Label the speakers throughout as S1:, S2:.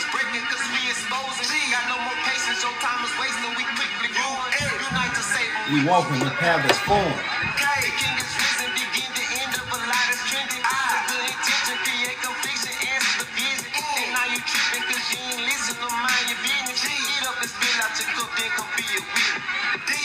S1: rumors breaking cause we exposing. Got no more patience, your time is wasting. We quickly growing. Unite to save them.
S2: We walking the path that's formed.
S1: The king is risen, begin the end of a lot is trending. Good intention, create completion, answer the vision. And now you tripping cause you ain't listen to mind your business. Get up and spill out your cup, then come be a witness.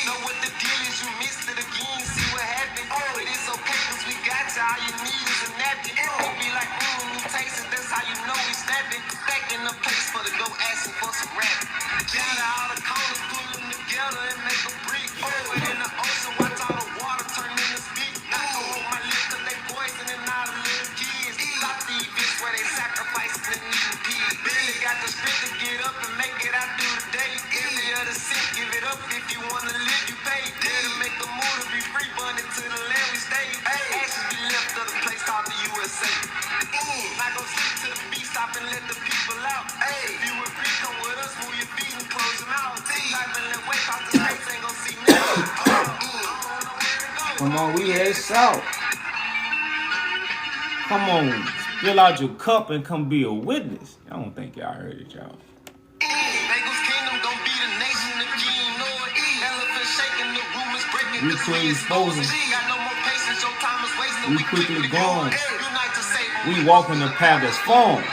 S1: Know what the deal is, you missed it again, see what happened. But it's okay cause we got you, all you need is a napkin. It be like, new taste it, that's how you know we snapping. Back in the place for the go asking for some rap. Gather all the corners, pull them together and make a brick. But in the ocean, watch all the water turn into spit. Not go hold my lips cause they poisoning all the little kids. Stop the events where they sacrificing and eating pigs. Barely got the strength to get up and make it out through the day. Every other cent, give it up if you wanna live, you pay. Dare to make the move to be free, burn it to the land we stay. Ashes be left of the place called the USA. Not gon' sleep to the beat, stop and let the people out. If you agree, come with us, move your feet and close them out. Type and let wait, cause the states ain't gon' see nothing.
S2: Come on, we head south. Come on, fill out your cup and come be a witness. I don't think y'all heard it, y'all. We quickly exposing. We quickly growing. We walking the path that's formed.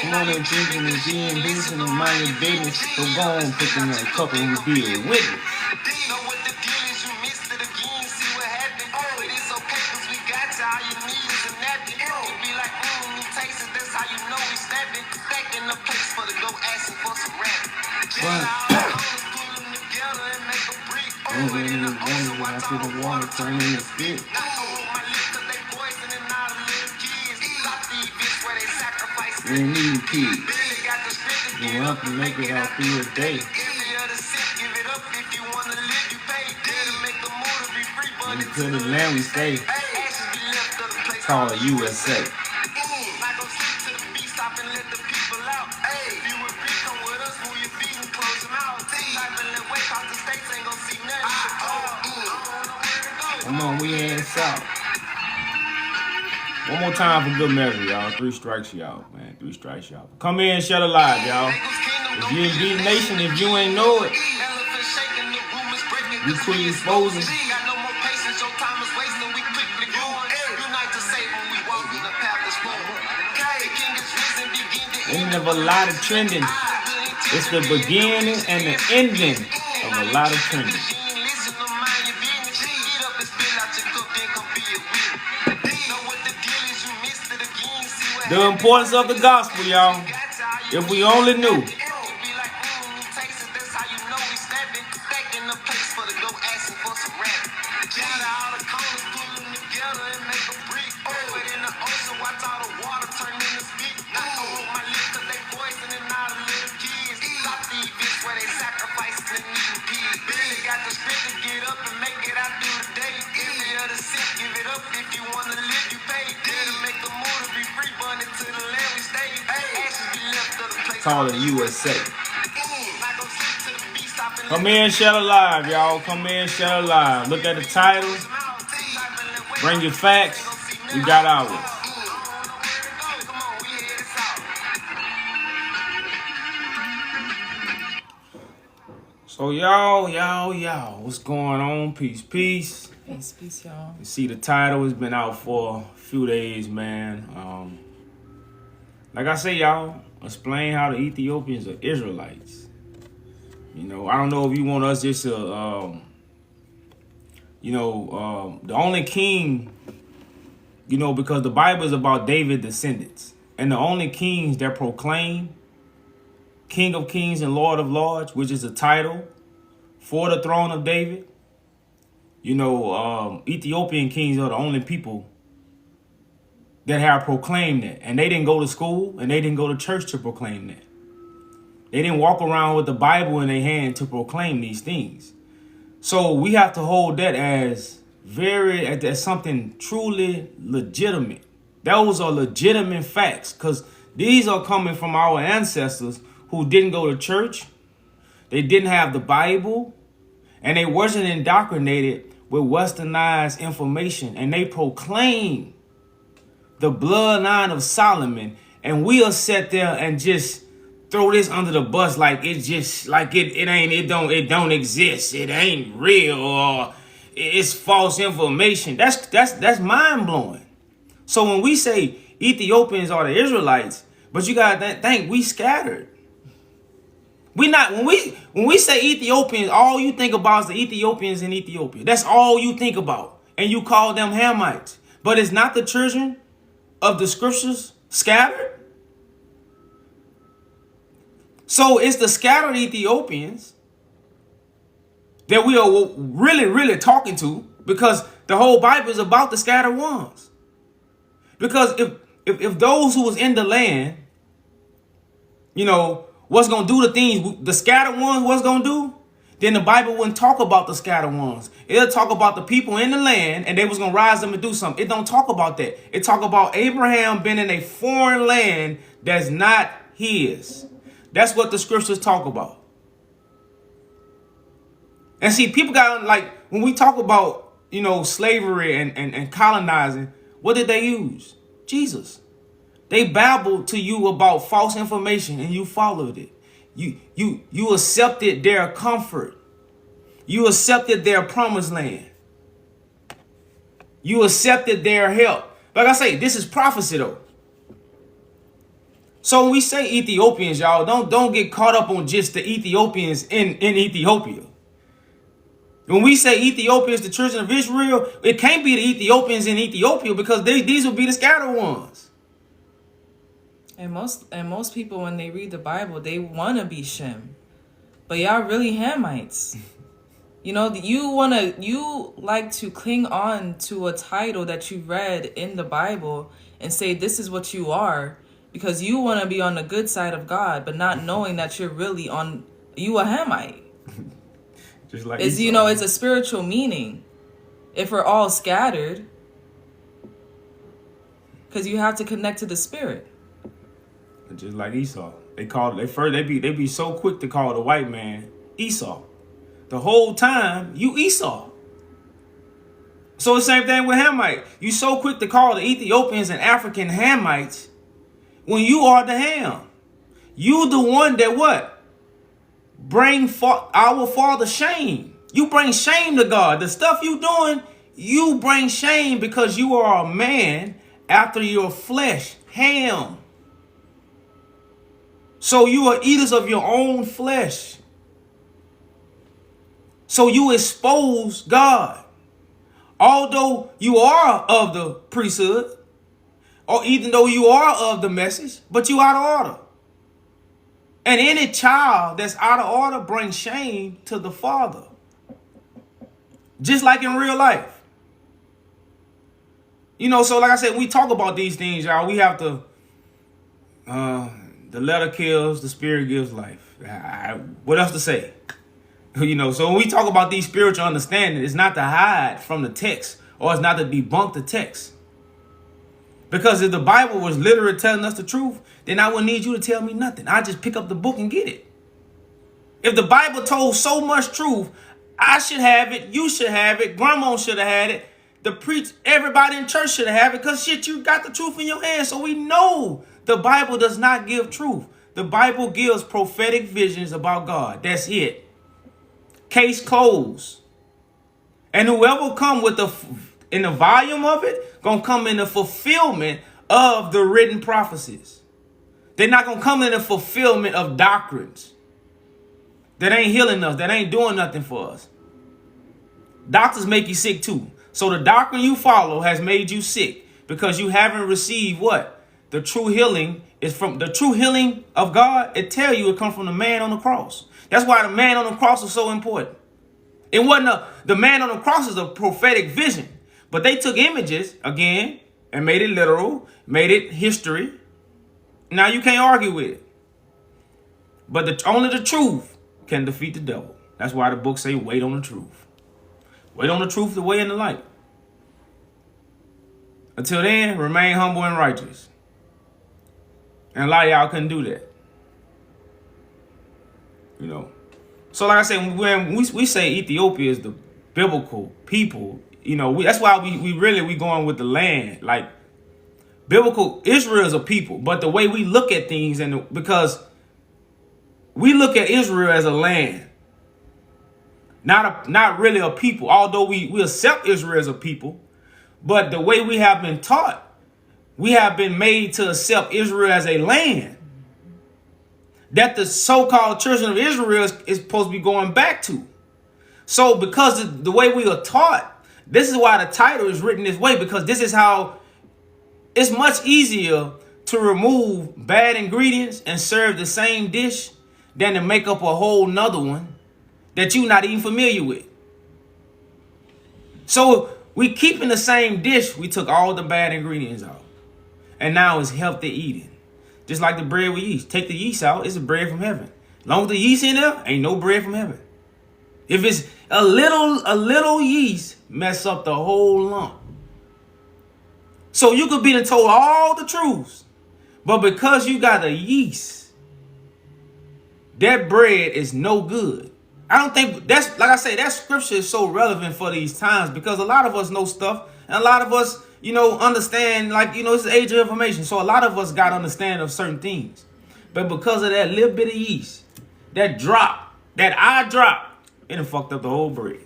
S2: Come on and drinking and being busy and mind your business. So go on picking that cup and we be a witness. To the water, turning the spit. We need kids. Go up and make it out through a day. And to the land we stay. Call it USA. Come on, we ain't south. One more time for good measure, y'all. 3 strikes, y'all, man. 3 strikes, y'all. Come in, shut a live, y'all. If you in B Nation, if you ain't know it, we quickly exposing. End of a lot of trending. It's the beginning and the ending of a lot of trending. The importance of the gospel, y'all. If we only knew. Call it USA. Come in, share live, y'all. Come in, share live. Look at the title. Bring your facts. We got ours. So y'all, what's going on? Peace, peace.
S3: Peace, y'all.
S2: You see the title has been out for a few days, man. Like I say, y'all, explain how the Ethiopians are Israelites. You know, I don't know if you want us just to, the only king, you know, because the Bible is about David's descendants. And the only kings that proclaim King of Kings and Lord of Lords, which is a title for the throne of David. You know, Ethiopian kings are the only people that have proclaimed that. And they didn't go to school and they didn't go to church to proclaim that. They didn't walk around with the Bible in their hand to proclaim these things. So we have to hold that as something truly legitimate. Those are legitimate facts because these are coming from our ancestors who didn't go to church. They didn't have the Bible and they wasn't indoctrinated with westernized information, and they proclaim the bloodline of Solomon, and we'll sit there and just throw this under the bus like it just like it don't exist, it ain't real, or it's false information. That's mind blowing. So when we say Ethiopians are the Israelites, but you gotta think we scattered. We not when we say Ethiopians, all you think about is the Ethiopians in Ethiopia. That's all you think about, and you call them Hamites. But it's not the children of the scriptures scattered. So it's the scattered Ethiopians that we are really talking to, because the whole Bible is about the scattered ones. Because if those who was in the land, what's gonna do the things the scattered ones what's gonna do, then the Bible wouldn't talk about the scattered ones. It'll talk about the people in the land, and they was gonna rise them and do something. It don't talk about that. It talk about Abraham being in a foreign land that's not his. That's what the scriptures talk about. And see, people got, like, when we talk about, slavery and colonizing, what did they use? Jesus. They babbled to you about false information, and you followed it. You accepted their comfort. You accepted their promised land. You accepted their help. Like I say, this is prophecy though. So when we say Ethiopians, y'all, don't get caught up on just the Ethiopians in Ethiopia. When we say Ethiopia is the children of Israel, it can't be the Ethiopians in Ethiopia, because these would be the scattered ones.
S3: And most people, when they read the Bible, they want to be Shem, but y'all really Hamites. You like to cling on to a title that you read in the Bible and say this is what you are, because you want to be on the good side of God, but not knowing that you're really you a Hamite.
S2: Just like
S3: it's
S2: Esau.
S3: It's a spiritual meaning. If we're all scattered, because you have to connect to the spirit.
S2: Just like Esau, they be so quick to call the white man Esau. The whole time you Esau. So the same thing with Hamite. You so quick to call the Ethiopians and African Hamites when you are the Ham. You the one that what? Bring our father shame. You bring shame to God. The stuff you doing, you bring shame because you are a man after your flesh. Ham. So you are eaters of your own flesh. So you expose God. Although you are of the priesthood, or even though you are of the message, but you out of order. And any child that's out of order brings shame to the father. Just like in real life. So like I said, we talk about these things, y'all. We have to, the letter kills, the spirit gives life. What else to say? So when we talk about these spiritual understanding, it's not to hide from the text, or it's not to debunk the text. Because if the Bible was literally telling us the truth, then I wouldn't need you to tell me nothing. I just pick up the book and get it. If the Bible told so much truth, I should have it, you should have it, grandma should have had it, everybody in church should have it, because shit, you got the truth in your hand. So we know the Bible does not give truth. The Bible gives prophetic visions about God. That's it. Case closed. And whoever come with in the volume of it, gonna come in the fulfillment of the written prophecies. They're not gonna come in the fulfillment of doctrines that ain't healing us, that ain't doing nothing for us. Doctors make you sick too. So the doctrine you follow has made you sick because you haven't received what? The true healing is from the true healing of God. It tell you it comes from the man on the cross. That's why the man on the cross is so important. It wasn't the man on the cross is a prophetic vision, but they took images again and made it literal, made it history. Now you can't argue with it. But only the truth can defeat the devil. That's why the book say, wait on the truth. Wait on the truth, the way and the light. Until then, remain humble and righteous. And a lot of y'all couldn't do that. So like I said, when we say Ethiopia is biblical people. You know, that's why we going with the land. Like biblical Israel is a people, but the way we look at things, and because we look at Israel as a land, not really a people. Although we accept Israel as a people, but the way we have been taught, we have been made to accept Israel as a land that the so-called children of Israel is supposed to be going back to. So because the way we are taught, this is why the title is written this way, because this is how it's much easier to remove bad ingredients and serve the same dish than to make up a whole nother one that you're not even familiar with. So we keeping the same dish, we took all the bad ingredients out. And now it's healthy eating. Just like the bread we eat. Take the yeast out, it's a bread from heaven. As long as the yeast in there, ain't no bread from heaven. If it's a little yeast, mess up the whole lump. So you could be told all the truths, but because you got a yeast, that bread is no good. I don't think that's, like I say, that scripture is so relevant for these times, because a lot of us know stuff, and a lot of us, understand, like, it's the age of information. So a lot of us got understanding of certain things. But because of that little bit of yeast, that eye drop, it done fucked up the whole bread.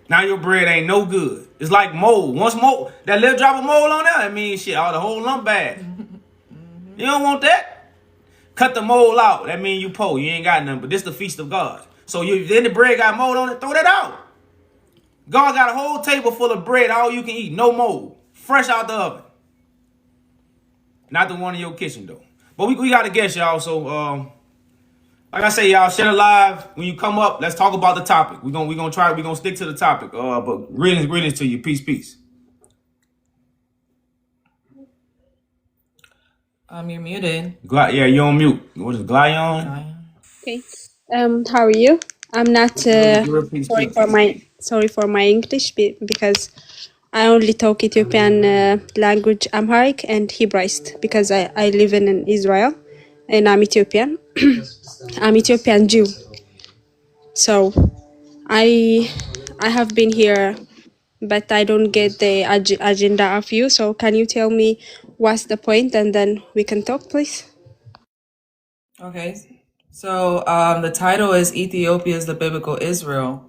S2: Now your bread ain't no good. It's like mold. Once mold, that little drop of mold on there, I mean, shit, all the whole lump bad. You don't want that. Cut the mold out. That means you poor. You ain't got nothing. But this the feast of God. So then the bread got mold on it, throw that out. God got a whole table full of bread, all you can eat, no mold, fresh out the oven. Not the one in your kitchen though. But we got to guess, y'all. So like I say, y'all, share live. When you come up, let's talk about the topic. We're gonna stick to the topic. But greetings to you. Peace.
S3: You're muted.
S2: Yeah, you're on mute. What is Glyon?
S4: Okay. How are you? I'm not
S2: Peace.
S4: sorry for my English because I only talk Ethiopian language, Amharic and Hebraist, because I live in Israel and I'm Ethiopian. I'm Ethiopian Jew. So I have been here, but I don't get the agenda of you. So can you tell me what's the point, and then we can talk, please?
S3: Okay. So the title is Ethiopia is the Biblical Israel.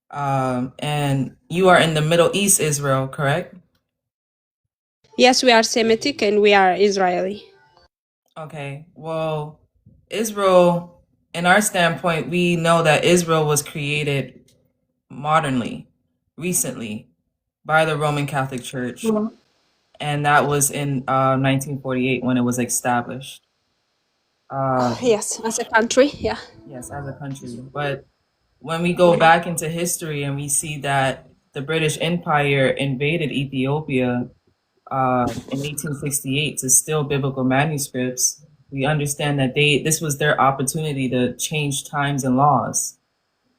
S3: And you are in the Middle East, Israel, correct?
S4: Yes, we are Semitic and we are Israeli.
S3: Okay. Well, Israel, in our standpoint, we know that Israel was created modernly, recently, by the Roman Catholic Church. And that was in 1948 when it was established.
S4: Yes, as a country, yeah.
S3: Yes, as a country. But when we go back into history and we see that the British Empire invaded Ethiopia in 1868 to steal biblical manuscripts, we understand that this was their opportunity to change times and laws,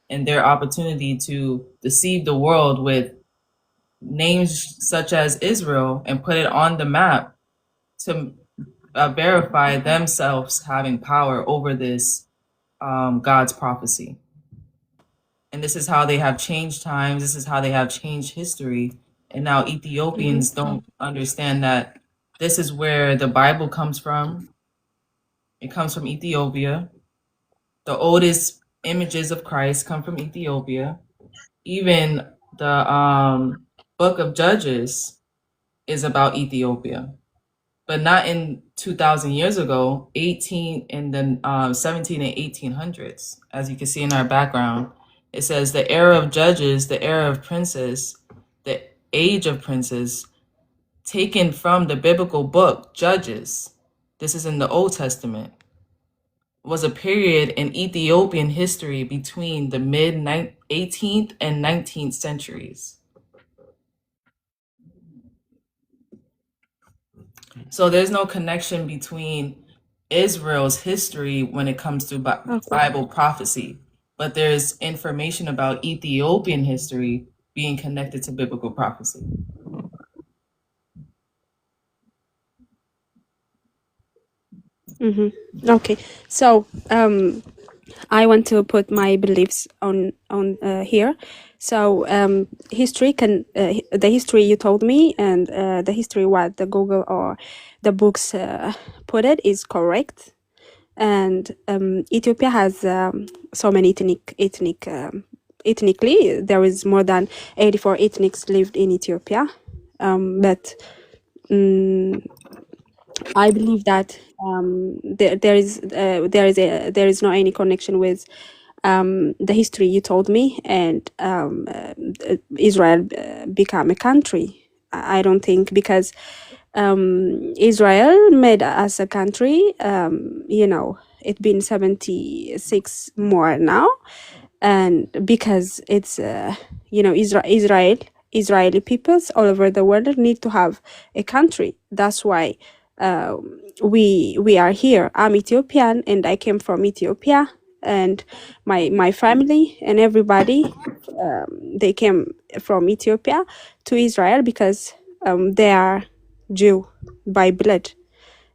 S3: and their opportunity to deceive the world with names such as Israel and put it on the map to verify themselves having power over this God's prophecy. And this is how they have changed times. This is how they have changed history. And now Ethiopians don't understand that this is where the Bible comes from. It comes from Ethiopia. The oldest images of Christ come from Ethiopia. Even the book of Judges is about Ethiopia, but not in 2,000 years ago, 18 in the 17 and 1800s. As you can see in our background, it says the era of judges, the era of princes, the age of princes, taken from the biblical book Judges. This is in the Old Testament. Was a period in Ethiopian history between the mid 18th and 19th centuries. So there's no connection between Israel's history when it comes to Bible prophecy, but there's information about Ethiopian history being connected to biblical prophecy.
S4: Okay, so I want to put my beliefs on here. So history can the history you told me and the history what the Google or the books put it is correct. And Ethiopia has so many ethnically there is more than 84 ethnics lived in Ethiopia, but I believe that there is no any connection with the history you told me and Israel become a country. I don't think because Israel made us a country. It's been 76 more now, and because it's Israeli peoples all over the world need to have a country. That's why we are here. I'm Ethiopian and I came from Ethiopia, and my family and everybody they came from Ethiopia to Israel because they are Jew by blood.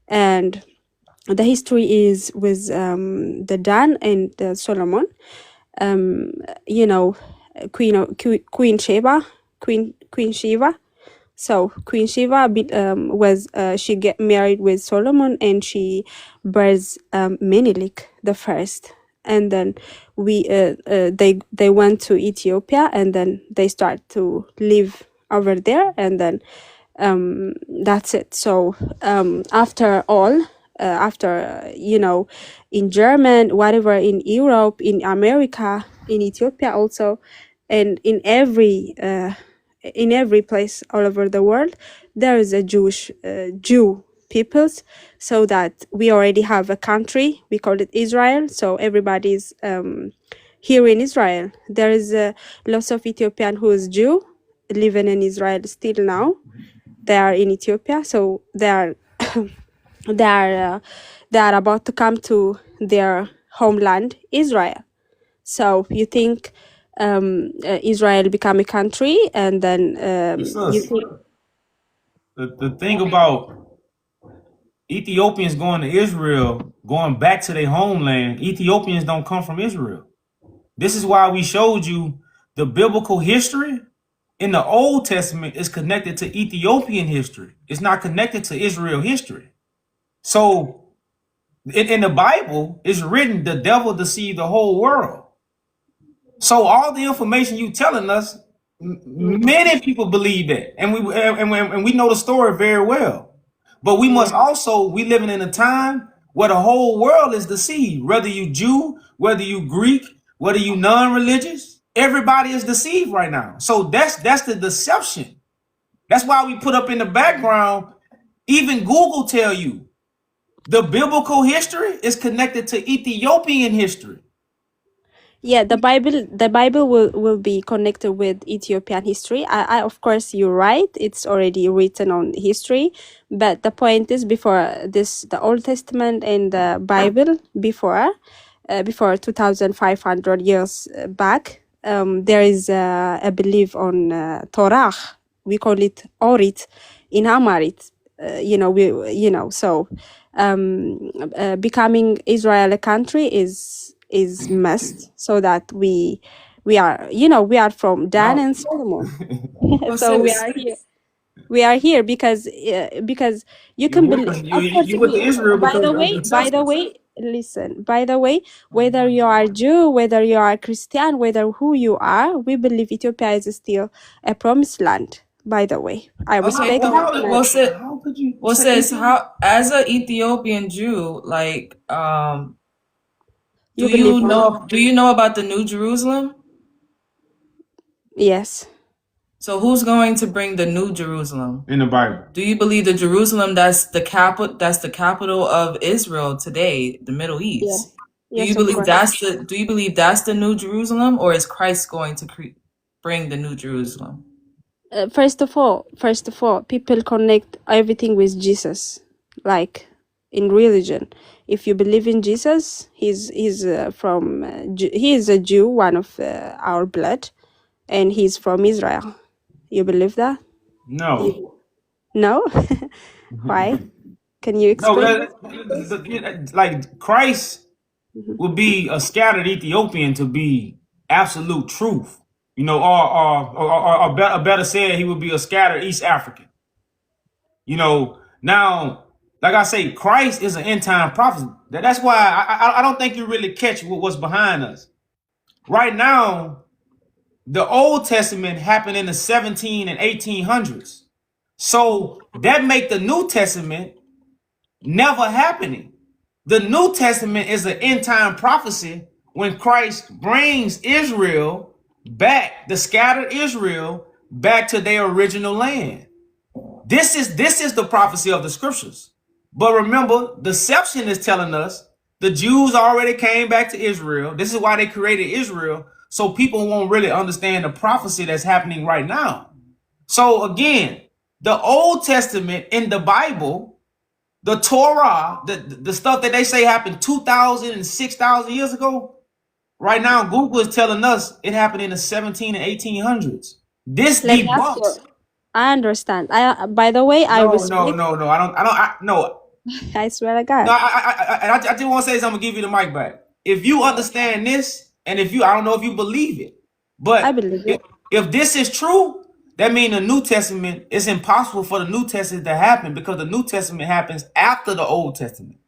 S4: And the history is with the Dan and Solomon. um, you know, Queen Sheba, Queen Shiva. So Queen Shiva was she get married with Solomon and she bears Menelik the first, and then they went to Ethiopia and then they start to live over there, and then that's it. So after all, in German, whatever, in Europe, in America, in Ethiopia also, and in every place all over the world, there is a Jew peoples, so that we already have a country. We call it Israel. So everybody's here in Israel. There is lots of Ethiopian who is Jew living in Israel still now. They are in Ethiopia, so they are about to come to their homeland, Israel. So you think Israel become a country, and then you
S2: Sis,
S4: think,
S2: the thing about Ethiopians going to Israel, going back to their homeland, Ethiopians don't come from Israel. This is why we showed you the biblical history in the Old Testament is connected to Ethiopian history. It's not connected to Israel history. So in the Bible, it's written the devil deceived the whole world. So all the information you telling us, many people believe that, and we know the story very well. But we must also, we living in a time where the whole world is deceived. Whether you Jew, whether you Greek, whether you non-religious, everybody is deceived right now. So that's the deception. That's why we put up in the background. Even Google tell you the biblical history is connected to Ethiopian history.
S4: yeah, the Bible will be connected with Ethiopian history. I of course you're right. It's already written on history, but the point is before this, the Old Testament and the Bible before 2,500 years back, there is a belief on Torah. We call it Orit in Amharic. So becoming Israel a country is must, so that we are from Dan
S2: No,
S4: and Solomon.
S3: Well,
S4: So we
S3: sis,
S4: are here. We are here because you can believe. Of course,
S2: you went to Israel
S4: by
S2: because
S4: the
S2: of
S4: way,
S2: the testament.
S4: listen. By the way, whether you are Jew, whether you are Christian, whether who you are, we believe Ethiopia is still a promised land. By the way, I
S3: okay,
S4: respect that. And
S2: How could you
S3: well,
S2: say
S3: sis,
S2: Ethiopia?
S3: how as a Ethiopian Jew, like,
S4: you believe what?
S3: do you know about the New Jerusalem?
S4: Yes.
S3: So who's going to bring the New Jerusalem?
S2: In the Bible.
S3: Do you believe the Jerusalem that's the capital of Israel today, the Middle
S4: Yeah.
S3: East?
S4: Yes, of course.
S3: Do you believe that's the New Jerusalem, or is Christ going to bring the New Jerusalem?
S4: First of all, people connect everything with Jesus, like in religion. If you believe in Jesus, he is a Jew, one of our blood, and he's from Israel. You believe that?
S2: No.
S4: No? Why? Can you
S2: No,
S4: explain?
S2: like Christ. would be a scattered Ethiopian to be absolute truth. You know, or better said, he would be a scattered East African. You know, now, like I say, Christ is an end time prophet. That's why I don't think you really catch what's behind us. Right now, the Old Testament happened in the 17 and 1800s. So that make the New Testament never happening. The New Testament is an end time prophecy when Christ brings Israel back, the scattered Israel, back to their original land. This is the prophecy of the scriptures. But remember, deception is telling us the Jews already came back to Israel. This is why they created Israel, so people won't really understand the prophecy that's happening right now. So again, the Old Testament in the Bible, the Torah, the stuff that they say happened 2,000 and 6,000 years ago, right now Google is telling us it happened in the 17 and 1800s. This
S4: Let me ask you.
S2: debunks.
S4: I understand. By the way, I respect.
S2: No. I
S4: swear to God.
S2: No, I just want to say this. I'm gonna give you the mic back. If you understand this, and if you, I don't know if you believe it, but
S4: I believe it.
S2: If this is true, that means the New Testament, it's impossible for the New Testament to happen because the New Testament happens after the Old Testament.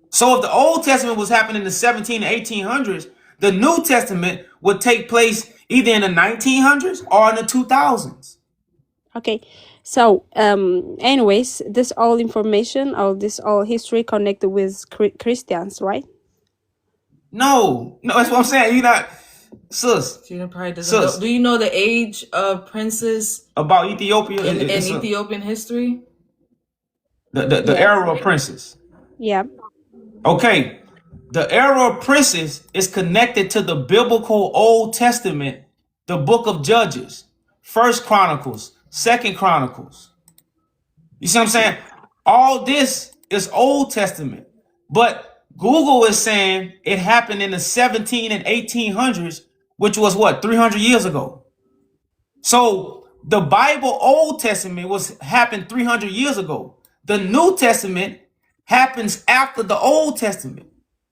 S2: So if the Old Testament was happening in the 17 and 1800s, the New Testament would take place either in the 1900s or in the 2000s.
S4: Okay, so anyways, this all information, all history connected with Christians, right?
S2: No, that's what I'm saying. You're not, sis.
S3: She probably doesn't know. Do you know the age of princes
S2: about Ethiopia
S3: in Ethiopian history?
S2: The era of princes.
S4: Yeah.
S2: Okay, the era of princes is connected to the biblical Old Testament, the book of Judges, First Chronicles, Second Chronicles. You see what I'm saying? All this is Old Testament, but Google is saying it happened in the 17 and 1800s, which was what, 300 years ago. So the Bible Old Testament happened 300 years ago. The New Testament happens after the Old Testament.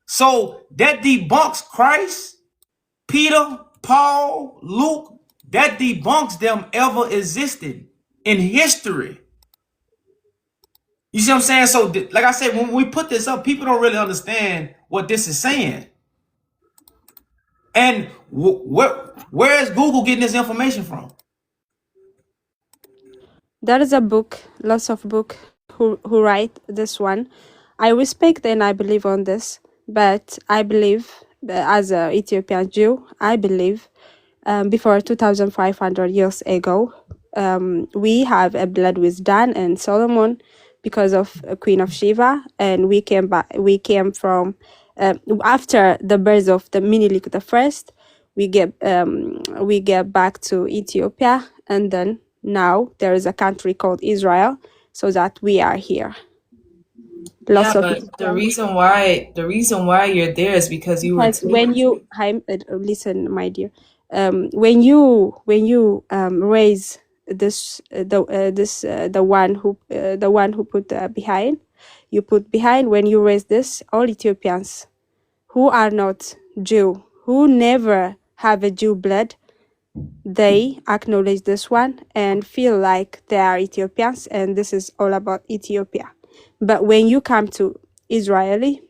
S2: So that debunks Christ, Peter, Paul, Luke. That debunks them ever existing in history. You see what I'm saying? So like I said, when we put this up, people don't really understand what this is saying. And where is Google getting this information from?
S4: There is a book, lots of book who write this one. I respect and I believe on this, but I believe as a Ethiopian Jew, I believe before 2,500 years ago, we have a blood with Dan and Solomon because of Queen of Sheba, and we came back. We came from after the birth of the Minilik the First. We get back to Ethiopia, and then now there is a country called Israel, so that we are here.
S3: But the reason why you're there is because you were
S4: when you listen, my dear, when you raise this the one who put behind, you put behind, when you raise this, all Ethiopians who are not Jew, who never have a Jew blood, they acknowledge this one and feel like they are Ethiopians, and this is all about Ethiopia. But when you come to Israeli,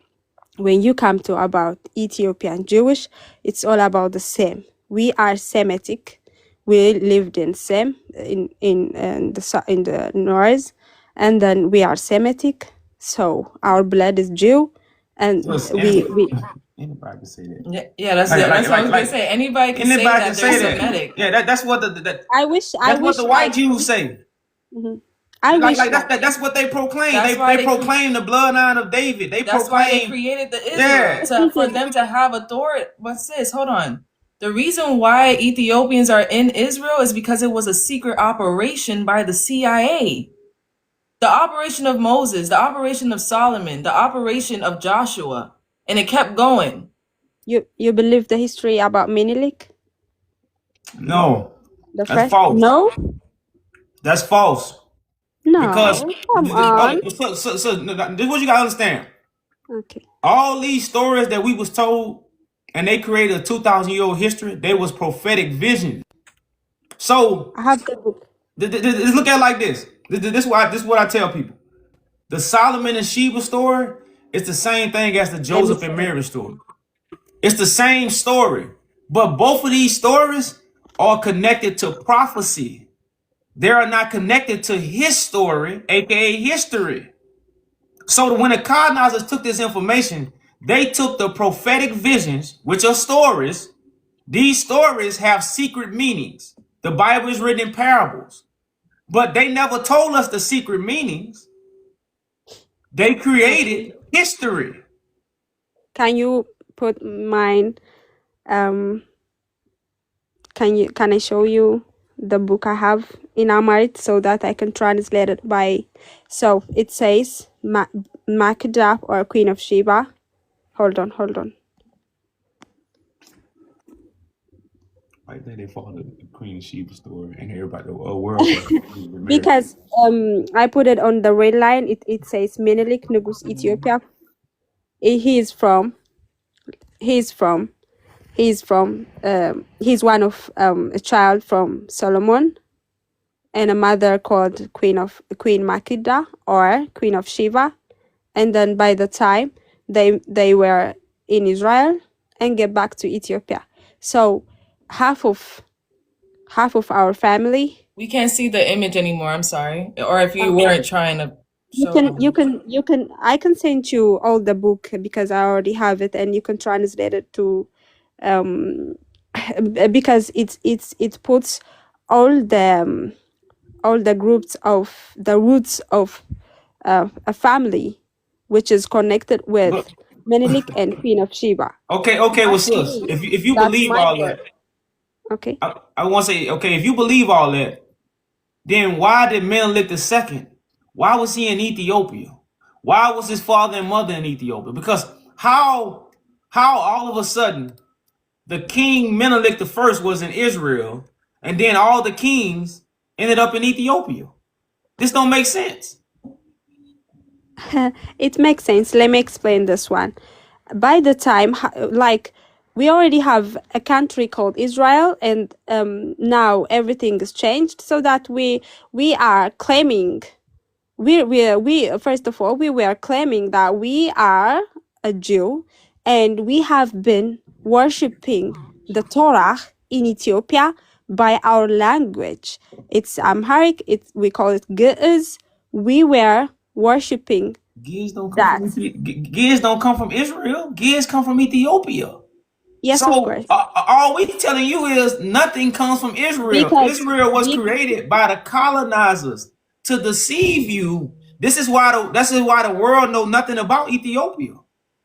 S4: when you come to about Ethiopian Jewish, it's all about the same. We are Semitic. We lived in Sem in the north, and then we are Semitic. So our blood is Jew, and we
S2: anybody can say that.
S3: Yeah, that's what I was gonna say. Anybody can say that they're Semitic.
S2: Yeah, that's what the white Jews say.
S4: Mm-hmm.
S2: That's what they proclaim. They proclaim the bloodline of David.
S3: That's why they created the Israel for them to have authority. What's this? Hold on. The reason why Ethiopians are in Israel is because it was a secret operation by the CIA. The operation of Moses, the operation of Solomon, the operation of Joshua, and it kept going.
S4: You believe the history about Menelik?
S2: No, that's false.
S4: No,
S2: that's false.
S4: No,
S2: because
S4: come on.
S2: So this is what you gotta understand.
S4: Okay.
S2: All these stories that we was told, and they created a 2,000-year-old history. They was prophetic vision. So
S4: I have the book.
S2: look at it like this. This is what I tell people. The Solomon and Sheba story is the same thing as the
S4: Let me
S2: Joseph and
S4: see.
S2: Mary story. It's the same story, but both of these stories are connected to prophecy. They are not connected to his story, aka history. So when the colonizers took this information, they took the prophetic visions, which are stories. These stories have secret meanings. The Bible is written in parables, but they never told us the secret meanings. They created
S4: Okay.
S2: history.
S4: Can you put mine? Can I show you the book I have in Amharic so that I can translate it by? So it says Makeda or Queen of Sheba. Hold on.
S2: I think they follow the Queen of Sheba story, and everybody, the world thought Mary.
S4: Because I put it on the red line. It says Menelik Nugus Ethiopia. He's from he's one of a child from Solomon and a mother called Queen Makeda or Queen of Sheba. And then by the time they were in Israel and get back to Ethiopia. So half of our family.
S3: We can't see the image anymore. I'm sorry. Or if you weren't trying to show them.
S4: I can send you all the book because I already have it, and you can translate it to because it puts all the groups of the roots of a family which is connected with
S2: But
S4: Menelik and Queen of Sheba.
S2: okay, well,
S4: That's
S2: sis,
S4: me.
S2: if you
S4: That's
S2: believe
S4: my
S2: all
S4: word.
S2: that,
S4: Okay.
S2: I want to say, okay, if you believe all that, then why did Menelik II? Why was he in Ethiopia? Why was his father and mother in Ethiopia? Because how all of a sudden the king Menelik I was in Israel, and then all the kings ended up in Ethiopia? This don't make sense.
S4: It makes sense. Let me explain this one. By the time, like, we already have a country called Israel, and now everything is changed, so that we are claiming, we first of all, we were claiming that we are a Jew, and we have been worshiping the Torah in Ethiopia by our language. It's Amharic. We call it Ge'ez. We were worshiping
S2: Giz don't come
S4: that.
S2: from Giz don't come from Israel. Giz come from Ethiopia.
S4: Yes, of
S2: So
S4: course.
S2: all we telling you is nothing comes from Israel.
S4: Because
S2: Israel was created by the colonizers to deceive you. This is why the world know nothing about Ethiopia.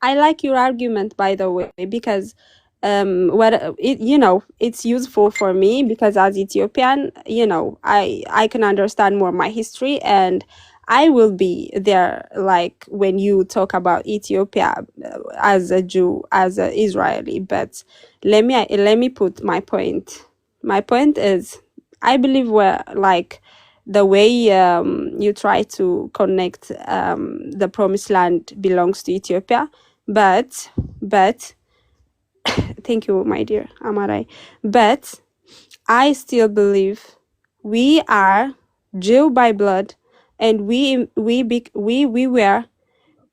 S4: I like your argument, by the way, because it's useful for me because as Ethiopian, I can understand more my history, and I will be there, like when you talk about Ethiopia as a Jew, as an Israeli. But let me put my point. My point is, I believe we're like the way you try to connect the promised land belongs to Ethiopia, but thank you, my dear Amarai. But I still believe we are Jew by blood, and we were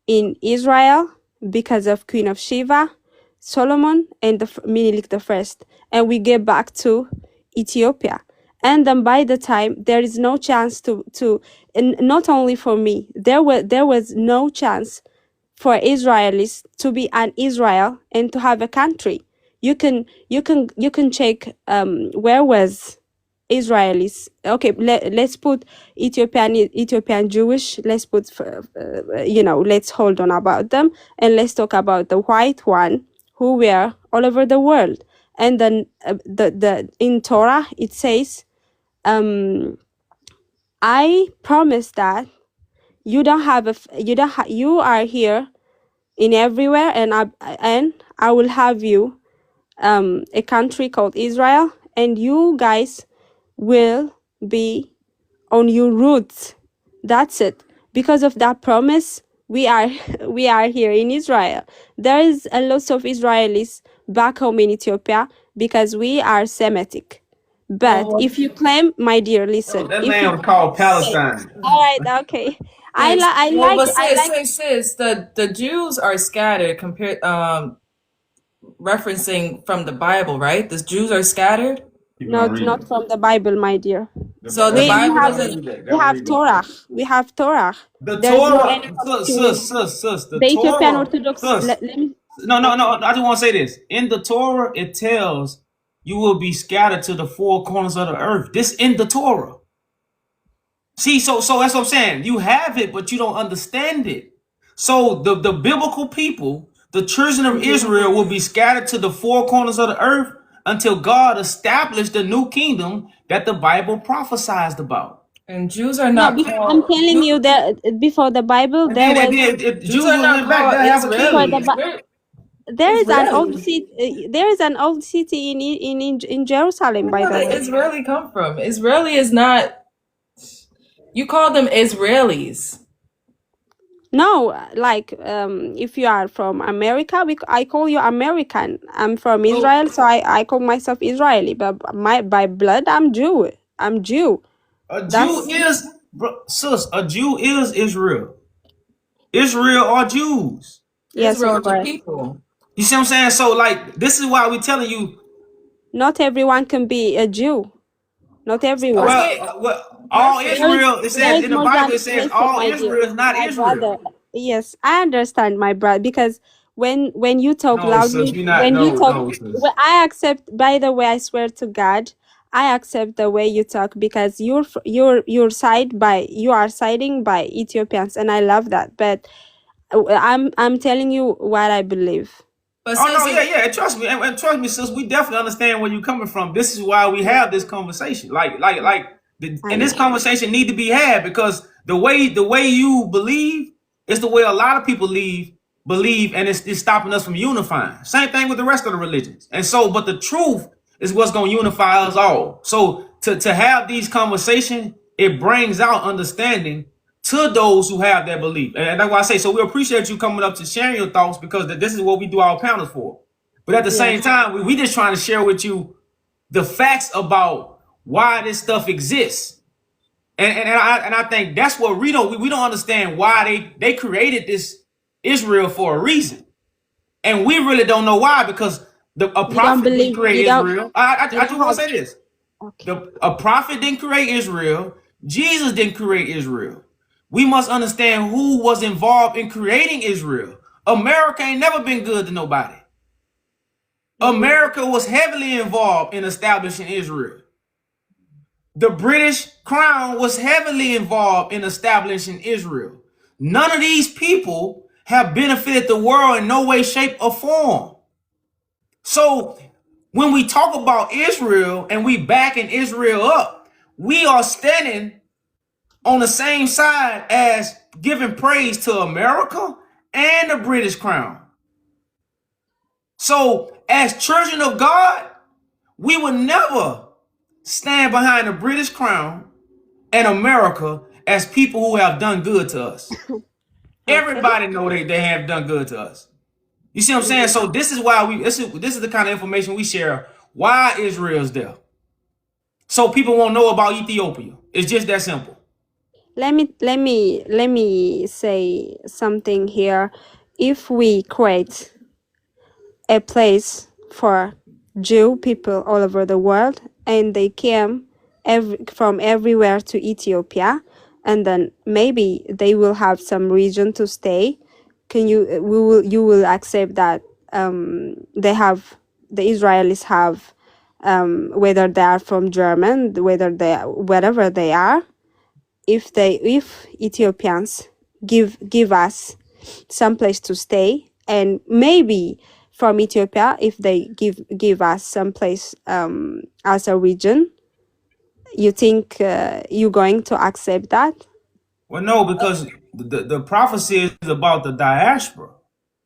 S4: in Israel because of Queen of Sheba, Solomon, and the Menelik the First, and we get back to Ethiopia. And then by the time there is no chance to and not only for me, there was no chance for Israelis to be an Israel and to have a country. You can check where was Israelis. Okay, let's put Ethiopian Jewish. Let's put let's hold on about them, and let's talk about the white one who were all over the world. And then the in Torah it says, I promise that you don't have you are here in everywhere, and I will have you a country called Israel, and you guys will be on your roots. That's it. Because of that promise, we are we are here in Israel. There is a lot of Israelis back home in Ethiopia because we are Semitic. But
S3: Well,
S4: if you claim, my dear, listen,
S2: That
S4: if you
S2: land was called
S4: okay,
S2: Palestine.
S4: all right, okay,
S3: sis,
S4: I
S3: well,
S4: like
S3: but
S4: I like
S3: sis, the Jews are scattered compared, referencing from the Bible, right? The Jews are scattered.
S2: Keep on
S4: not
S2: reading.
S4: from the Bible, my dear.
S3: So the
S2: Gotta
S3: Bible
S4: We
S2: gotta
S3: doesn't.
S2: read that.
S4: we
S2: Gotta
S4: have
S2: read that.
S4: Torah. We have Torah.
S2: The
S4: There is no
S2: Torah,
S4: animosity with
S2: the
S4: the Ethiopian
S2: Torah,
S4: Orthodox. Let me.
S2: No. I just want to say this. In the Torah, it tells you will be scattered to the four corners of the earth. This in the Torah. See, so that's what I'm saying. You have it, but you don't understand it. So the biblical people, the children of Israel, will be scattered to the four corners of the earth until God established the new kingdom that the Bible prophesied about.
S3: And Jews are
S4: No,
S3: not
S4: I'm
S3: called.
S4: telling you that before the Bible,
S2: And
S4: there
S2: then,
S4: was
S2: if
S3: Jews
S2: Jews
S3: are
S2: would
S3: not
S2: went back,
S3: called
S2: they have a
S4: before
S2: king.
S4: the
S3: Israelis.
S4: there is an old
S3: Israeli.
S4: city. There is an old city in Jerusalem, by
S3: Where
S4: the
S3: did
S4: way.
S3: Israeli come from? Israeli is not. You call them Israelis.
S4: No, like if you are from America, I call you American. I'm from
S3: So,
S4: Israel, so I call myself Israeli. But by blood, I'm Jew. I'm Jew.
S2: A Jew
S4: That's
S2: is, sis, a Jew is Israel. Israel are Jews.
S4: yes,
S3: Israel
S4: of
S3: is a
S4: course.
S3: people.
S2: You see what I'm saying? So, like, this is why we're telling you,
S4: Not everyone can be a Jew. Not everyone.
S3: Okay,
S2: all
S3: perfect.
S2: Israel, it
S4: There
S2: says
S4: is
S2: in the
S4: more
S2: Bible,
S4: than
S2: it says
S4: listen,
S2: all
S4: my dear,
S2: Israel is not
S4: my
S2: Israel.
S4: brother. Yes, I understand, my brother, because when you talk
S2: No, sis,
S4: loudly,
S2: we not,
S4: when you
S2: no,
S4: talk,
S2: no, sis.
S4: well, I accept. By the way, I swear to God, I accept the way you talk because you are siding by Ethiopians, and I love that. But I'm telling you what I believe.
S3: But
S2: Oh no,
S3: sis,
S2: yeah. Trust me, and trust me, sis. We definitely understand where you're coming from. This is why we have this conversation.
S4: I
S2: And this
S4: know.
S2: conversation need to be had because the way you believe is the way a lot of people believe, and it's stopping us from unifying. Same thing with the rest of the religions. And so, but the truth is what's going to unify us all. So to have these conversations, it brings out understanding to those who have that belief. And that's why I say, so we appreciate you coming up to sharing your thoughts because this is what we do our panels for. But at the same
S4: Yes,
S2: time, we just trying to share with you the facts about why this stuff exists. And I think that's what we don't understand why they created this Israel for a reason. And we really don't know why because a
S4: you don't
S2: prophet didn't
S4: believe.
S2: create Israel.
S4: You
S2: I
S4: don't
S2: just want
S4: have.
S2: to say this.
S4: Okay.
S2: A prophet didn't create Israel. Jesus didn't create Israel. We must understand who was involved in creating Israel. America ain't never been good to nobody. America was heavily involved in establishing Israel. The British crown was heavily involved in establishing Israel. None of these people have benefited the world in no way, shape, or form. So when we talk about Israel and we backing Israel up, we are standing on the same side as giving praise to America and the British crown. So as children of God, we would never stand behind the British crown and America as people who have done good to us.
S4: Okay.
S2: Everybody know they have done good to us. You see what I'm saying? So this is why this is the kind of information we share. Why Israel's there. So people won't know about Ethiopia. It's just that simple.
S4: Let me say something here. If we create a place for Jew people all over the world, and they came from everywhere to Ethiopia, and then maybe they will have some reason to stay. You will accept that the Israelis have whether they are from German, wherever they are, if Ethiopians give us some place to stay, and maybe from Ethiopia, if they give us some place as a region, you think you're going to accept that?
S2: Well, no, because the prophecy is about the diaspora.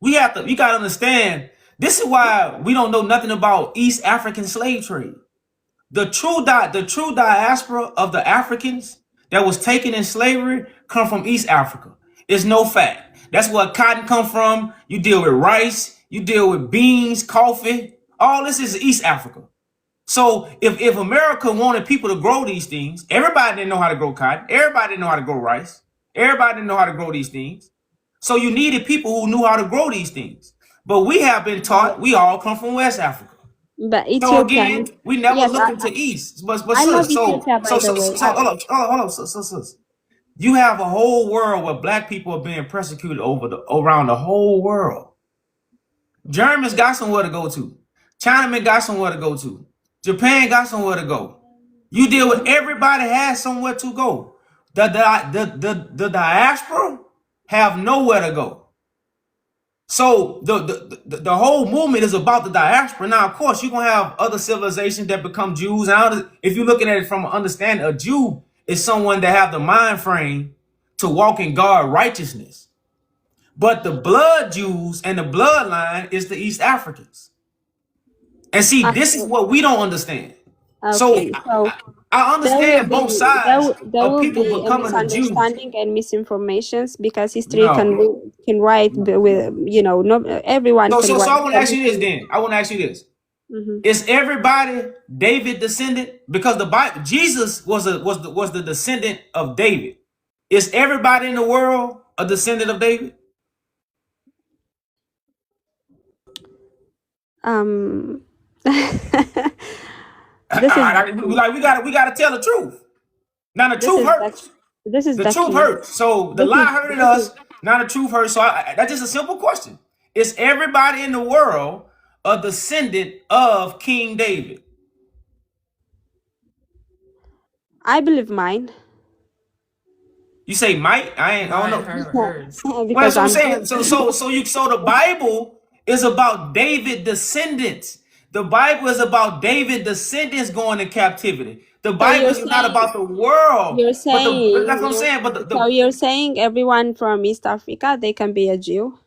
S2: You gotta understand, this is why we don't know nothing about East African slave trade. The true diaspora of the Africans that was taken in slavery come from East Africa. It's no fact. That's where cotton come from. You deal with rice. You deal with beans, coffee. All this is East Africa. So if America wanted people to grow these things, everybody didn't know how to grow cotton. Everybody didn't know how to grow rice. Everybody didn't know how to grow these things. So you needed people who knew how to grow these things. But we have been taught we all come from West Africa.
S4: But
S2: So
S4: Ethiopian,
S2: again, we never
S4: yes,
S2: look into East. But
S4: I love
S2: sis,
S4: Ethiopia, by the way.
S2: hold on, sis. You have a whole world where black people are being persecuted around the whole world. Germans got somewhere to go to. Chinamen got somewhere to go to. Japan got somewhere to go. You deal with everybody has somewhere to go. The diaspora have nowhere to go. So the whole movement is about the diaspora. Now, of course, you're gonna have other civilizations that become Jews. Now, if you're looking at it from an understanding, a Jew is someone that have the mind frame to walk in God righteousness. But the blood Jews and the bloodline is the East Africans. And see, this is what we don't understand. So
S4: Okay, so
S2: I understand both sides
S4: there
S2: of
S4: will
S2: people
S4: be a
S2: becoming a Jew.
S4: misunderstanding and misinformations because history
S2: No.
S4: can write with, you know, no, everyone can
S2: So
S4: write
S2: I want to ask you this
S4: everything.
S2: then. I want to ask you this.
S4: Mhm.
S2: Is everybody David descendant? Because the Bible, Jesus was the descendant of David. Is everybody in the world a descendant of David?
S4: Um, this is
S2: Like we gotta tell the truth. Now the
S4: this
S2: truth
S4: is
S2: hurts.
S4: this is
S2: The
S4: the
S2: truth
S4: key.
S2: hurts. So the
S4: This
S2: lie
S4: is
S2: hurted
S4: this is
S2: us. Now the truth hurts. So that's just a simple question. Is everybody in the world a descendant of King David?
S4: I believe mine.
S2: You say might? I don't
S3: Mine,
S2: know.
S3: hers.
S2: Well,
S4: Because
S2: that's what I'm
S4: I'm
S2: saying.
S4: Jewish.
S2: So the Bible is about David descendants. The Bible is about David descendants going to captivity. The
S4: So
S2: Bible is not about the world.
S4: you're
S2: But that's
S4: saying
S2: what I'm saying. But
S4: so you're saying everyone from East Africa they can be a Jew.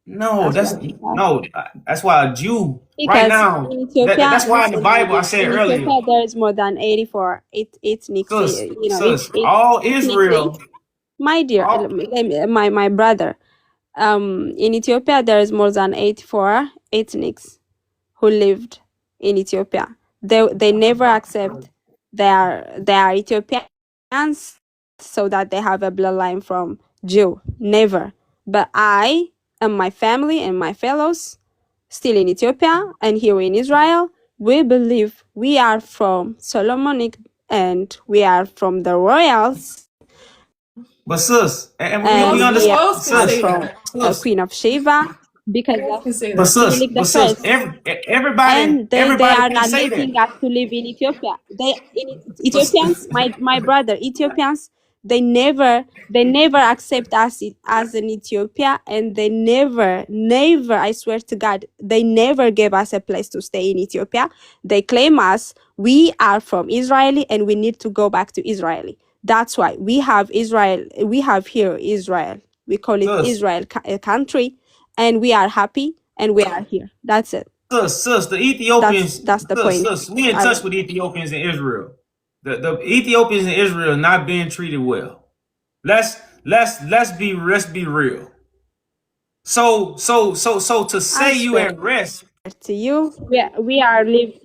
S2: no,
S4: That's
S2: that's
S4: what you said.
S2: no. That's why a Jew right
S4: Because
S2: now.
S4: in Ethiopia,
S2: That's why in the
S4: listen,
S2: Bible I
S4: Nadia,
S2: said
S4: in
S2: earlier,
S4: Ethiopia there is more than 84 ethnic, you know,
S2: all
S4: ethnically.
S2: Israel,
S4: My dear,
S2: all
S4: my brother, in Ethiopia there is more than 84 ethnics who lived in Ethiopia. They never accept they are Ethiopians so that they have a bloodline from Jew. Never. But I and my family and my fellows still in Ethiopia and here in Israel, we believe we are from Solomonic and we are from the royals
S2: but sis, and we
S4: and
S3: Who
S4: we
S2: understand,
S3: else can
S4: are
S3: say
S2: sis,
S4: from
S3: that?
S2: sis.
S4: Queen of Sheba because
S3: Who else
S4: of
S3: can say that?
S4: Menelik the First. And they
S2: Everybody
S4: are
S2: can't
S4: not
S2: say
S4: letting
S2: that.
S4: us to live in Ethiopia.
S2: But,
S4: Ethiopians, my brother, Ethiopians, they never accept us as an Ethiopia, and they never, I swear to God, they never gave us a place to stay in Ethiopia. They claim us, we are from Israeli and we need to go back to Israeli. That's why we have Israel, we have here Israel. We call it
S2: sis,
S4: Israel a country, and we are happy and we are here. That's it.
S2: the Ethiopians,
S4: That's the point.
S2: we in touch with Ethiopians in Israel. The Ethiopians in Israel not being treated well. Let's be real. So to
S4: I
S2: say you
S4: swear
S2: at rest,
S4: to you, we are live.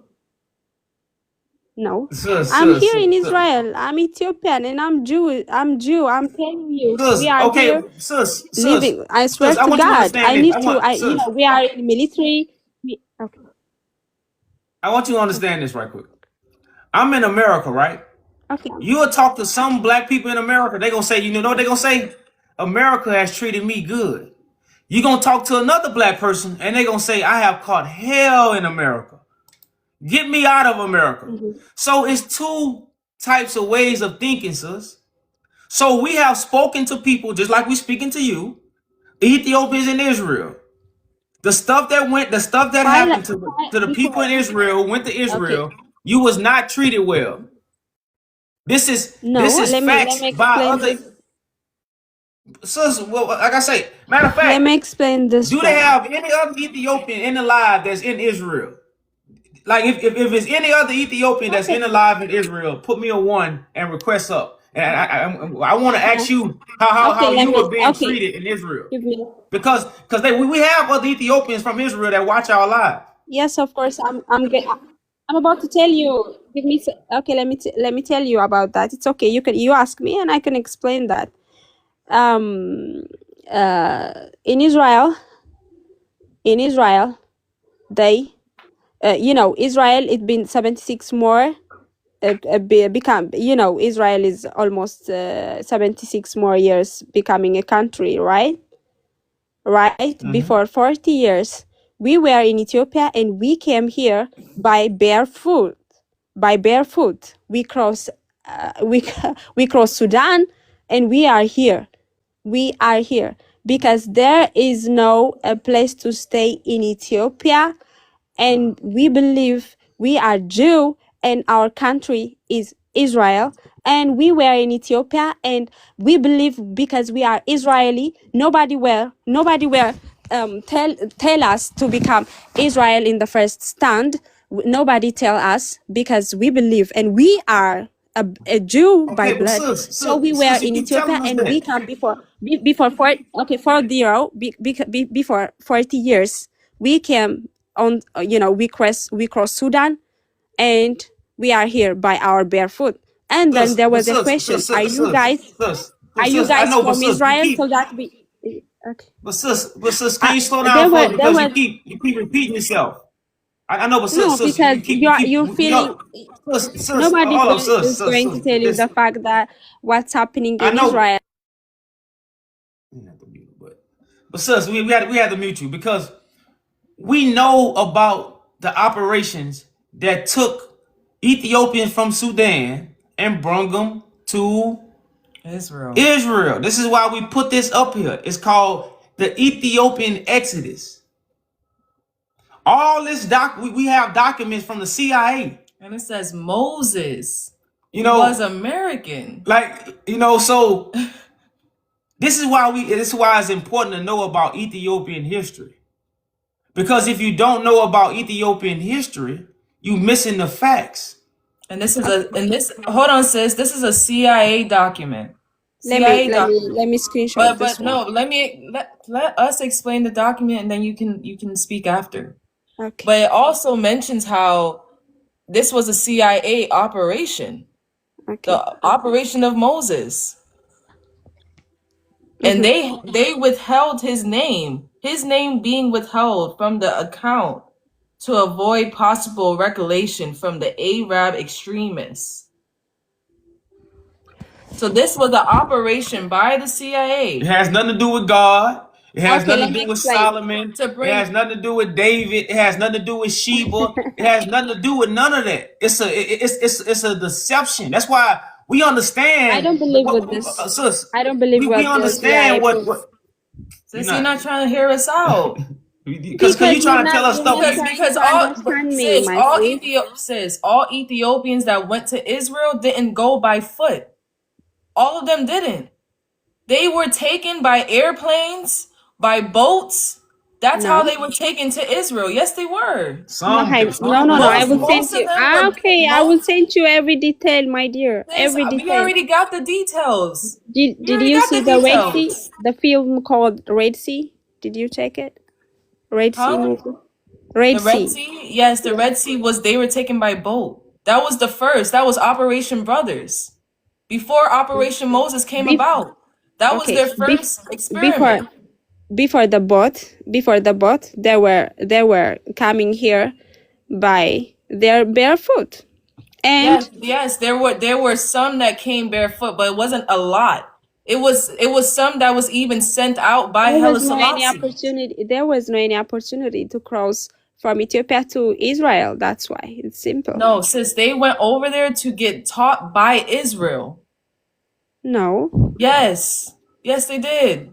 S4: No,
S2: sis,
S4: I'm
S2: sis,
S4: here
S2: sis,
S4: in
S2: sis,
S4: Israel. I'm Ethiopian and I'm Jew. I'm Jew. I'm telling you, we
S2: sis.
S4: are
S2: Okay,
S4: here
S2: sis.
S4: living. I swear
S2: I
S4: to
S2: want you to
S4: God,
S2: understand
S4: I
S2: this.
S4: need to. We are in military. Okay,
S2: I want you to understand this right quick. I'm in America, right?
S4: okay.
S2: You will talk to some black people in America, they gonna say, you know what they gonna say? America has treated me good. You gonna talk to another black person and they gonna say, I have caught hell in America. Get me out of America.
S4: Mhm.
S2: So it's two types of ways of thinking, sis. So we have spoken to people just like we speaking to you, Ethiopians in Israel. The stuff that happened to the people
S4: Before.
S2: in Israel who went to
S4: Okay.
S2: Israel, you was not treated well.
S4: No,
S2: This is
S4: let
S2: facts
S4: me
S2: by
S4: explain
S2: other.
S4: this.
S2: So, well, like I say, matter of
S4: Let
S2: fact,
S4: me explain this
S2: do they
S4: one.
S2: have any other Ethiopian in the live that's in Israel? Like if it's any other Ethiopian that's
S4: Okay.
S2: in the live in Israel, put me a one and request up. And I want to
S4: Yeah.
S2: ask you how
S4: Okay, let
S2: you
S4: me.
S2: were being
S4: Okay,
S2: treated in Israel,
S4: give me.
S2: because we have other Ethiopians from Israel that watch our live.
S4: Yes, of course. I'm about to tell you. Give me. Okay, let me tell you about that. It's okay. You ask me and I can explain that. Um, in Israel, they, Israel. It's been 76 more. Become. Israel is almost 76 more years becoming a country, right? Right?
S2: Mm-hmm.
S4: Before 40 years, we were in Ethiopia and we came here by barefoot. By barefoot, we cross, we cross Sudan, and we are here. We are here because there is no place to stay in Ethiopia, and we believe we are Jew and our country is Israel, and we were in Ethiopia and we believe because we are Israeli, nobody will tell us to become Israel in the first stand. Nobody tell us because we believe and we are a Jew by
S2: Okay, but
S4: blood. So we were
S2: you
S4: in
S2: keep telling
S4: Ethiopia
S2: us
S4: and we
S2: that.
S4: come before 40 years. We came on, we cross Sudan and we are here by our barefoot. And then there was a question: Are you
S2: I
S4: guys
S2: know, but
S4: from
S2: sis, you
S4: Israel?
S2: keep,
S4: So that we okay.
S2: can you slow down
S4: There
S2: for
S4: were
S2: us,
S4: there
S2: because
S4: were
S2: you keep repeating yourself. I know, but
S4: no, because you're
S2: we
S4: feeling
S2: all, sis,
S4: nobody
S2: hold on,
S4: is going to tell you the
S2: listen.
S4: fact that what's happening
S2: I
S4: in
S2: know,
S4: Israel.
S2: you don't have to mute, but sis, we had to mute you because we know about the operations that took Ethiopians from Sudan and brought them to
S3: Israel.
S2: Israel. This is why we put this up here. It's called the Ethiopian Exodus. All this we have documents from the CIA.
S3: And it says Moses,
S2: You
S3: who was
S2: know,
S3: American.
S2: so this is why it's important to know about Ethiopian history. Because if you don't know about Ethiopian history, you missing the facts.
S3: And this hold on, sis. This is a CIA document. CIA document.
S4: Let me screenshot
S3: But
S4: this one.
S3: no, let us explain the document and then you can speak after.
S4: Okay.
S3: But it also mentions how this was a CIA operation, the
S4: Okay.
S3: operation of Moses. And
S4: Mm-hmm.
S3: they withheld his name being withheld from the account to avoid possible recollection from the Arab extremists. So this was an operation by the
S2: It
S3: CIA
S2: has nothing to do with God. It has
S4: Okay,
S2: nothing
S4: let
S2: to
S4: me
S2: do with
S4: explain.
S2: Solomon.
S3: to
S2: It has
S3: bring.
S2: nothing to do with David. It has nothing to do with Sheba. It has nothing to do with none of that. It's a deception. That's why we
S4: I
S2: understand
S4: don't believe
S2: what,
S4: with this.
S2: sis.
S4: I don't believe
S2: We
S4: what the CIA
S2: understand
S4: proves.
S2: what you're
S3: Since you're
S2: not,
S3: not trying to hear us out.
S2: because
S4: Because
S2: you trying to tell us
S4: you're
S2: stuff.
S4: not
S2: We
S4: trying
S3: Because
S4: to understand me, my sis.
S3: all Ethiopians that went to Israel didn't go by foot. All of them didn't. They were taken by airplanes, by boats. That's how
S4: No.
S3: they were taken to Israel. Yes, they were.
S4: No,
S2: some
S4: no. I
S2: went.
S4: will send
S3: Most of
S4: you.
S3: them were
S4: Okay, I will
S3: most.
S4: send you every detail, my dear.
S3: Sis,
S4: Every
S3: we
S4: detail.
S3: already got the details. We
S4: Did
S3: already
S4: you
S3: got
S4: see
S3: the
S4: the Red Sea?
S3: details.
S4: The film called Red Sea? Did you check it? Red Sea
S3: Huh?
S4: movie. Red
S3: The Red
S4: Sea.
S3: Sea? Yes, the Red Sea they were taken by boat. That was the first. That was Operation Brothers. Before Operation Moses came
S4: Bef-
S3: about. That was
S4: okay.
S3: their first
S4: Before
S3: experiment.
S4: before the boat, they were coming here by their barefoot, and
S3: Yes, there were some that came barefoot, but it wasn't a lot. It was some that was even sent out by
S4: there
S3: Haile
S4: was no any
S3: Selassie.
S4: opportunity. There was no any opportunity to cross from Ethiopia to Israel. That's why it's simple.
S3: No, sis, they went over there to get taught by Israel.
S4: No.
S3: Yes. Yes, they did.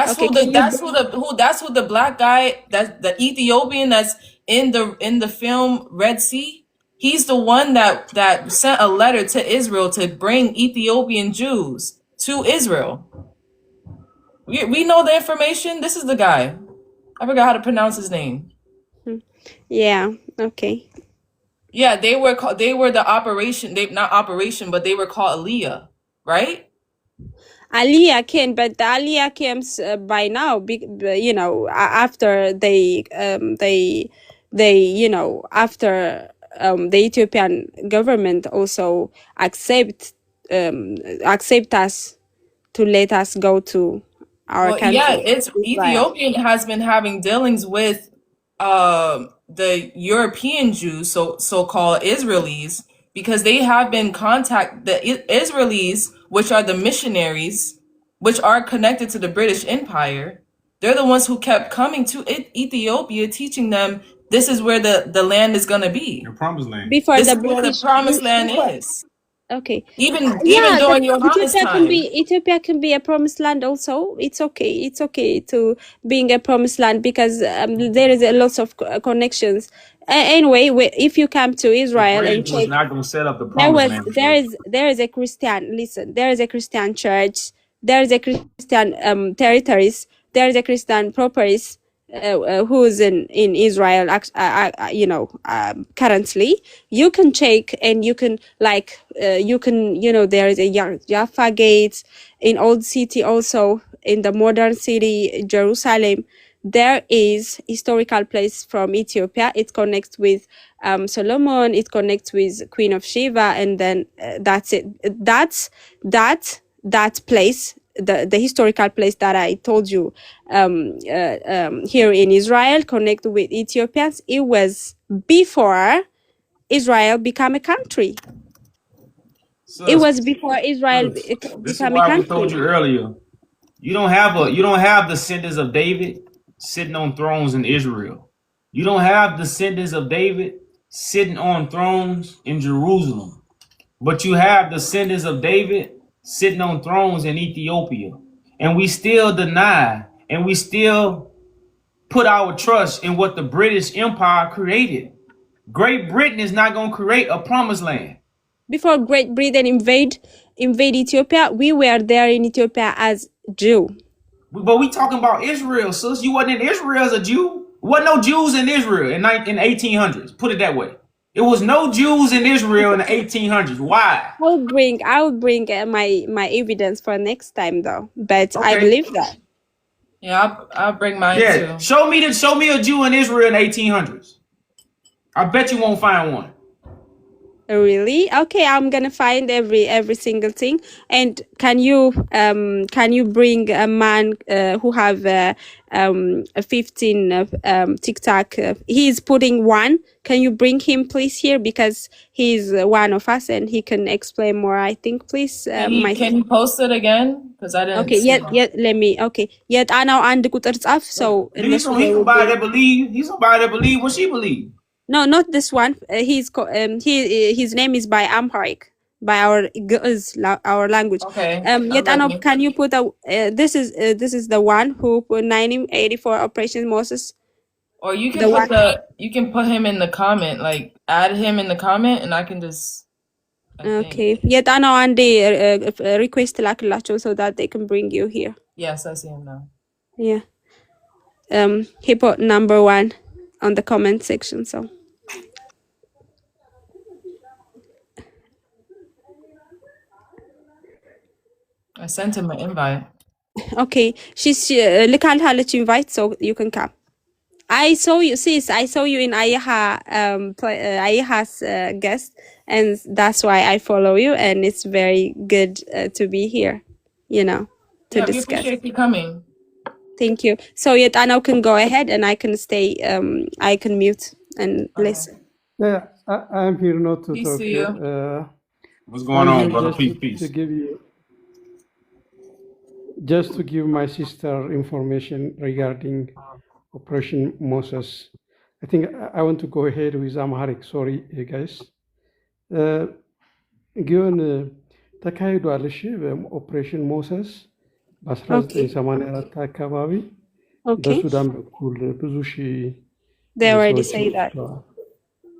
S4: Okay. Can you bring?
S3: That's who the black guy, that the Ethiopian that's in the film Red Sea. He's the one that sent a letter to Israel to bring Ethiopian Jews to Israel. We know the information. This is the guy. I forgot how to pronounce his name.
S4: Yeah. Okay.
S3: Yeah, they were called. They were the operation. They not operation, but they were called Aliyah, right?
S4: Aliyah came, but the Aliyah came by now, you know, after they, you know, after the Ethiopian government also accept us to let us go to our
S3: Well, yeah,
S4: country,
S3: it's
S4: Israel.
S3: Ethiopian has been having dealings with the European Jews, so-called Israelis, because they have been contact the Israelis, which are the missionaries, which are connected to the British Empire. They're the ones who kept coming to Ethiopia, teaching them this is where the land is gonna be.
S2: The promised land.
S4: Before
S3: This
S4: the
S3: is where the
S4: British,
S3: promised land
S4: before,
S3: is.
S4: okay.
S3: Even
S4: Yeah,
S3: during Johannes' time.
S4: Ethiopia can be a promised land also. It's okay. It's okay to being a promised land because there is a lots of connections. Anyway, if you come to
S2: The
S4: Israel and
S2: British was
S4: check,
S2: not going to set up the promised land for you.
S4: there is a Christian, listen, there is a Christian church, there is a Christian territories, there is a Christian properties who's in Israel, you know, currently. You can check and you can like you can, you know, there is a Jaffa Gate in Old City, also in the modern city Jerusalem. There is historical place from Ethiopia. It connects with Solomon. It connects with Queen of Sheba, and then that's it. That place, the historical place that I told you here in Israel, connect with Ethiopians. It was before Israel became a country. It
S2: Sis,
S4: was before Israel
S2: sis, this is
S4: became a
S2: why we told
S4: country.
S2: you earlier. You don't have descendants of David sitting on thrones in Israel. You don't have descendants of David sitting on thrones in Jerusalem. But you have descendants of David sitting on thrones in Ethiopia. And we still deny and we still put our trust in what the British Empire created. Great Britain is not going to create a promised land.
S4: Before Great Britain invade Ethiopia, we were there in Ethiopia as Jew.
S2: But we talking about Israel, sis. You wasn't in Israel as a Jew. Wasn't no Jews in Israel in 1800s. Put it that way. It was no Jews in Israel in the 1800s. Why?
S4: I will bring my evidence for next time though. But I
S2: Okay.
S4: believe that.
S3: Yeah, I'll bring mine
S2: Yeah.
S3: too.
S2: Show me a Jew in Israel in the 1800s. I bet you won't find one.
S4: Really? Okay, I'm gonna find every single thing. And can you bring a man who have a 15 TikTok? He's putting one. Can you bring him please here because he's one of us and he can explain more. I think please.
S3: Can you post it again? Because I didn't
S4: Okay,
S3: see it.
S4: let me. Okay, yet I know and ቁጥር ጻፍ. So
S2: He's somebody that believe. He's somebody that believe what she believe.
S4: No, not this one. His name is by Amharic, by our language.
S3: Okay.
S4: Yet Anop, can you put this is the one who put 1984 Operation Moses.
S3: Or you can you can put him in the comment, like add him in the comment, and I can just.
S4: Okay. Yet Ano and the request ላክላቸው so that they can bring you here.
S3: Yes, I see him now.
S4: Yeah. He put number 1 on the comment section. So.
S3: I sent him an invite.
S4: Okay, she's ልካልሃለች invite so you can come. I saw you, sis. I saw you in Ayaha's guest, and that's why I follow you. And it's very good to be here, you know, to
S3: Yeah, we
S4: discuss.
S3: appreciate you coming.
S4: Thank you. So yet Anna can go ahead, and I can stay. I can mute and listen.
S5: Yeah, I'm here not to
S3: Peace
S5: talk.
S3: to you.
S2: What's going
S5: I'm
S2: on,
S5: here
S2: brother?
S5: just
S2: Peace.
S5: to give my sister information regarding Operation Moses. I think I want to go ahead with Amharic. Sorry, guys. Given ተካሂዷል። እሺ ኦፕሬሽን ሞሰስ በ1984 አካባቢ
S4: Okay.
S5: በሱዳን በኩል ብዙ ሺህ
S4: They already
S5: ሰዎች
S4: say that.
S5: ወጥተዋል።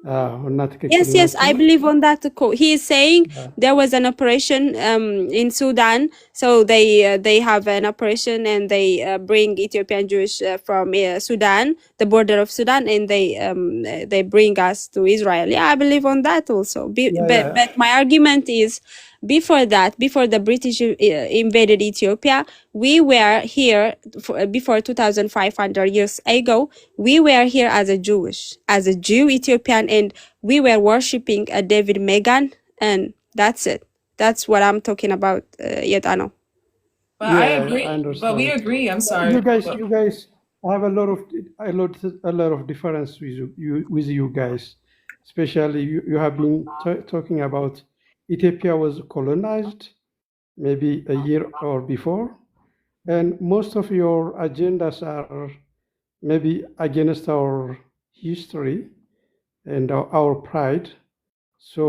S5: እና
S4: Yes,
S5: ትክክል
S4: yes, I
S5: ናቸው።
S4: believe on that. He is saying there was an operation in Sudan, so they have an operation and they bring Ethiopian Jewish from Sudan, the border of Sudan, and they bring us to Israel. Yeah, I believe on that also. But my argument is before that, before the British invaded Ethiopia, we were here before 2,500 years ago. We were here as a Jew Ethiopian, and we were worshiping a David Megan, and that's it. That's what I'm talking about, Yetano.
S3: But I
S5: Yeah,
S3: agree.
S5: I
S3: But we
S5: understand.
S3: agree. I'm sorry.
S5: You guys have a lot of difference with you guys. Especially you have been talking about Ethiopia was colonized maybe a year or before, and most of your agendas are maybe against our history and our pride. So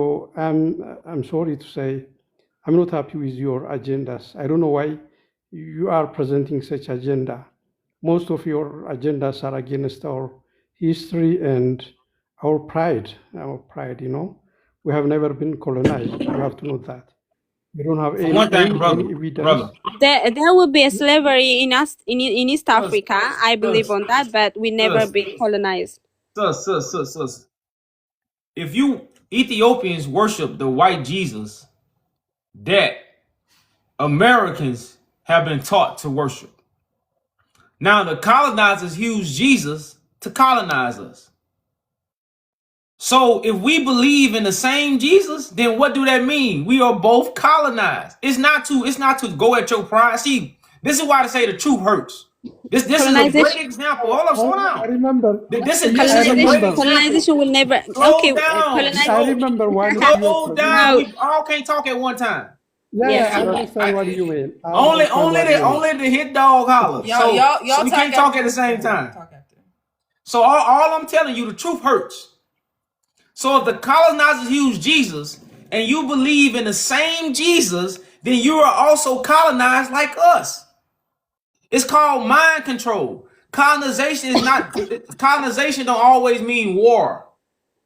S5: I'm sorry to say I'm not happy with your agendas. I don't know why you are presenting such agenda. Most of your agendas are against our history and our pride. Our pride, you know. We have never been colonized. You have to know that. We don't have
S2: For one thing,
S5: any evidence.
S4: There will be a slavery in us in East
S2: sus,
S4: Africa. I believe
S2: sus,
S4: on that, but we never
S2: sus,
S4: been colonized.
S2: sus. If you Ethiopians worship the white Jesus that Americans have been taught to worship. Now the colonizers use Jesus to colonize us. So if we believe in the same Jesus, then what do that mean? We are both colonized. It's not to go at your pride. See, this is why I say the truth hurts. This is a great
S4: Colonization.
S2: example. Hold up, slow down.
S5: I remember.
S2: This is
S5: I
S2: a great
S5: remember.
S2: example.
S4: Colonization will never.
S2: Slow
S4: Okay,
S2: down.
S5: I remember one of your
S2: Slow down.
S4: No.
S2: We all can't talk at one time.
S5: Yeah,
S4: Yes.
S5: I understand what you mean. I
S2: Only
S5: understand what you mean.
S2: the hit dog holler. So we can't talk at the same time. So all I'm telling you, the truth hurts. So if the colonizers use Jesus and you believe in the same Jesus, then you are also colonized like us. It's called mind control. Colonization is not colonization don't always mean war.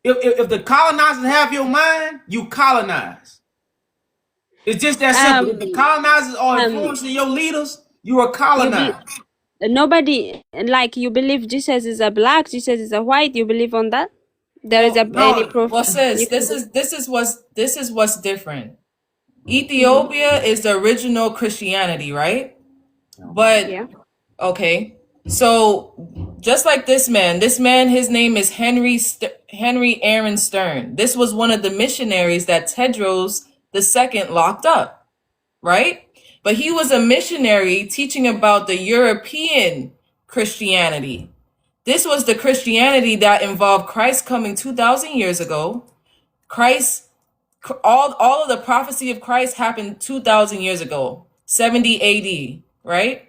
S2: If the colonizers have your mind, you colonize. It's just that simple. If the colonizers are influencing your leaders, you are colonized.
S4: Nobody, like, you believe Jesus is a black, Jesus is a white. You believe on that? There is any proof?
S3: Well, sis, this is what's different. Ethiopia is the original Christianity, right? But
S4: Yeah.
S3: okay, so just like this man, his name is Henry Aaron Stern. This was one of the missionaries that Tedros II locked up, right? But he was a missionary teaching about the European Christianity. This was the Christianity that involved Christ coming 2,000 years ago. All of the prophecy of Christ happened 2,000 years ago, 70 AD, right?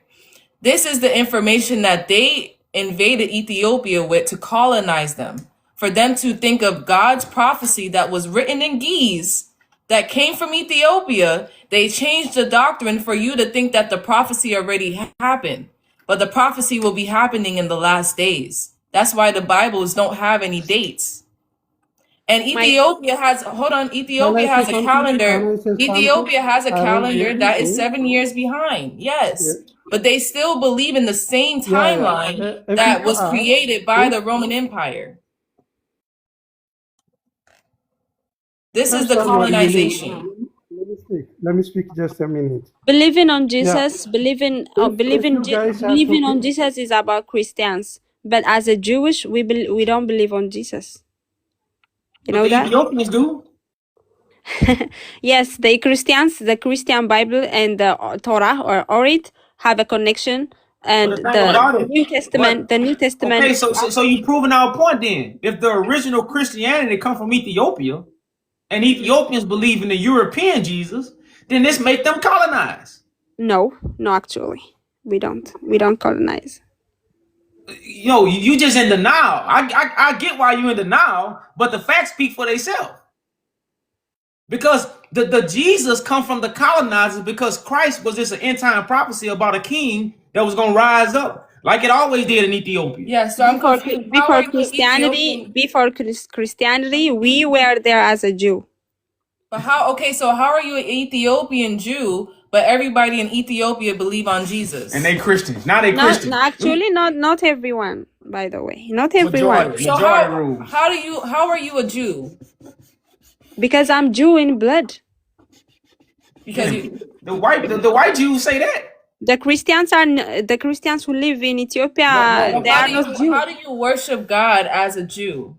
S3: This is the information that they invaded Ethiopia with to colonize them, for them to think of God's prophecy that was written in Ge'ez that came from Ethiopia. They changed the doctrine for you to think that the prophecy already happened, but the prophecy will be happening in the last days. That's why the Bibles don't have any dates. And Ethiopia has a calendar. Ethiopia has a calendar that is 7 years behind. Yes. But they still believe in the same timeline that was created by the Roman Empire. This is the colonization.
S5: Let me speak just a minute.
S4: Believing on Jesus, believing on
S5: talking-
S4: Jesus is about Christians. But as a Jewish, we don't believe on Jesus. You know
S2: the
S4: that?
S2: Ethiopians do.
S4: Yes, the Christian Bible and the Torah or Orit have a connection, and
S2: But the thing about it,
S4: The New Testament.
S2: Okay, so you proving our point then. If the original Christianity come from Ethiopia, and Ethiopians believe in the European Jesus, then this make them colonize.
S4: No, actually, we don't colonize.
S2: You know, you just in denial. I get why you in denial, but the facts speak for themselves. Because the Jesus come from the colonizers, because Christ was just an end time prophecy about a king that was gonna rise up. like it always did in Ethiopia.
S3: Yeah, so I'm confused. How are you
S4: Christianity, we were there as a Jew.
S3: But how? Okay, so how are you an Ethiopian Jew, but everybody in Ethiopia believe on Jesus?
S2: And they Christians. Now they
S4: Not
S2: Christians.
S4: actually, not everyone. By the way, not everyone.
S2: Majority.
S3: So
S2: rules.
S3: how are you a Jew?
S4: Because I'm Jew in blood.
S3: Because
S2: the white Jews say that.
S4: The Christians who live in Ethiopia.
S3: No,
S4: they are not Jews.
S3: How do you worship God as a Jew?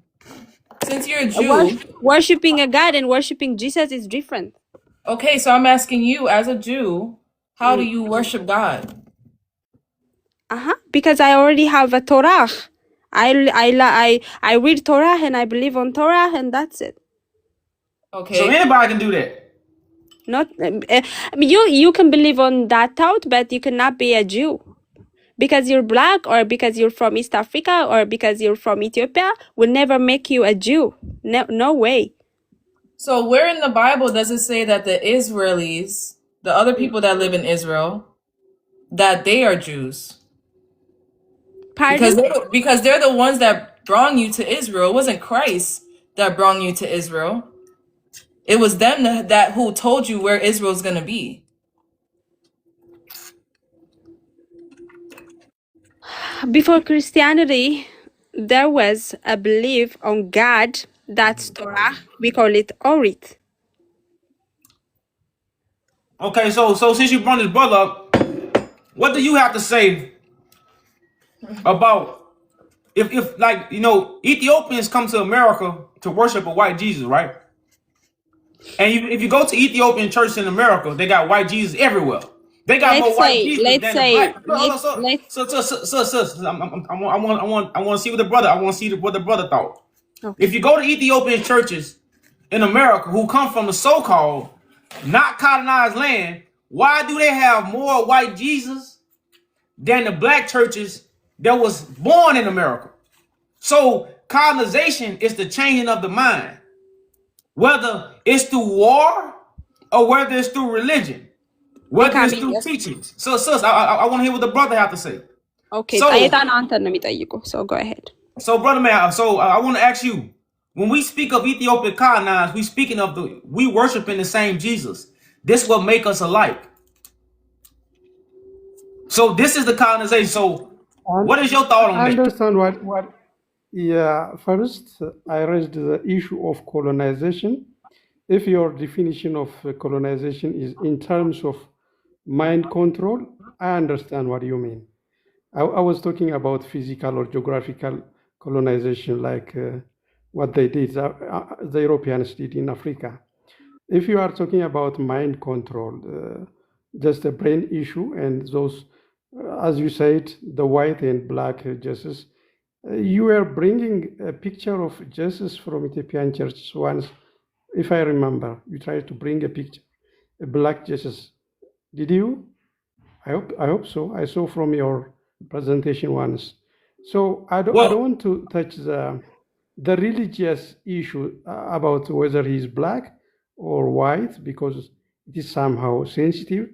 S3: Since you're a Jew,
S4: worshiping a God and worshiping Jesus is different.
S3: Okay, so I'm asking you, as a Jew, how do you worship God?
S4: Because I already have a Torah. I read Torah and I believe on Torah, and that's it.
S3: Okay.
S2: So anybody can do that.
S4: Not you can believe on that thought, but you cannot be a Jew. Because you're black, or because you're from East Africa, or because you're from Ethiopia, will never make you a Jew. No way.
S3: So where in the Bible does it say that the Israelis, the other people that live in Israel, that they are Jews?
S4: Pardon?
S3: Because they're the ones that brought you to Israel. It wasn't Christ that brought you to Israel. It was them that who told you where Israel's going to be.
S4: Before Christianity, there was a belief on God. That's Torah. We call it Orit.
S2: Okay, so since you brought this brother up, what do you have to say about if like, you know, Ethiopians come to America to worship a white Jesus, right? And if you go to Ethiopian church in America, they got white Jesus everywhere. They got more white Jesus than the black. I want to see what the brother thought. Okay. If you go to Ethiopian churches in America who come from the so-called not colonized land, why do they have more white Jesus than the black churches that was born in America? So colonization is the changing of the mind, whether it's through war or whether it's through religion, whether it's through teachings. So sis, I want to hear what the brother have to say.
S4: Okay, so go ahead.
S2: So brother man, so I want to ask you, when we speak of Ethiopia colonized, we speaking of we worshiping the same Jesus. This will make us alike. So this is the colonization. So what is your thought on that?
S5: I understand what. Yeah, first I raised the issue of colonization. If your definition of colonization is in terms of mind control, I understand what you mean. I was talking about physical or geographical colonization, like what they did, the Europeans did in Africa. If you are talking about mind control, just a brain issue, and those, as you said, the white and black Jesus, you were bringing a picture of Jesus from Ethiopian church once, if I remember. You tried to bring a picture, a black Jesus. Did you? I hope so. I saw from your presentation once. So I don't want to touch the religious issue about whether he's black or white, because it is somehow sensitive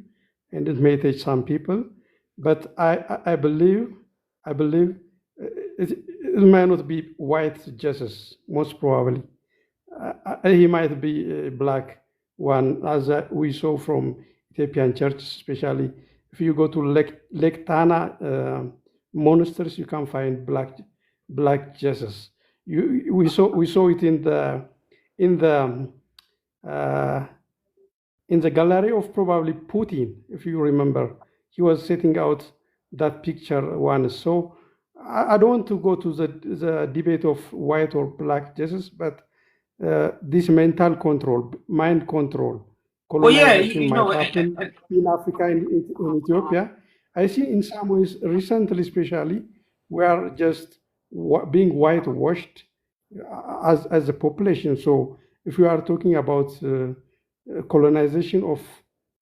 S5: and it may touch some people. But I believe it might not be white Jesus, most probably. He might be a black one, as we saw from Ethiopian church, especially if you go to Lake Tana monasteries, you can find black Jesus. We saw it in the gallery of probably Putin, if you remember. He was setting out that picture once. So I don't want to go to the debate of white or black Jesus, but this mental control, mind control, colonization might happen in Africa, in Ethiopia. I see in some ways, recently especially, we are just being whitewashed as a population. So if we are talking about colonization of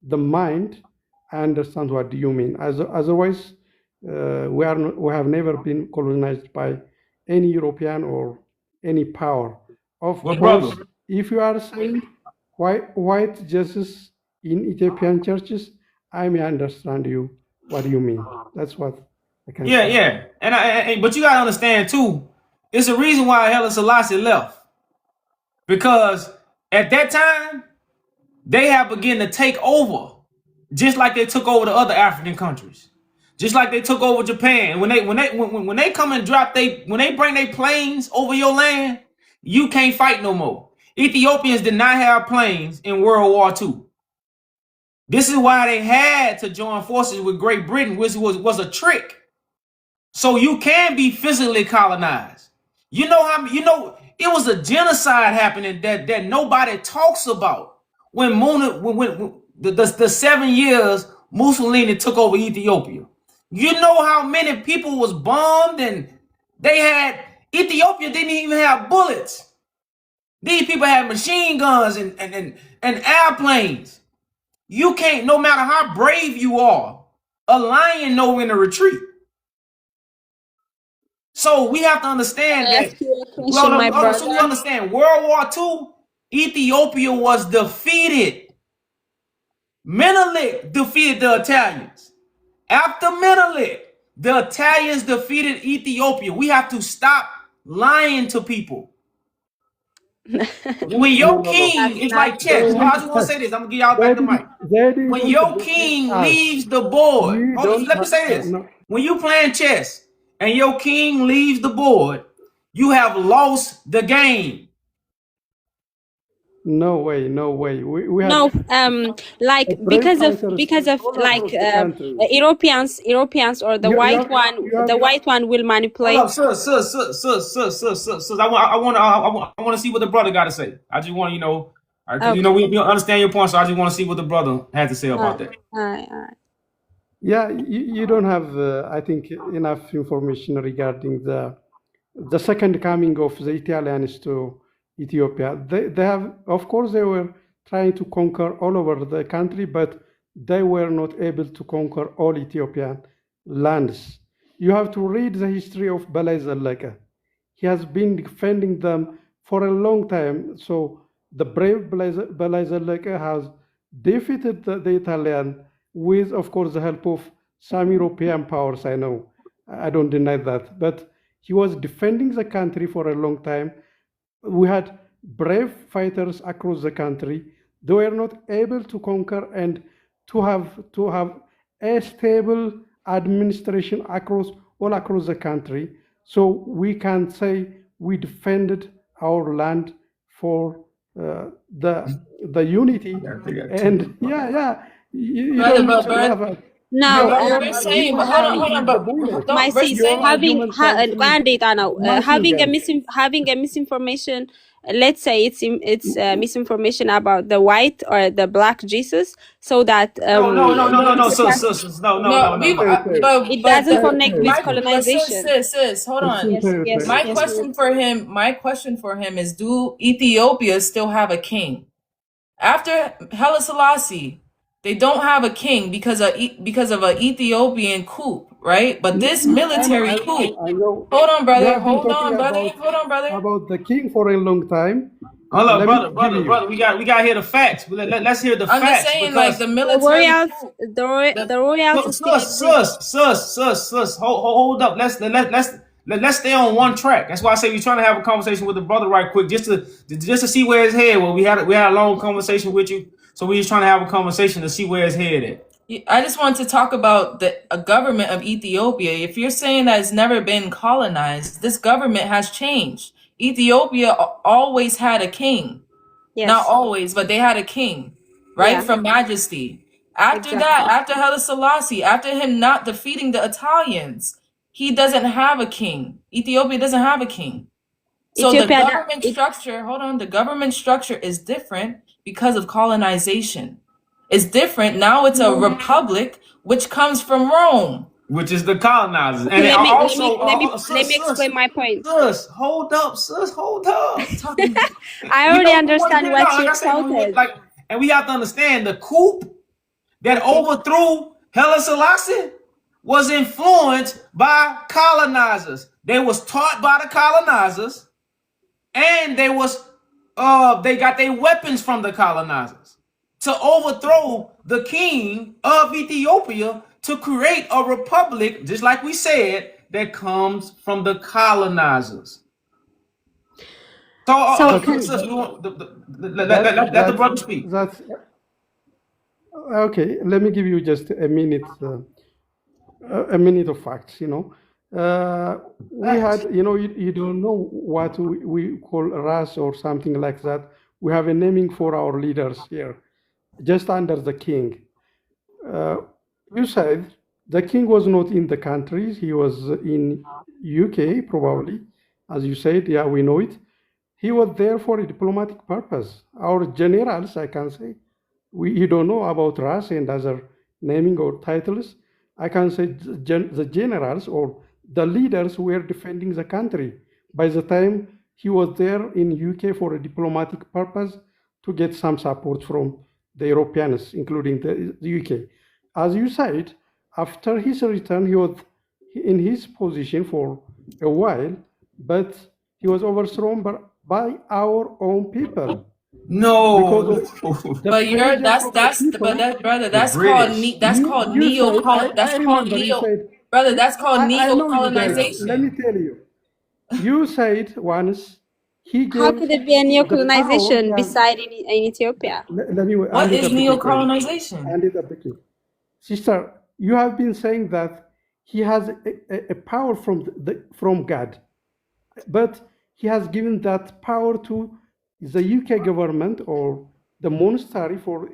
S5: the mind, I understand what you mean. Otherwise, we have never been colonized by any European or any power. Of course, if you are saying white Jesus in Ethiopian churches, I may understand what you mean. That's what can
S2: Yeah,
S5: say.
S2: yeah. But you gotta understand too, it's a reason why Haile Selassie left. Because at that time, they have begun to take over, just like they took over the other African countries. Just like they took over Japan. When they come and drop when they bring their planes over your land, you can't fight no more. Ethiopians did not have planes in World War II. This is why they had to join forces with Great Britain, which was a trick. So you can be physically colonized. You know it was a genocide happening that nobody talks about when the 7 years Mussolini took over Ethiopia. You know how many people was bombed, and Ethiopia didn't even have bullets. These people had machine guns and airplanes. You can't, no matter how brave you are, a lion know when to retreat. So we have to understand
S4: I
S2: that.
S4: ask you a question, my
S2: So we
S4: brother.
S2: understand World War II, Ethiopia was defeated. Menelik defeated the Italians. After Menelik, the Italians defeated Ethiopia. We have to stop lying to people. When your
S5: No.
S2: king,
S4: That's
S2: it's
S4: not
S2: like
S5: They
S2: chess. I
S4: true.
S2: just want to say this. I'm gonna give y'all
S5: they
S2: back the
S5: didn't
S2: mic.
S5: they
S2: When
S5: didn't
S2: your
S5: defeat
S2: king
S5: us.
S2: leaves the board,
S5: We
S2: hold on,
S5: don't
S2: let me say
S5: have
S2: this.
S5: no.
S2: When you playing chess and your king leaves the board, you have lost the game.
S5: No way, no way. We had
S4: No, like
S5: brave fighters
S4: because of
S5: all across the country.
S4: Europeans or
S5: You have you have
S4: the white one will
S2: Hold up,
S4: manipulate.
S2: sis. I want to see what the brother got to say. I just want because
S4: Okay.
S2: we understand your point, so I just want to see what the brother had to say about that.
S4: Alright.
S5: Yeah, you don't have I think enough information regarding the second coming of the Italians to Ethiopia. They have, of course, they were trying to conquer all over the country, but they were not able to conquer all Ethiopian lands. You have to read the history of Balai Zallaka. He has been defending them for a long time. So the brave Balai Zallaka has defeated the Italian with, of course, the help of some European powers. I know, I don't deny that, but he was defending the country for a long time. We had brave fighters across the country. They were not able to conquer and to have a stable administration all across the country. So we can say we defended our land for the unity. And yeah, you
S3: Brother,
S5: don't need
S3: but
S5: to laugh
S3: brother,
S5: at
S4: Now,
S5: your
S3: but
S5: own
S3: we're saying, but
S5: argument
S3: hold on,
S5: can
S3: hold on,
S5: kill the
S3: but
S5: bullet.
S4: my
S3: don't. We're
S4: sis,
S5: Your
S3: saying,
S5: argument can kill machine
S4: having
S5: gun.
S4: having a misinformation. Let's say it's misinformation about the white or the black Jesus, so that
S2: No,
S4: Ethiopian,
S3: no, we,
S5: Territory.
S4: it
S3: but
S4: doesn't
S3: the
S4: connect with
S5: Territory.
S3: but
S4: colonization.
S3: sis, hold
S5: It's
S3: on.
S5: in
S4: Yes,
S5: territory.
S3: My
S4: yes.
S3: question for him is: do Ethiopia still have a king after Haile Selassie? They don't have a king because of an Ethiopian coup, right? But this military coup.
S5: I know.
S3: Hold on,
S5: You
S3: brother.
S5: have been
S3: Hold
S5: talking
S3: on, brother. Hold on, brother.
S5: about the king for a long time.
S2: Hold up,
S5: Let me give you.
S2: brother. We got to hear the facts. Let's hear the
S3: I'm just
S2: facts
S3: saying, like
S2: because
S3: the
S4: The
S3: military
S4: royals,
S3: coup.
S4: the royals still exist.
S2: sus. Hold up. Let's stay on one track. That's why I say we're trying to have a conversation with the brother right quick, just to see where his head. Well, we had a long conversation with you, so we just trying to have a conversation to see where his head at.
S3: I just want to talk about a government of Ethiopia. If you're saying that it's never been colonized, this government has changed. Ethiopia always had a king. Not
S4: Yes,
S3: always, but they had a king, right?
S4: yeah,
S3: From majesty. After that,
S4: exactly.
S3: after Haile Selassie, after him not defeating the Italians, he doesn't have a king. Ethiopia doesn't have a king. So the
S4: Ethiopia,
S3: government structure, hold on, the government structure is different because of colonization. It's different. Now it's a republic, which comes from Rome.
S2: Which is the colonizers,
S4: okay,
S2: and then
S4: let me explain my point.
S2: sus, hold up.
S3: Talking
S4: I
S2: You
S4: already
S2: know, we want to
S4: understand
S2: get it
S4: what
S2: out. Like
S4: you
S2: I said,
S4: shouted.
S2: and we have to understand the coup that
S4: Okay.
S2: overthrew Haile Selassie was influenced by colonizers. They was taught by the colonizers, and they got their weapons from the colonizers to overthrow the king of Ethiopia to create a republic, just like we said, that comes from the colonizers. So,
S4: So
S5: Okay,
S2: sister,
S5: that
S2: let the brother speak.
S5: that's okay. Let me give you just a minute of facts. We had, you don't know what we call ras or something like that. We have a naming for our leaders here, just under the king. You said the king was not in the country; he was in UK probably, as you said. Yeah, we know it. He was there for a diplomatic purpose. Our generals, I can say, you don't know about Ras and other naming or titles. I can say the generals or the leaders were defending the country. By the time he was there in UK for a diplomatic purpose to get some support from the Europeans, including the UK. As you said, after his return, he was in his position for a while, but he was overthrown by our own people because
S2: No,
S5: of the
S3: But you're
S5: pressure from the
S3: but
S5: people.
S3: that brother,
S2: the British.
S5: You said,
S3: that's
S5: I
S3: called
S5: remember you
S3: neo
S5: said,
S3: brother, that's called
S5: I
S3: neo
S5: know you guys. Let me
S3: colonization.
S5: tell you. You said once he
S4: how
S5: gave
S4: could it be a
S5: the power. He
S4: neo-colonization
S5: has,
S4: beside in Ethiopia?
S5: let me
S3: What
S5: hand it
S3: is
S5: up the
S3: neo
S5: king, please.
S3: colonization?
S5: Hand it up the king. Sister, you have been saying that he has a power from God, but he has given that power to the UK government or the monastery for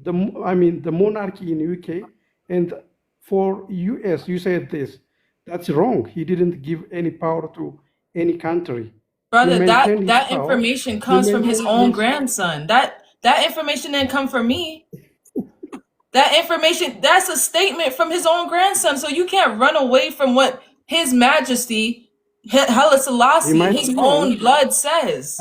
S5: the monarchy in UK and for US. You said this. That's wrong. He didn't give any power to any country. He
S3: Brother,
S5: maintained his
S3: that
S5: power.
S3: information
S5: He
S3: comes from his
S5: maintained
S3: own
S5: his.
S3: grandson. That information didn't come from me. That information, that's a statement from his own grandson. So you can't run away from what His Majesty, Haile
S5: He
S3: Selassie,
S5: might
S3: his
S5: be
S3: own
S5: wrong.
S3: blood says.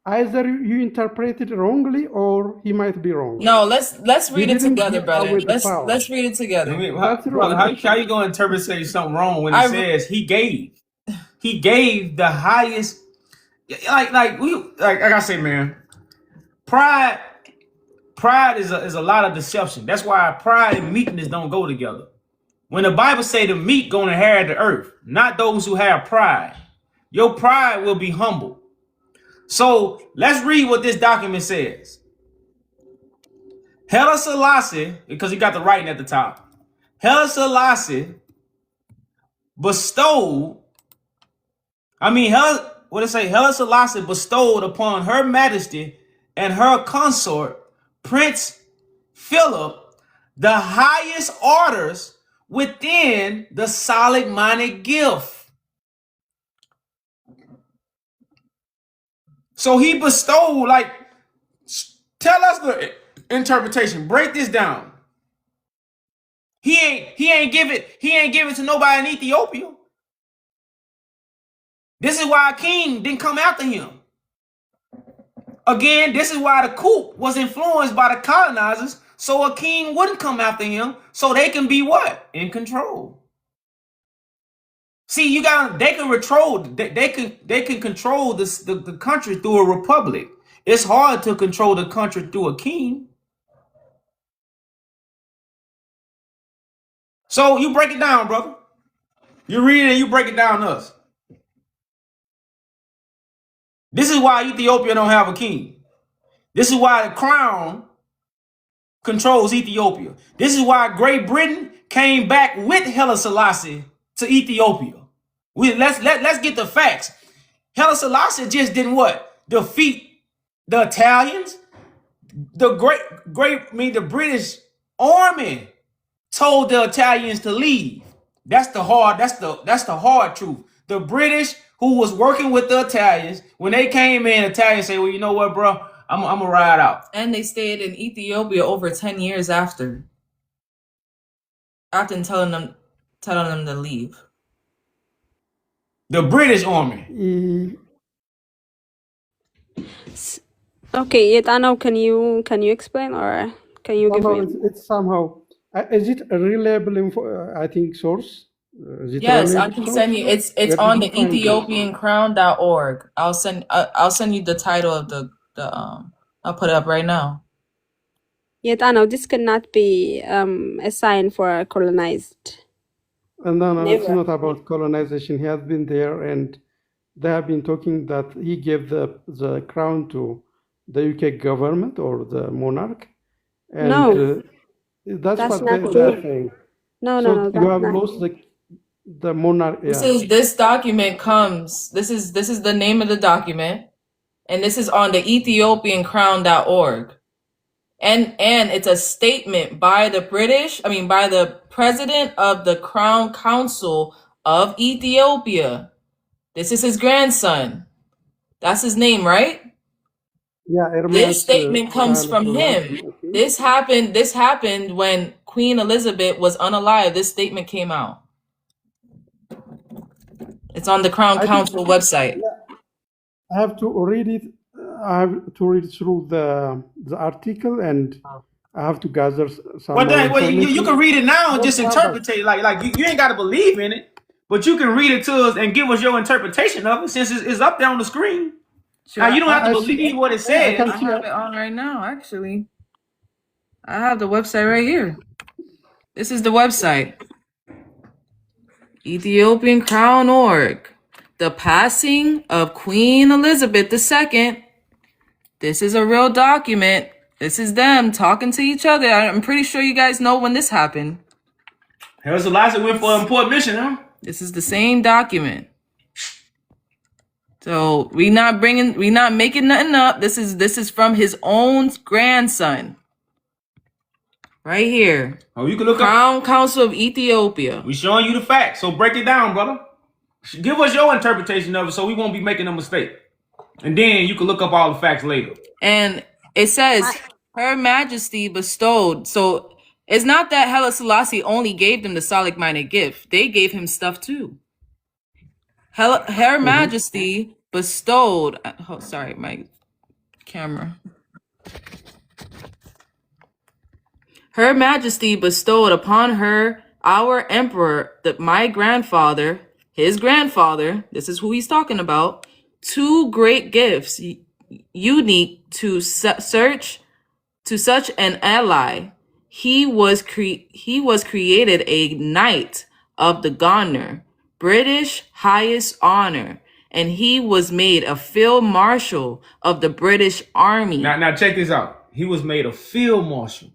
S5: Either you interpret it wrongly or he might be wrong.
S3: No, let's
S5: He
S3: read it
S5: didn't
S3: together,
S5: give
S3: brother.
S5: away the power.
S3: Let's read it together.
S5: That's
S2: Brother,
S5: wrong.
S2: how you gonna interpret say something wrong when it
S3: I
S2: says he gave? He gave the highest. Like I say, man. Pride, pride is a lot of deception. That's why pride and meekness don't go together. When the Bible say the meek gonna inherit the earth, not those who have pride. Your pride will be humble. So let's read what this document says. Haile Selassie, because he got the writing at the top. Haile Selassie bestowed, Haile Selassie bestowed upon Her Majesty and her consort, Prince Philip, the highest orders within the solid-minded gift. So he bestowed, tell us the interpretation. Break this down. He ain't give it to nobody in Ethiopia. This is why a king didn't come after him. Again, this is why the coup was influenced by the colonizers, so a king wouldn't come after him, so they can be what? In control. See, they can control the country through a republic. It's hard to control the country through a king. So you break it down, brother. You read it and you break it down to us. This is why Ethiopia don't have a king. This is why the crown controls Ethiopia. This is why Great Britain came back with Haile Selassie to Ethiopia. Let's get the facts. Haile Selassie just didn't what? Defeat the Italians. The British army told the Italians to leave. That's the hard truth. The British, who was working with the Italians, when they came in, Italians say, well, you know what, bro? I'm gonna ride out.
S3: And they stayed in Ethiopia over 10 years after telling them to leave.
S2: The British army.
S4: Okay, Yetano, can you explain or can you give
S5: Somehow
S4: me?
S5: it's somehow. Is it a reliable I think source? Is it
S3: Yes, I
S5: reliable
S3: can
S5: source?
S3: send you. It's
S5: Where
S3: on
S5: did
S3: the
S5: you find this?
S3: EthiopianCrown.org. I'll send you the title of the I'll put it up right now.
S4: Yet I know this cannot be a sign for colonized.
S5: And no, it's
S4: Never.
S5: not about colonization. He has been there, and they have been talking that he gave the crown to the UK government or the monarch, and
S4: No,
S5: that's
S4: that's
S5: what
S4: not
S5: they're
S4: true.
S5: saying.
S4: No,
S5: So you
S4: that's
S5: have
S4: not.
S5: lost the monarch. Yeah.
S3: This document comes. This is the name of the document, and this is on the EthiopianCrown.org. And it's a statement by the by the president of the Crown Council of Ethiopia. This is his grandson. That's his name, right?
S5: Yeah,
S3: This
S5: Ermias
S3: statement comes
S5: Haile
S3: from
S5: Selassie.
S3: him.
S5: Okay.
S3: This happened when Queen Elizabeth was unalive. This statement came out. It's on the Crown
S5: I think
S3: Council website.
S5: I have to read it. I have to read through the article, and I have to gather some
S2: Well,
S5: more
S2: well, you
S5: information.
S2: can read it now and
S5: No
S2: just
S5: problem.
S2: interpret it. Like you ain't got to believe in it, but you can read it to us and give us your interpretation of it since it's up there on the screen.
S3: Sure.
S2: Now you don't have to
S5: I
S2: believe
S5: see.
S2: what it
S5: Yeah, I
S2: says.
S5: can
S3: I
S5: see.
S3: have it on right now, actually. I have the website right here. This is the website. EthiopianCrown.org. The passing of Queen Elizabeth II. This is a real document. This is them talking to each other. I'm pretty sure you guys know when this happened.
S2: Haile Selassie went for an important mission, huh?
S3: This is the same document. So we not making nothing up. This is from his own grandson. Right here.
S2: Oh, you can look
S3: Crown Council of Ethiopia.
S2: We showing you the facts, so break it down, brother. Give us your interpretation of it, so we won't be making a mistake. And then you can look up all the facts later.
S3: And it says, Her Majesty bestowed. So it's not that Haile Selassie only gave them the Salic-minded gift. They gave him stuff too. Her Majesty bestowed. Oh, sorry, my camera. Her Majesty bestowed upon her, our emperor, my grandfather, his grandfather, this is who he's talking about, 2 great gifts, unique to such an ally. He was created a knight of the Garter, British highest honor, and he was made a field marshal of the British Army.
S2: Now check this out. He was made a field marshal.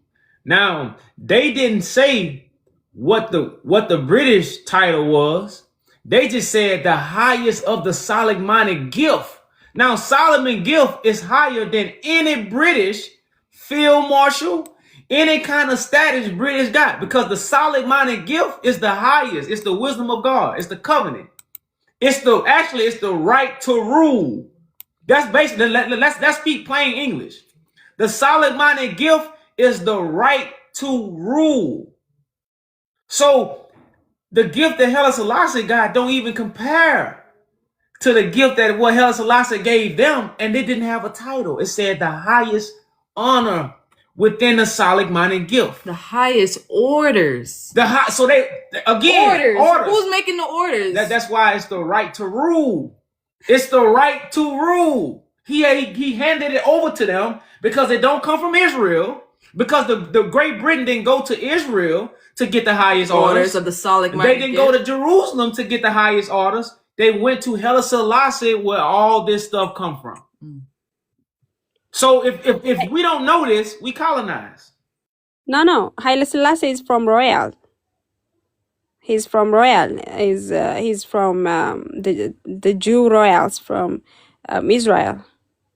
S2: Now, they didn't say what the British title was. They just said the highest of the Solomonic gift. Now, Solomon gift is higher than any British field marshal, any kind of status British got, because the Solomonic gift is the highest. It's the wisdom of God. It's the covenant. It's the right to rule. That's basically, let's speak plain English. The Solomonic gift is the right to rule. So the gift that Haile Selassie got don't even compare to the gift that what Haile Selassie gave them, and they didn't have a title. It said the highest honor within the Solomonic gift.
S3: The highest orders.
S2: So they again orders.
S3: Who's making the orders?
S2: That's why it's the right to rule. It's the right to rule. He handed it over to them because it don't come from Israel. Because the Great Britain didn't go to Israel to get the highest orders
S3: of the Solomonic
S2: They didn't go to Jerusalem to get the highest orders. They went to Haile Selassie, where all this stuff come from. So if we don't know this, we colonize.
S4: No. Haile Selassie is from royal. He's from royal. He's from the Jew royals from Israel.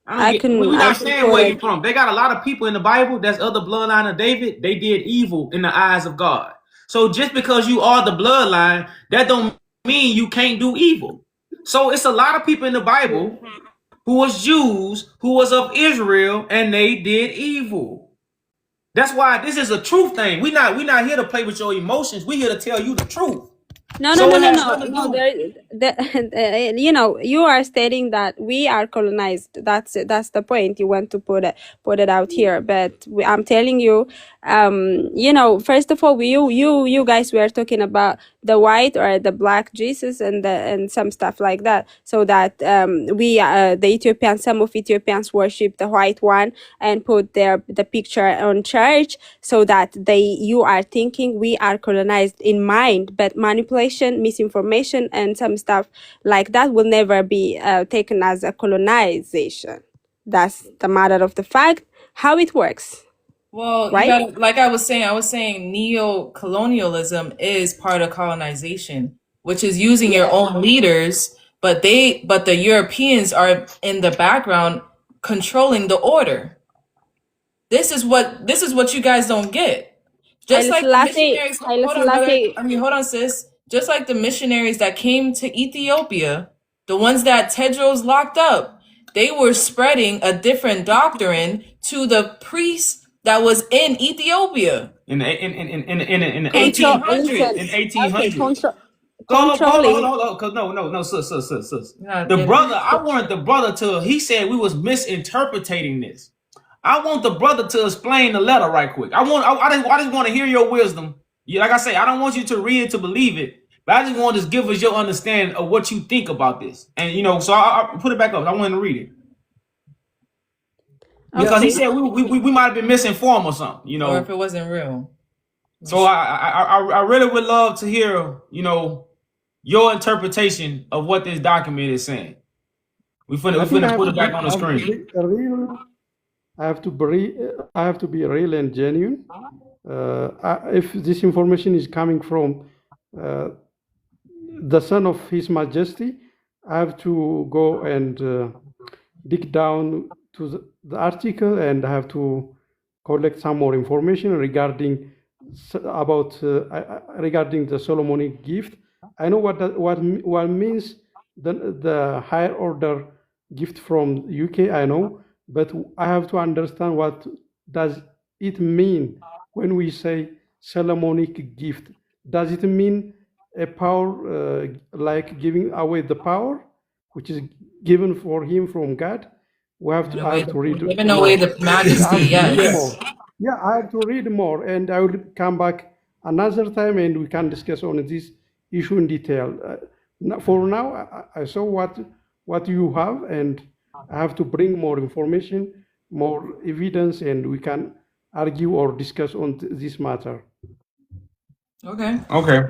S2: We're not saying where you're from. They got a lot of people in the Bible that's of the bloodline of David. They did evil in the eyes of God. So just because you are the bloodline, that don't mean you can't do evil. So it's a lot of people in the Bible who was Jews, who was of Israel, and they did evil. That's why this is a truth thing. We're not here to play with your emotions. We're here to tell you the truth.
S4: No, no,
S2: So
S4: no,
S2: it
S4: no,
S2: has
S4: no,
S2: nothing to
S4: no.
S2: do.
S4: You know, you are stating that we are colonized. That's the point. You want to put it out here, but I'm telling you, you know, first of all, you guys were talking about the white or the black Jesus and some stuff like that. So that the Ethiopians, some of Ethiopians worship the white one and put the picture on church, so that you are thinking we are colonized in mind, but manipulation, misinformation, and some stuff like that will never be taken as a colonization. That's the matter of the fact how it works,
S3: Well, you
S4: right?
S3: got, like I was saying neo-colonialism is part of colonization, which is using your
S4: Yeah.
S3: own leaders, but the Europeans are in the background controlling the order. This is what you guys don't get. Just
S4: Haile
S3: like the
S4: Selassie,
S3: missionaries,
S4: Haile
S3: hold on, brother.
S4: Selassie.
S3: I mean, hold on, sis. Just like the missionaries that came to Ethiopia, the ones that Tedros locked up, they were spreading a different doctrine to the priests that was in Ethiopia.
S2: In the
S3: Eighteen
S4: Control.
S3: hundreds.
S2: in
S4: Listen. Okay.
S2: 1800s.
S4: Controlling.
S2: Hold on, cause no, sis.
S3: You're not
S2: The
S3: getting
S2: brother,
S3: it.
S2: I wanted the brother to. He said we was misinterpreting this. I want the brother to explain the letter right quick. I just want to hear your wisdom. Like I say, I don't want you to read it to believe it, but I just want to give us your understanding of what you think about this. And you know, so I put it back up. I want to read it because he
S4: Okay.
S2: said we might have been misinformed or something. You
S3: Or if
S2: know,
S3: it wasn't real.
S2: so I really would love to hear your interpretation of what this document is saying. We
S5: I think
S2: finna put it back on the screen.
S5: I have to be real and genuine. If this information is coming from the son of His Majesty, I have to go and dig down to the article, and I have to collect some more information regarding regarding the Solomonic gift. I know what means the higher order gift from UK. I know, but I have to understand what does it mean when we say Solomonic gift. Does it mean a power like giving away the power, which is given for him from God? I have to read
S3: Giving
S5: more.
S3: away the
S5: I
S3: majesty,
S5: have to read
S3: yes.
S5: more. Yeah, I have to read more, and I will come back another time, and we can discuss on this issue in detail. For now, I saw what you have, and I have to bring more information, more evidence, and we can argue or discuss on this matter.
S3: Okay.
S2: Okay.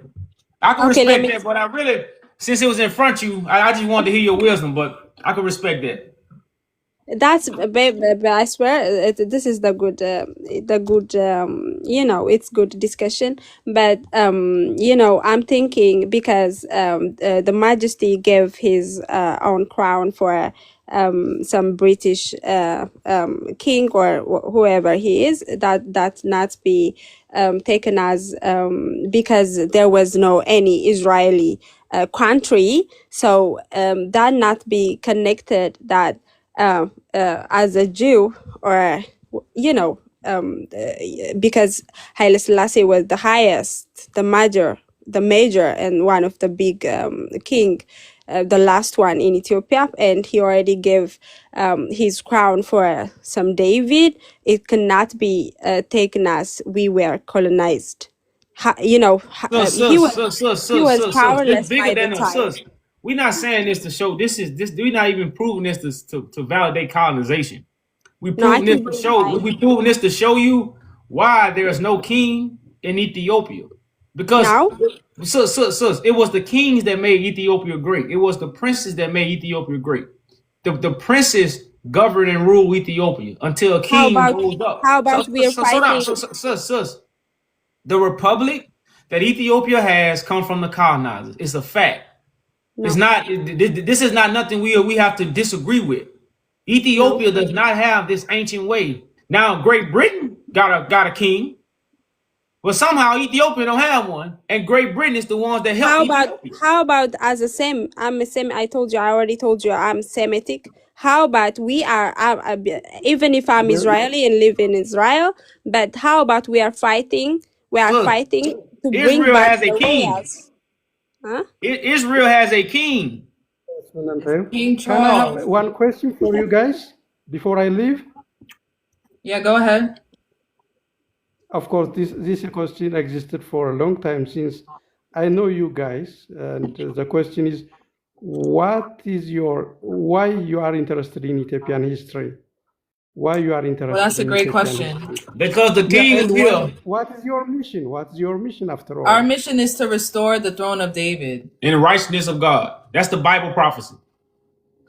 S2: I can
S4: Okay. Let
S2: respect
S4: me.
S2: that, but I really, since it was in front of you, I just wanted to hear your wisdom, but I can respect that.
S4: That's babe, I swear this is the good you know, it's good discussion, but you know, I'm thinking because the Majesty gave his own crown for some British king or whoever he is, that not be taken as because there was no any Israeli country, so that not be connected that as a Jew, or you know, because Haile Selassie was the highest, the major, and one of the big king, the last one in Ethiopia, and he already gave his crown for some David. It cannot be taken as we were colonized. You know, he was
S2: Sus. This
S4: powerless
S2: bigger
S4: by the
S2: than a
S4: time.
S2: sus. We're not saying this to show. We're not even proving this to validate colonization. We
S4: No, I
S2: proving this
S4: can
S2: to
S4: bring
S2: show.
S4: my
S2: We proving this to show you why there is no king in Ethiopia. Because
S4: now.
S2: sus, it was the kings that made Ethiopia great. It was the princes that made Ethiopia great. The princes govern and rule Ethiopia until a
S4: How
S2: king
S4: about
S2: rose up.
S4: how about we are
S2: So now,
S4: fighting?
S2: sus. The republic that Ethiopia has come from the colonizers. It's a fact. It's
S4: No,
S2: not. This is not nothing we have to disagree with.
S4: no.
S2: Ethiopia does not have this ancient way. Now, Great Britain got a king, but somehow Ethiopia don't have one, and Great Britain is the ones that help Ethiopia.
S4: How about as a Sem? I'm a Sem. I already told you I'm Semitic. How about we are even if I'm Israeli and live in Israel, but how about we are fighting? We are
S2: So
S4: fighting to bring
S2: Israel
S4: back
S2: has a
S4: the
S2: king.
S4: royals. Huh?
S2: Israel has a king.
S3: King
S5: Can I have
S3: Charles.
S5: one question for you guys before I leave?
S3: Yeah, go ahead.
S5: Of course, this question existed for a long time since I know you guys, and the question is, why you are interested in Ethiopian history? Why you are
S3: Well,
S5: interested
S3: that's a
S5: in
S3: great
S5: Ethiopian
S3: question.
S5: history?
S2: Because the
S5: Yeah,
S2: king is
S5: and
S2: here.
S5: what is your mission? What's your mission after
S3: Our
S5: all?
S3: mission is to restore the throne of David.
S2: In the righteousness of God. That's the Bible prophecy.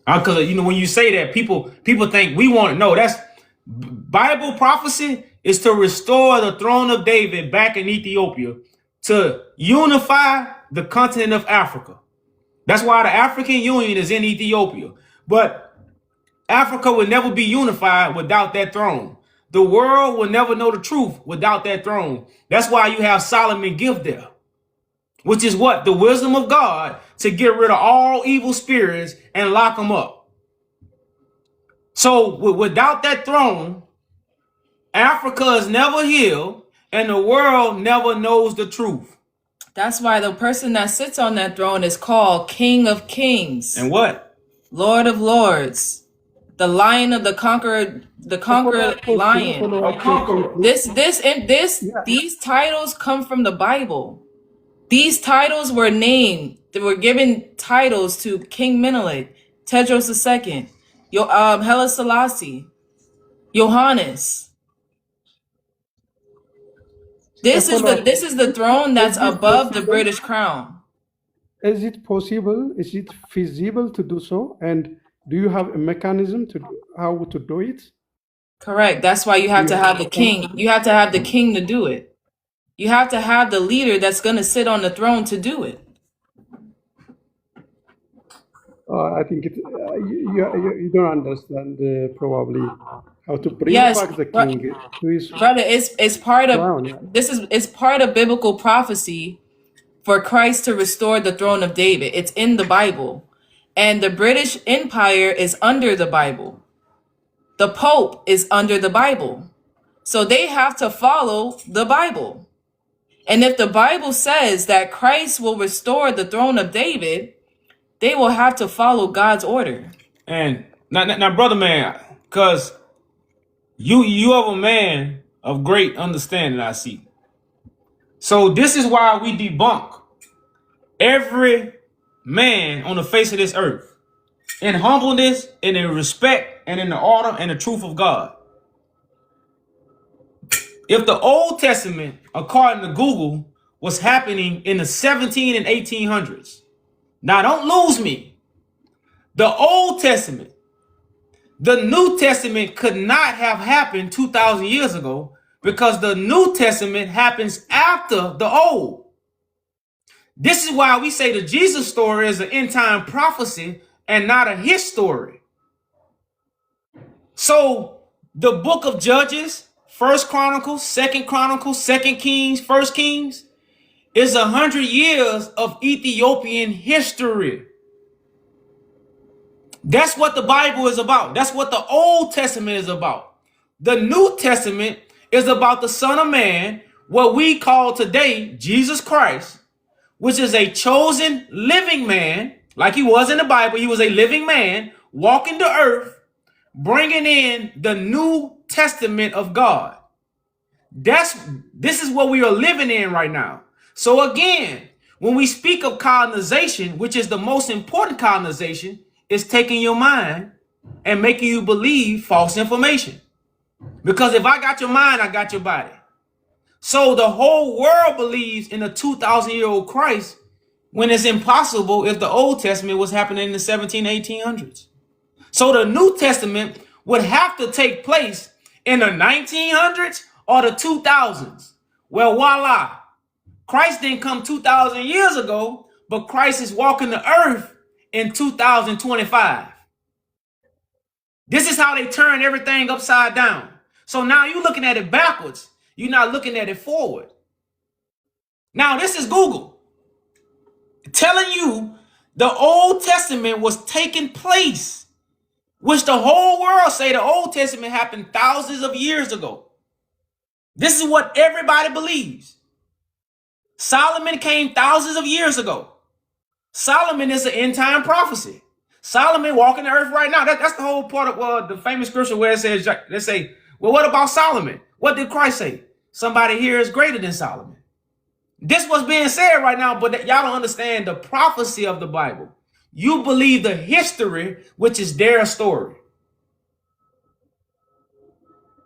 S2: Because when you say that, people think we want to know. That's Bible prophecy is to restore the throne of David back in Ethiopia, to unify the continent of Africa. That's why the African Union is in Ethiopia. But Africa will never be unified without that throne. The world will never know the truth without that throne. That's why you have Solomon gift there, which is what? The wisdom of God to get rid of all evil spirits and lock them up. So without that throne, Africa is never healed and the world never knows the truth.
S3: That's why the person that sits on that throne is called King of Kings,
S2: And what?
S3: Lord of Lords, the Lion of the conquered lion.
S5: Follow-up question, please.
S3: These titles come from the Bible. These titles were named. They were given titles to King Menelik, Tedros II, Haile Selassie, Johannes. This is the throne that's above the British crown.
S5: Is it possible? Is it feasible to do so? And do you have a mechanism to how to do it?
S3: Correct. That's why you have to have the king. You have to have the king to do it. You have to have the leader that's going to sit on the throne to do it.
S5: I think you don't understand probably how to bring
S3: Yes,
S5: back the king to his
S3: brother, it's part
S5: crown. Yeah.
S3: of it's part of biblical prophecy for Christ to restore the throne of David. It's in the Bible. And the British Empire is under the Bible. The Pope is under the Bible. So they have to follow the Bible. And if the Bible says that Christ will restore the throne of David, they will have to follow God's order.
S2: And now brother man, because you are a man of great understanding, I see. So this is why we debunk every man on the face of this earth in humbleness and in respect and in the order and the truth of God. If the Old Testament, according to Google, was happening in the 17 and 1800s, now don't lose me. The Old Testament, the New Testament could not have happened 2,000 years ago because the New Testament happens after the Old. This is why we say the Jesus story is an end time prophecy and not a his story. So the book of Judges, First Chronicles, Second Chronicles, Second Kings, First Kings is 100 years of Ethiopian history. That's what the Bible is about. That's what the Old Testament is about. The New Testament is about the Son of Man, what we call today Jesus Christ, which is a chosen living man, like he was in the Bible. He was a living man walking the earth, bringing in the New Testament of God. This is what we are living in right now. So again, when we speak of colonization, which is the most important colonization, is taking your mind and making you believe false information. Because if I got your mind, I got your body. So the whole world believes in a 2,000-year-old Christ when it's impossible if the Old Testament was happening in the 1800s. So the New Testament would have to take place in the 1900s or the 2000s. Well, voila. Christ didn't come 2,000 years ago, but Christ is walking the earth in 2025. This is how they turn everything upside down. So now you're looking at it backwards. You're not looking at it forward. Now this is Google telling you the Old Testament was taking place, which the whole world say the Old Testament happened thousands of years ago. This is what everybody believes. Solomon came thousands of years ago. Solomon is an end time prophecy. Solomon walking the earth right now. That's the whole part of the famous scripture where it says, they say, well, what about Solomon? What did Christ say? Somebody here is greater than Solomon. This was being said right now, but y'all don't understand the prophecy of the Bible. You believe the history, which is their story.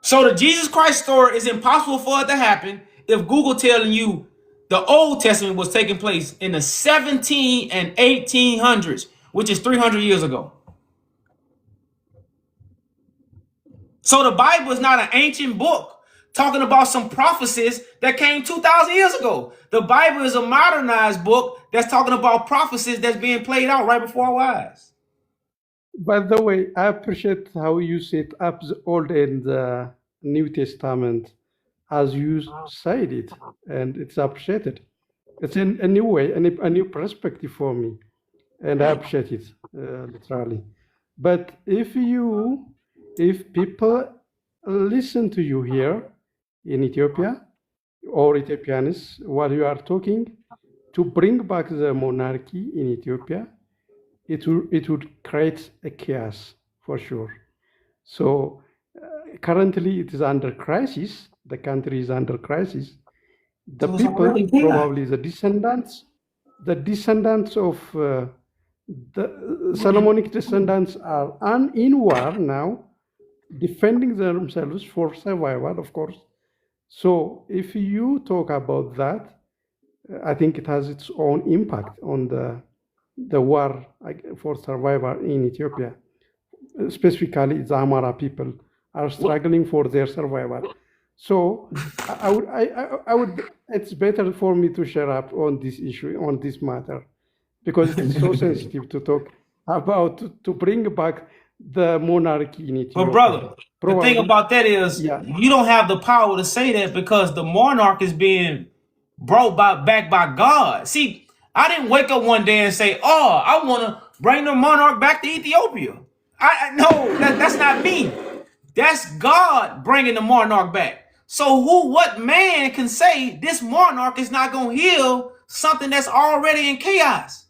S2: So the Jesus Christ story is impossible for it to happen if Google telling you the Old Testament was taking place in the 17 and 1800s, which is 300 years ago. So the Bible is not an ancient book talking about some prophecies that came 2,000 years ago. The Bible is a modernized book that's talking about prophecies that's being played out right before our eyes.
S5: By the way, I appreciate how you set up the Old and the New Testament as you said it, and it's appreciated. It's in a new way, a new perspective for me, and I appreciate it literally. But if people listen to you here in Ethiopia or Ethiopians while you are talking to bring back the monarchy in Ethiopia, it would create a chaos for sure. So currently it is under crisis. The country is under crisis. The people, probably the descendants of the Solomonic descendants are in war now, defending themselves for survival, of course. So if you talk about that, I think it has its own impact on the war for survival in Ethiopia. Specifically, the Amara people are struggling for their survival. So I would. It's better for me to share up on this issue, on this matter, because it's so sensitive to talk about to bring back the monarchy in Ethiopia.
S2: But brother, the thing about that is, you don't have the power to say that because the monarch is being brought back by God. See, I didn't wake up one day and say, "Oh, I want to bring the monarch back to Ethiopia." No, that's not me. That's God bringing the monarch back. So what man can say this monarch is not going to heal something that's already in chaos?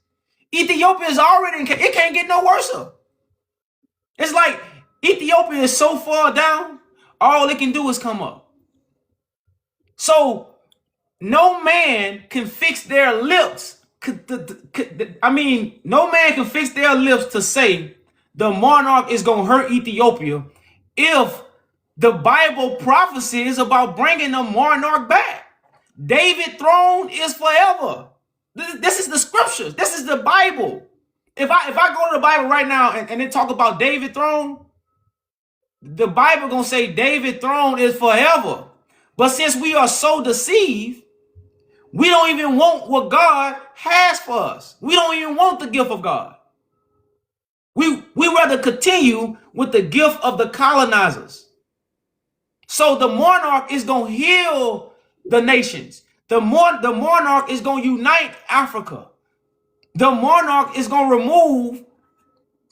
S2: Ethiopia is already in chaos. It can't get no worse. It's like Ethiopia is so far down, all it can do is come up. So no man can fix their lips. No man can fix their lips to say the monarch is going to hurt Ethiopia if the Bible prophecy is about bringing the monarch back. David's throne is forever. This is the scriptures. This is the Bible. If I go to the Bible right now and it talk about David's throne, the Bible gonna say David's throne is forever. But since we are so deceived, we don't even want what God has for us. We don't even want the gift of God. We rather continue with the gift of the colonizers. So the monarch is going to heal the nations. The monarch is going to unite Africa. The monarch is going to remove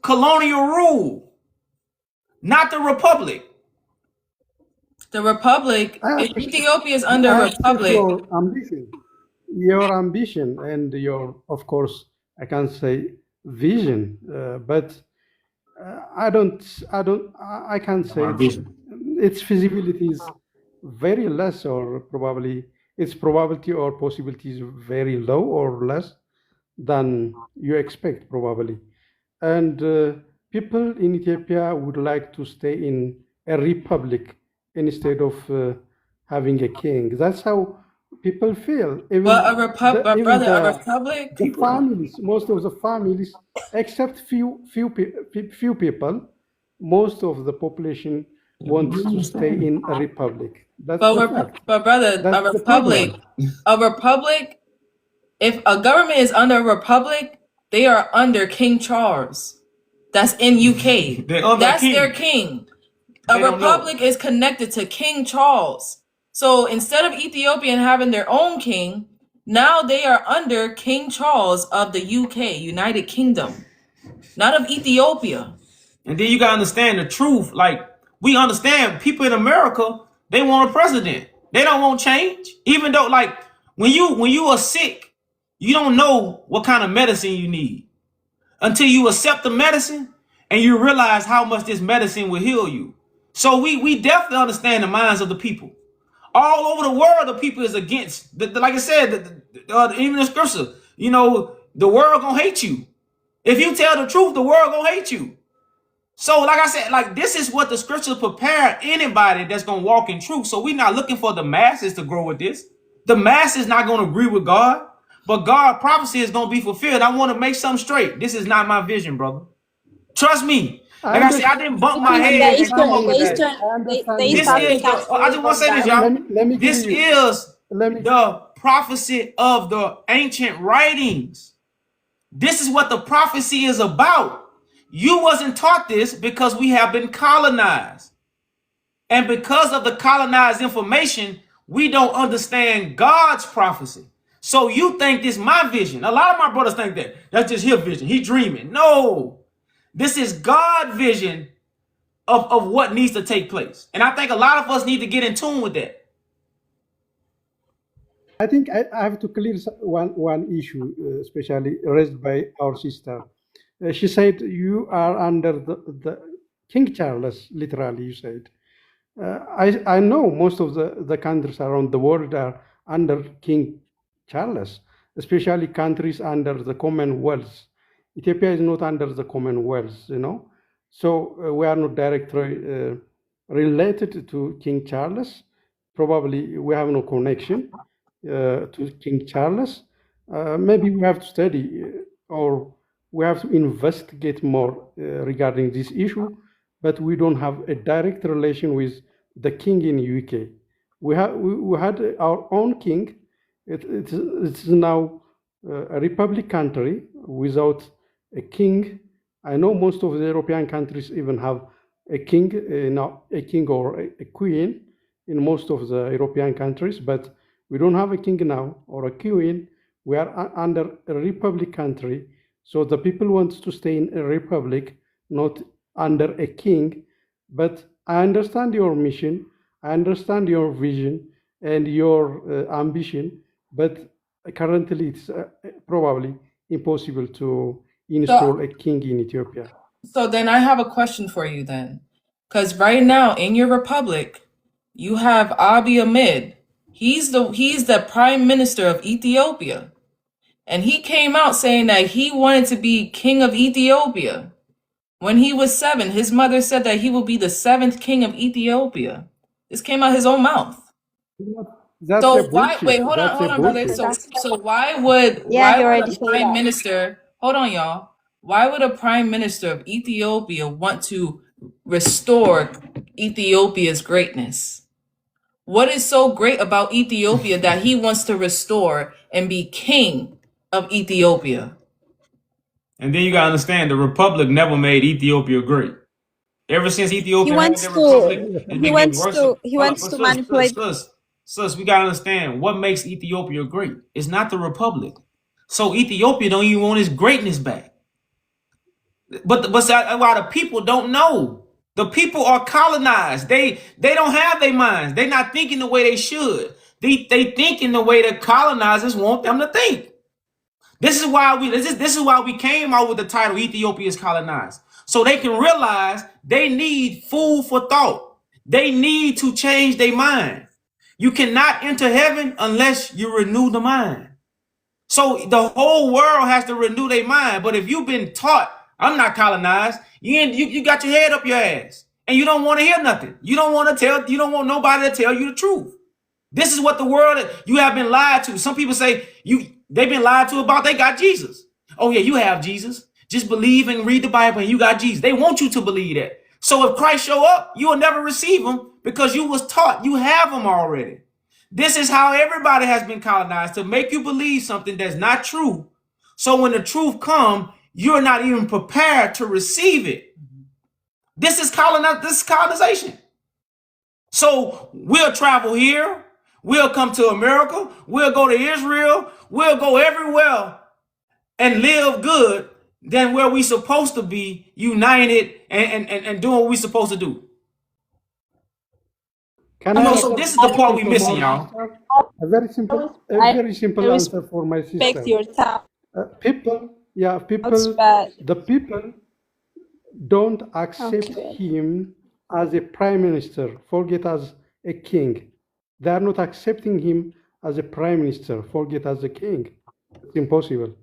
S2: colonial rule, not the republic.
S3: The republic, Ethiopia is under a republic.
S5: Your ambition and your, of course, I can't say vision, but I can't say its feasibility is very less, or probably its probability or possibility is very low or less than you expect, probably. And people in Ethiopia would like to stay in a republic instead of having a king. That's how people feel.
S3: But a republic.
S5: The families, most of the families, except few people, most of the population wants to stay in a republic. That's
S3: but brother, a republic. If a government is under a republic, they are under King Charles. That's in UK. That's their king. A republic is connected to King Charles. So instead of Ethiopia having their own king, now they are under King Charles of the UK, United Kingdom, not of Ethiopia.
S2: And then you gotta understand the truth. Like, we understand people in America, they want a president. They don't want change. Even though, like, when you are sick You don't know what kind of medicine you need until you accept the medicine and you realize how much this medicine will heal you. So we definitely understand the minds of the people. All over the world, the people is against, like I said, even the scripture, you know, the world gonna hate you. If you tell the truth, the world gonna hate you. So, like I said, like this is what the scriptures prepare anybody that's gonna walk in truth. So we're not looking for the masses to grow with this. The masses not gonna agree with God, but God prophecy is gonna be fulfilled. I want to make something straight. This is not my vision, brother. Trust me.
S5: I
S2: Like I said, I
S5: understand.
S2: didn't bump
S4: It
S2: my
S4: is
S5: I
S2: head and come
S5: understand
S2: up
S5: you
S2: with
S4: The
S5: guys.
S2: this.
S4: Eastern,
S5: I understand
S4: the
S5: you
S4: East
S2: This
S5: guys.
S2: is
S4: African
S2: the. I just want to say this, y'all.
S5: Let me
S2: This
S5: tell you.
S2: is
S5: Let me.
S2: the prophecy of the ancient writings. This is what the prophecy is about. You wasn't taught this because we have been colonized. And because of the colonized information, we don't understand God's prophecy. So you think this is my vision. A lot of my brothers think that. That's just his vision. He dreaming. No. This is God's vision of what needs to take place. And I think a lot of us need to get in tune with that.
S5: I think I have to clear one issue, especially raised by our sister. She said you are under the King Charles, literally. You said. I know most of the countries around the world are under King Charles, especially countries under the Commonwealth. Ethiopia is not under the Commonwealth, you know. So we are not directly related to King Charles. Probably we have no connection to King Charles. Maybe we have to study or we have to investigate more regarding this issue, but we don't have a direct relation with the king in UK. We had our own king. It's now a republic country without a king. I know most of the European countries even have a king, a king or a queen in most of the European countries, but we don't have a king now or a queen. We are under a republic country, so the people want to stay in a republic, not under a king. But I understand your mission, I understand your vision and your ambition, but currently it's probably impossible to install a king in Ethiopia.
S3: So then I have a question for you then. Because right now in your republic, you have Abiy Ahmed. He's the prime minister of Ethiopia. And he came out saying that he wanted to be king of Ethiopia. When he was 7, his mother said that he will be the 7th king of Ethiopia. This came out his own mouth.
S5: That's a
S3: So why
S5: bullshit.
S3: wait,
S5: That's
S3: hold
S5: a
S3: on, brother.
S5: bullshit.
S3: So why would
S4: Yeah, he
S3: a
S4: already said
S3: prime
S4: that.
S3: minister hold on, y'all. Why would a prime minister of Ethiopia want to restore Ethiopia's greatness? What is so great about Ethiopia that he wants to restore and be king of Ethiopia?
S2: And then you gotta understand the republic never made Ethiopia great. Ever since
S4: He
S2: Ethiopia had
S4: wants
S2: their
S4: to.
S2: republic, it's
S4: He
S2: been getting
S4: wants
S2: worse.
S4: to. He
S2: Hold up,
S4: wants
S2: but
S4: to manipulate.
S2: sus, we gotta understand what makes Ethiopia great. It's not the republic. So Ethiopia don't even want its greatness back. But why the people don't know. The people are colonized. They don't have their minds. They're not thinking the way they should. They thinking the way the colonizers want them to think. This is why we came out with the title Ethiopia is colonized. So they can realize they need food for thought. They need to change their mind. You cannot enter heaven unless you renew the mind. So the whole world has to renew their mind. But if you've been taught, I'm not colonized, you got your head up your ass. And you don't want to hear nothing. You don't want nobody to tell you the truth. This is what the world, you have been lied to. Some people say they've been lied to about they got Jesus. Oh yeah, you have Jesus. Just believe and read the Bible and you got Jesus. They want you to believe that. So if Christ show up, you will never receive him because you was taught you have him already. This is how everybody has been colonized, to make you believe something that's not true. So when the truth comes, you're not even prepared to receive it. This is colonization. So we'll travel here. We'll come to America. We'll go to Israel. We'll go everywhere and live good than where we supposed to be, united and doing what we supposed to do.
S5: Can
S2: You
S5: I
S2: know,
S5: answer
S2: so
S5: the
S2: this is the part we
S5: question from
S2: missing,
S5: our
S2: y'all.
S5: sister? A
S4: I
S5: very simple answer for my
S4: respect
S5: sister.
S4: your time. That's
S5: People,
S4: bad.
S5: the people don't accept
S4: Okay.
S5: him as a prime minister, forget as a king. They are not accepting him as a prime minister, forget as a king. It's impossible.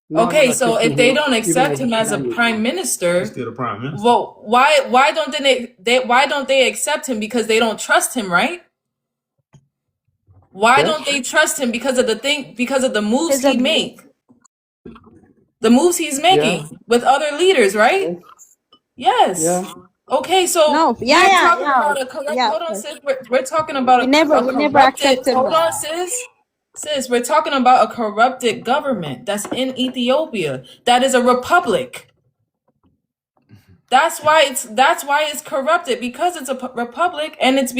S5: No one is
S3: Okay, so
S5: accepting
S3: if they
S5: him
S3: don't
S5: even
S3: accept
S5: as a
S3: him as a
S5: prime minister.
S3: prime
S2: He's
S3: minister,
S2: still the prime minister.
S3: well, why don't why don't they accept him? Because they don't trust him, right? Why
S5: Yes?
S3: don't they trust him? Because of the moves
S4: He's a
S3: the moves he's
S5: Yeah.
S3: making with other leaders, right?
S5: Yes.
S3: Yes.
S5: Yeah.
S3: Okay, so
S4: no. Yeah,
S3: we're
S4: yeah,
S3: talking
S4: yeah,
S3: about a corrupt.
S4: yeah.
S3: Hold
S4: Of
S3: on,
S4: course.
S3: sis. We're talking about a
S4: We never
S3: corrupted.
S4: accepted
S3: Hold
S4: that.
S3: on, sis. Sis, we're talking about a corrupted government that's in Ethiopia. That is a republic. That's why it's corrupted, because it's a republic, and it's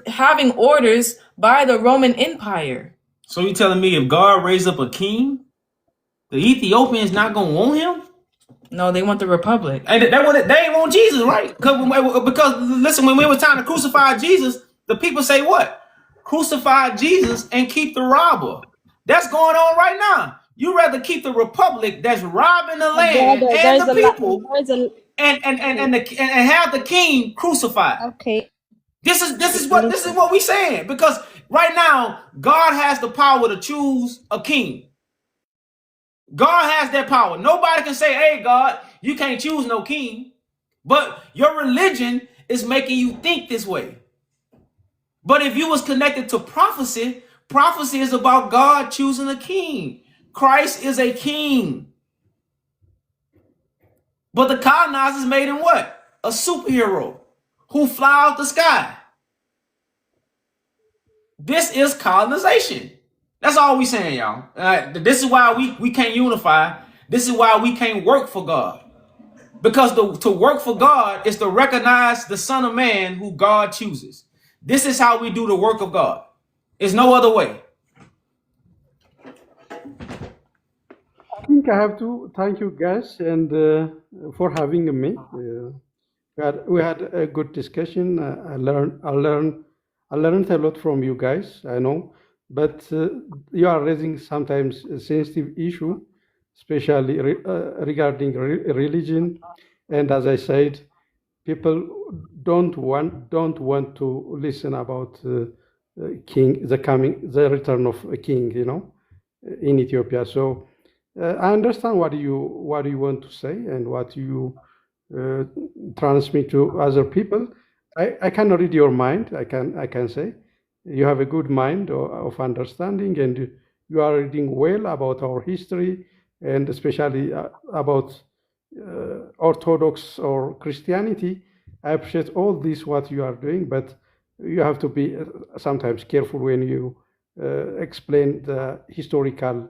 S3: having orders by the Roman Empire.
S2: So you telling me if God raised up a king, the Ethiopians not gonna want him?
S3: No, they want the republic.
S2: And they ain't want Jesus, right? Because listen, when it was time to crucify Jesus, the people say what? Crucify Jesus and keep the robber. That's going on right now. You rather keep the republic that's robbing the land
S4: Brother,
S2: and the people,
S4: there's a
S2: and have the king crucified.
S4: okay.
S2: This is what we saying, because right now God has the power to choose a king. God has that power. Nobody can say, "Hey, God, you can't choose no king." But your religion is making you think this way. But if you was connected to prophecy, prophecy is about God choosing a king. Christ is a king. But the colonizers made him what? A superhero who fly out the sky. This is colonization. That's all we saying, y'all. This is why we can't unify. This is why we can't work for God. Because to work for God is to recognize the Son of Man who God chooses. This is how we do the work of God. There's no other way.
S5: I think I have to thank you guys and for having me. We had a good discussion. I learned a lot from you guys. I know, but you are raising sometimes a sensitive issue, especially regarding religion. And as I said, people don't want to listen about the return of a king, in Ethiopia. So I understand what you want to say and what you uh, transmit to other people. I can read your mind. I can say you have a good mind of understanding, and you are reading well about our history, and especially about Orthodox or Christianity. I appreciate all this what you are doing, but you have to be sometimes careful when you explain the historical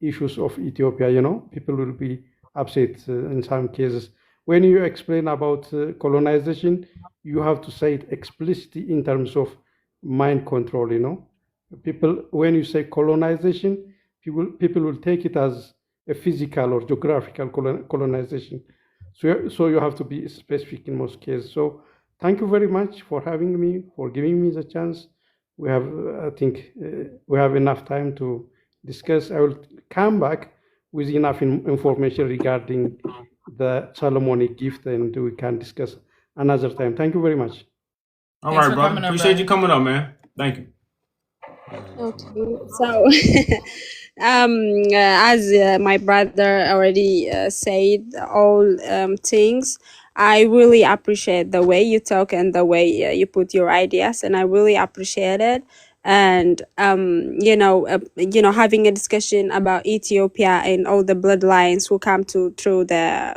S5: issues of Ethiopia. People will be upset in some cases. When you explain about colonization, you have to say it explicitly in terms of mind control. People, when you say colonization, people will take it as a physical or geographical colonization. So you have to be specific in most cases. So thank you very much for having me, for giving me the chance. I think we have enough time to discuss. I will come back with enough information regarding the Solomonic gift, and we can discuss another time. Thank you very much.
S2: All
S3: Thanks
S2: right,
S3: for
S2: brother.
S3: coming up,
S2: Appreciate you
S3: brother.
S2: coming up, man. Thank you.
S4: Okay, so as my brother already said all things, I really appreciate the way you talk and the way you put your ideas, and I really appreciate it. And having a discussion about Ethiopia and all the bloodlines who come to through the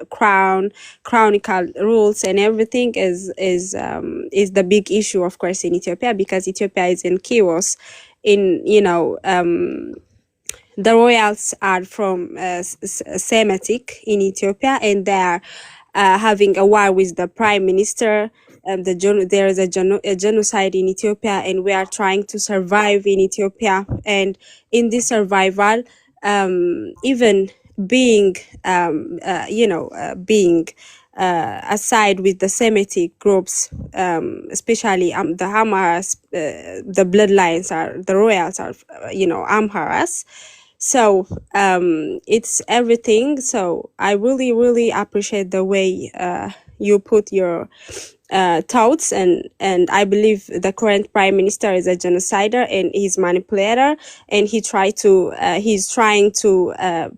S4: crownical rules and everything is the big issue, of course, in Ethiopia, because Ethiopia is in chaos. The royals are from Semitic in Ethiopia, and they are having a war with the prime minister. There is a genocide in Ethiopia, and we are trying to survive in Ethiopia. And in this survival, even being aside with the Semitic groups, especially the Amharas. The bloodlines are the royals are, Amharas. So it's everything. So I really, really appreciate the way you put your thoughts, and I believe the current prime minister is a genocider and he's manipulator, and he's trying to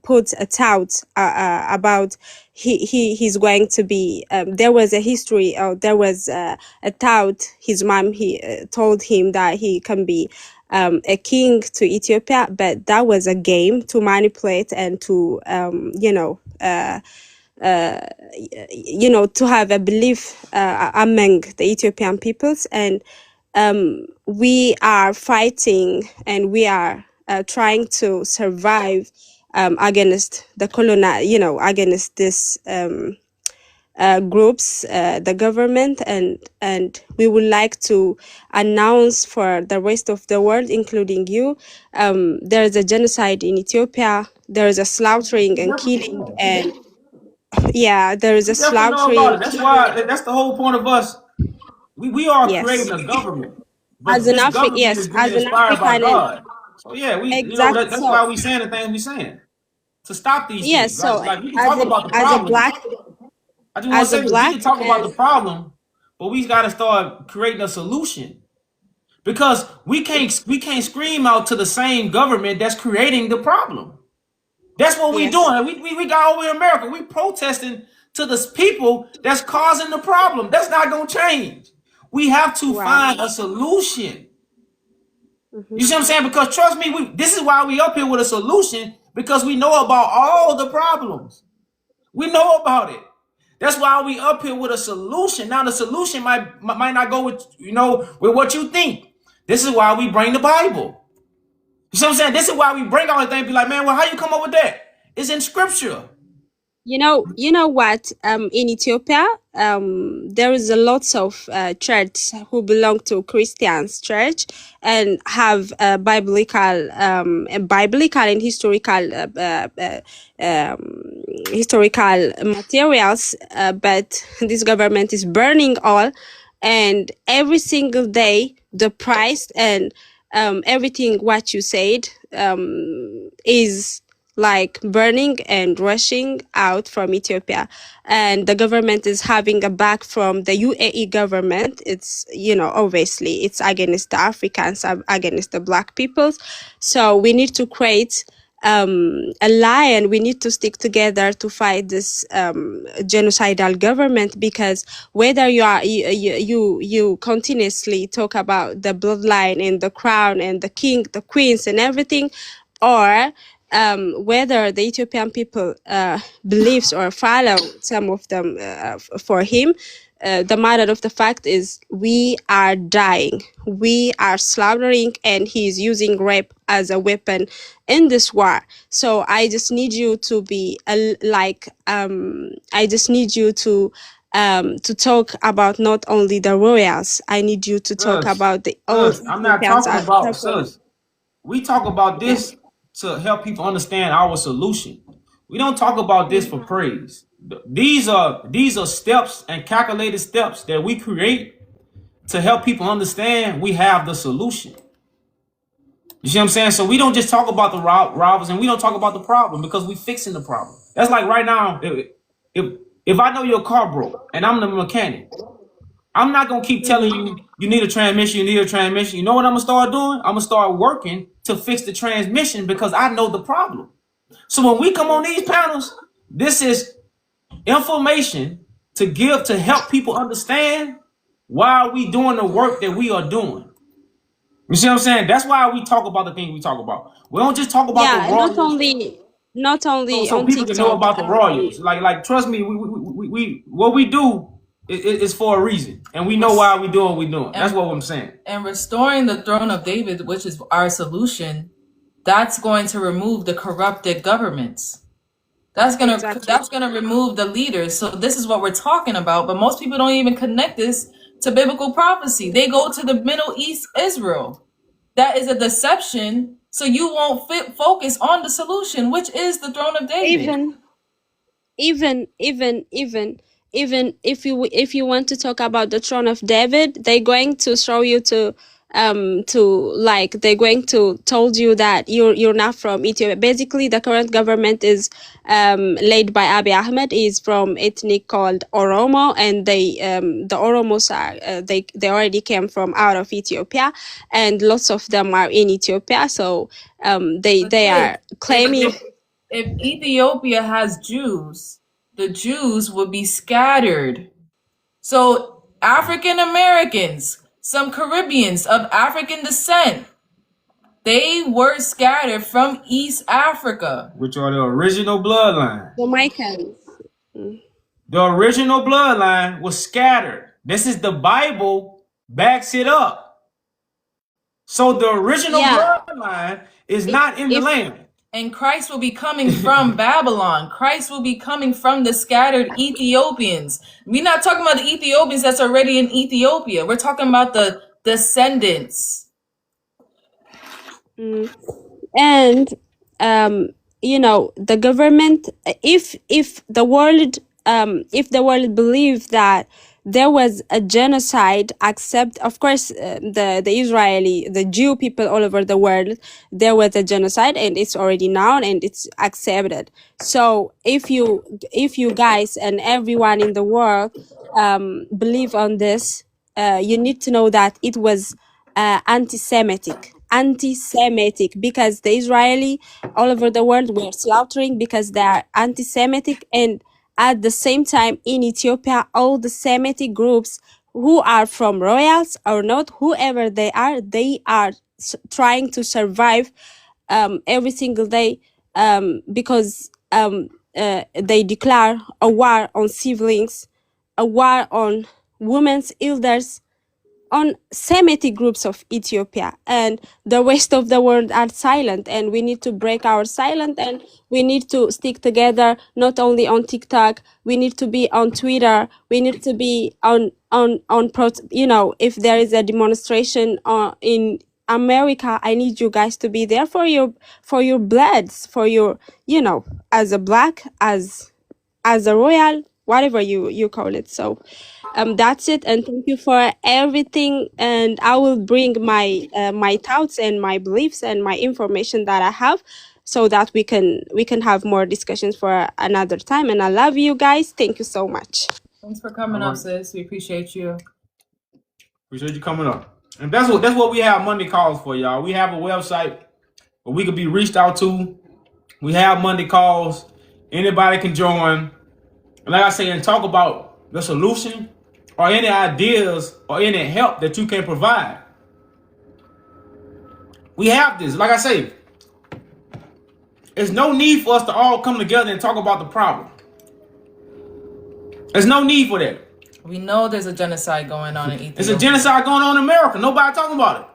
S4: put a thought about he's going to be there was a history, or there was a thought his mom told him that he can be a king to Ethiopia, but that was a game to manipulate and to to have a belief among the Ethiopian peoples. And we are fighting, and we are trying to survive against the against this groups, the government, and we would like to announce for the rest of the world, including you, there is a genocide in Ethiopia. There is a slaughtering and killing, and there is
S2: We
S4: a
S2: definitely know about
S4: slaughtering.
S2: it. That's the whole point of us. We are
S4: Yes,
S2: creating a government,
S4: as
S2: but
S4: an
S2: this government is
S4: yes,
S2: being
S4: as an
S2: inspired by
S4: African, and
S2: God. So yeah,
S4: exact.
S2: that's
S4: So
S2: why we saying the things we saying to stop these
S4: yes,
S2: things.
S4: so
S2: Like we can talk about the problem. I just want to
S4: as a
S2: say this: we
S4: black,
S2: can talk about
S4: and
S2: the problem, but we got to start creating a solution because we can't scream out to the same government that's creating the problem. That's what we
S4: yes,
S2: doing. We got over in America. We protesting to the people that's causing the problem. That's not gonna change. We have to
S4: wow.
S2: find a solution.
S4: Hmm.
S2: You see what I'm saying? Because trust me, this is why we up here with a solution, because we know about all the problems. We know about it. That's why we up here with a solution. Now the solution might not go with what you think. This is why we bring the Bible. You see what I'm saying? This is why we bring all the things. Be like, man, well, how you come up with that? It's in Scripture.
S4: You know what? In Ethiopia, there is a lots of church who belong to Christians church and have biblical and historical materials. But this government is burning all, and every single day the price and everything what you said is like burning and rushing out from Ethiopia. And the government is having a back from the UAE government. It's, obviously it's against the Africans, against the black peoples. So we need to create a lie, and we need to stick together to fight this genocidal government, because whether you continuously talk about the bloodline and the crown and the king, the queens and everything, or whether the Ethiopian people believes or follow some of them for him, the matter of the fact is we are dying, we are slaughtering, and he's using rape as a weapon in this war. So I just need you to be I just need you to talk about not only the royals. I need you to talk
S2: Sus,
S4: about the all
S2: I'm not
S4: Ethiopians
S2: talking
S4: are
S2: about
S4: suffering.
S2: sus. We talk about
S4: Yeah.
S2: this to help people understand our solution. We don't talk about this for praise. These are steps and calculated steps that we create to help people understand we have the solution. You see what I'm saying? So we don't just talk about the robbers, and we don't talk about the problem, because we fixing the problem. That's like right now, if I know your car broke and I'm the mechanic, I'm not gonna keep telling you need a transmission, you need a transmission. You know what I'm gonna start doing? I'm gonna start working to fix the transmission because I know the problem. So when we come on these panels, this is information to help people understand why we doing the work that we are doing. You see what I'm saying? That's why we talk about the things we talk about. We don't just talk about the
S4: Yeah, and
S2: royals
S4: not only
S2: so
S4: on
S2: people can know
S4: TikTok.
S2: about the royals. Like trust me, we what we do is for a reason, and we know why we do what we doing. That's what I'm saying.
S3: And restoring the throne of David, which is our solution, that's going to remove the corrupted governments.
S4: Exactly.
S3: That's gonna remove the leaders. So this is what we're talking about. But most people don't even connect this to biblical prophecy. They go to the Middle East, Israel. That is a deception. So you won't focus on the solution, which is the throne of David.
S4: Even even if you want to talk about the throne of David, they're going to show you to like they're going to told you that you're not from Ethiopia. Basically, the current government is led by Abiy Ahmed. Is from ethnic called Oromo, and the Oromos are they already came from out of Ethiopia, and lots of them are in Ethiopia. So they are claiming.
S3: If Ethiopia has Jews, the Jews would be scattered. So African Americans, some Caribbeans of African descent, they were scattered from East Africa.
S2: Which are the original bloodline.
S4: Jamaicans.
S2: The original bloodline was scattered. This is the Bible backs it up. So the original bloodline is not in the land.
S3: And Christ will be coming from Babylon. Christ will be coming from the scattered Ethiopians. We're not talking about the Ethiopians that's already in Ethiopia. We're talking about the descendants.
S4: And you know, the government, if the world believes that there was a genocide, accept, of course, the Jew people all over the world, there was a genocide, and it's already known and it's accepted. So if you guys and everyone in the world believe on this, you need to know that it was anti-Semitic, because the Israeli all over the world were slaughtering because they are anti-Semitic. And at the same time, in Ethiopia, all the Semitic groups who are from royals or not, whoever they are trying to survive every single day, because they declare a war on siblings, a war on women's elders, on Semitic groups of Ethiopia, and the rest of the world are silent. And we need to break our silence, and we need to stick together, not only on TikTok. We need to be on Twitter. We need to be you know, if there is a demonstration in America, I need you guys to be there for your bloods, for your, you know, as a black, as a royal, whatever you call it. So that's it, and thank you for everything. And I will bring my my thoughts and my beliefs and my information that I have, so that we can have more discussions for another time. And I love you guys. Thank you so much.
S3: Thanks for coming up, sis. We appreciate you.
S2: Appreciate you coming up. And that's what we have Monday calls for, y'all. We have a website where we can be reached out to. We have Monday calls. Anybody can join. And like I say, and talk about the solution or any ideas or any help that you can provide. We have this. Like I say, there's no need for us to all come together and talk about the problem. There's no need for that.
S3: We know there's a genocide going on in Ethiopia.
S2: There's a genocide going on in America. Nobody talking about it.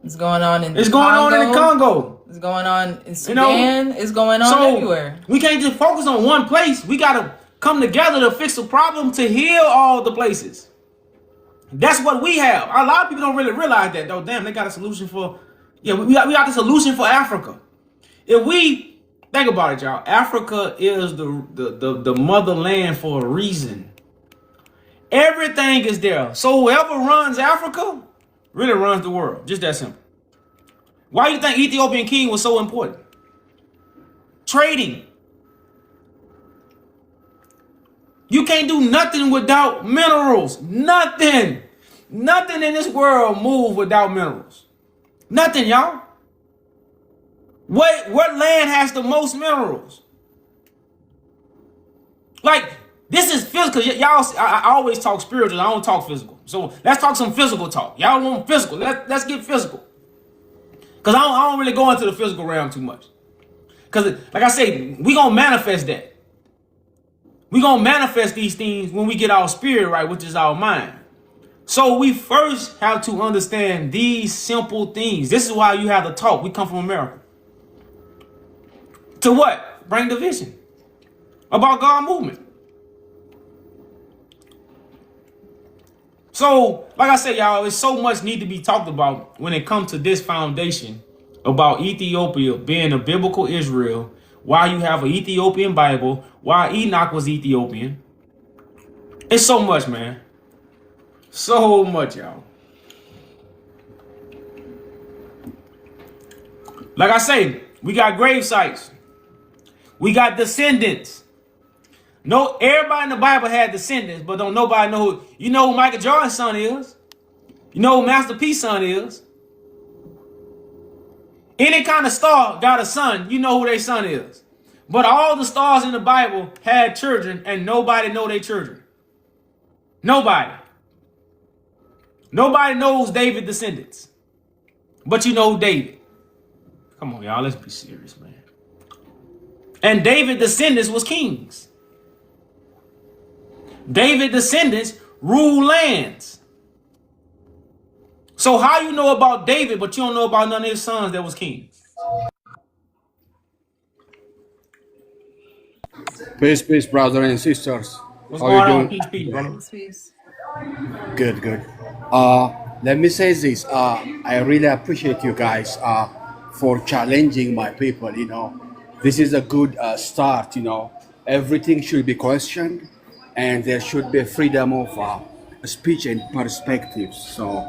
S3: It's going on in
S2: It's going on in the Congo.
S3: It's going on in Sudan. You know, it's going on everywhere.
S2: We can't just focus on one place. We got to come together to fix the problem, to heal all the places. That's what we have. A lot of people don't really realize that, though. Damn, they got a solution for... Yeah, we got the solution for Africa. If we... Think about it, y'all. Africa is the motherland for a reason. Everything is there. So whoever runs Africa really runs the world. Just that simple. Why do you think Ethiopian king was so important? Trading. You can't do nothing without minerals. Nothing. Nothing in this world moves without minerals. Nothing, y'all. What land has the most minerals? Like, this is physical. Y'all, I always talk spiritual. I don't talk physical. So let's talk some physical talk. Y'all want physical. Let's get physical. Because I don't really go into the physical realm too much. Because, like I say, we going to manifest that. We going to manifest these things when we get our spirit right, which is our mind. So we first have to understand these simple things. This is why you have to talk. We come from America. To what? Bring division. About God movement. So, like I said, y'all, there's so much need to be talked about when it comes to this foundation about Ethiopia being a biblical Israel, why you have an Ethiopian Bible, why Enoch was Ethiopian, It's so much, man. So much, y'all. Like I say, we got grave sites. We got descendants. No, everybody in the Bible had descendants, but don't nobody know who. You know who Michael Jordan's son is. You know who Master P's son is. Any kind of star got a son, you know who their son is. But all the stars in the Bible had children, and nobody know their children. Nobody. Nobody knows David's descendants. But you know David. Come on, y'all, let's be serious, man. And David's descendants was kings. David's descendants ruled lands. So how you know about David, but you don't know about none of his sons that was kings?
S6: Peace, peace, brothers and sisters.
S2: What's
S6: How you
S2: going on?
S6: doing?
S2: Peace, brother.
S3: Peace.
S6: Good, good. Let me say this. I really appreciate you guys for challenging my people. You know, this is a good start. You know, everything should be questioned, and there should be freedom of speech and perspectives. So,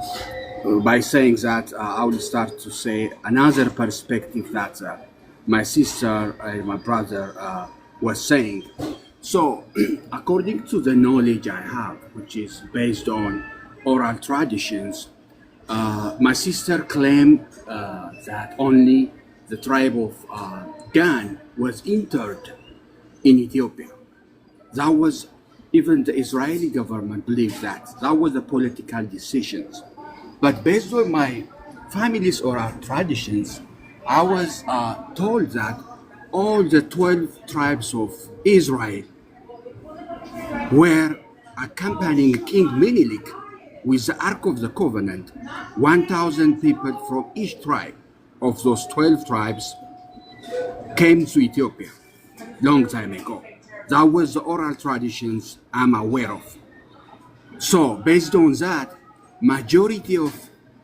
S6: by saying that, I will start to say another perspective that my sister and my brother was saying. So, according to the knowledge I have, which is based on oral traditions, my sister claimed that only the tribe of Dan was entered in Ethiopia. That was, even the Israeli government believed that. That was the political decisions. But based on my family's oral traditions, I was told that all the 12 tribes of Israel were accompanying King Menelik with the Ark of the Covenant. 1,000 people from each tribe of those 12 tribes came to Ethiopia long time ago. That was the oral traditions I'm aware of. So based on that, majority of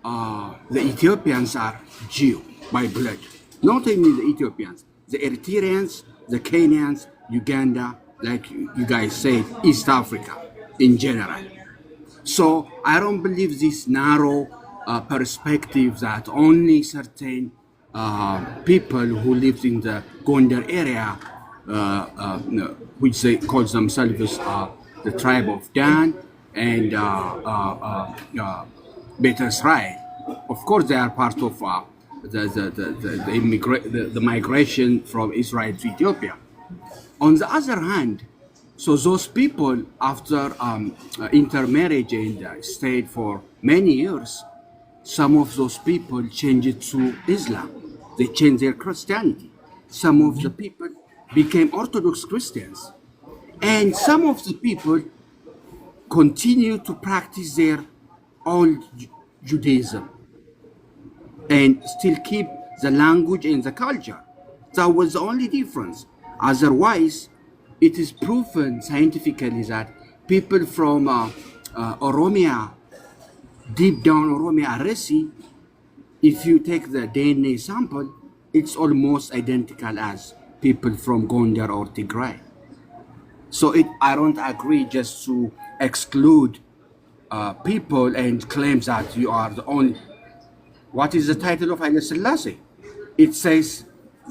S6: the Ethiopians are Jew by blood. Not only the Ethiopians, the Eritreans, the Kenyans, Uganda, like you guys said, East Africa in general. So I don't believe this narrow perspective that only certain people who live in the Gondar area, which they call themselves the tribe of Dan and Beta Israel. Of course, they are part of the migration from Israel to Ethiopia. On the other hand, so those people, after intermarriage and stayed for many years, some of those people changed to Islam. They changed their Christianity. Some of the people became Orthodox Christians. And some of the people continue to practice their old Judaism and still keep the language and the culture. That was the only difference. Otherwise, it is proven scientifically that people from Oromia, deep down Oromia, Aresi, if you take the DNA sample, it's almost identical as people from Gondar or Tigray. So I don't agree just to exclude people and claim that you are the only. What is the title of Haile Selassie? It says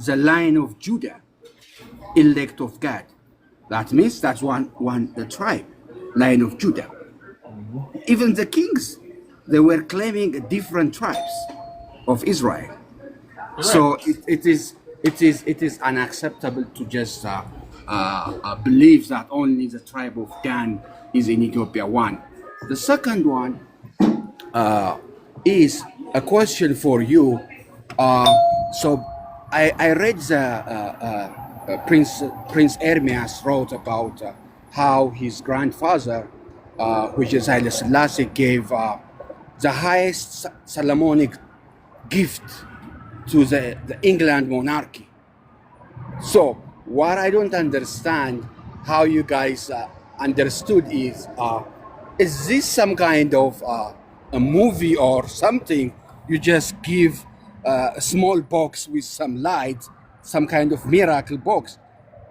S6: the line of Judah, elect of God. That means that's the tribe, line of Judah. Even the kings, they were claiming different tribes of Israel.
S2: Correct.
S6: So it is unacceptable to just believe that only the tribe of Dan is in Ethiopia. One. The second one is a question for you. So I read the Prince Ermias wrote about how his grandfather, which is Haile Selassie, gave the highest Solomonic gift to the England monarchy. So what I don't understand how you guys understood is this some kind of a movie or something? You just give a small box with some light, some kind of miracle box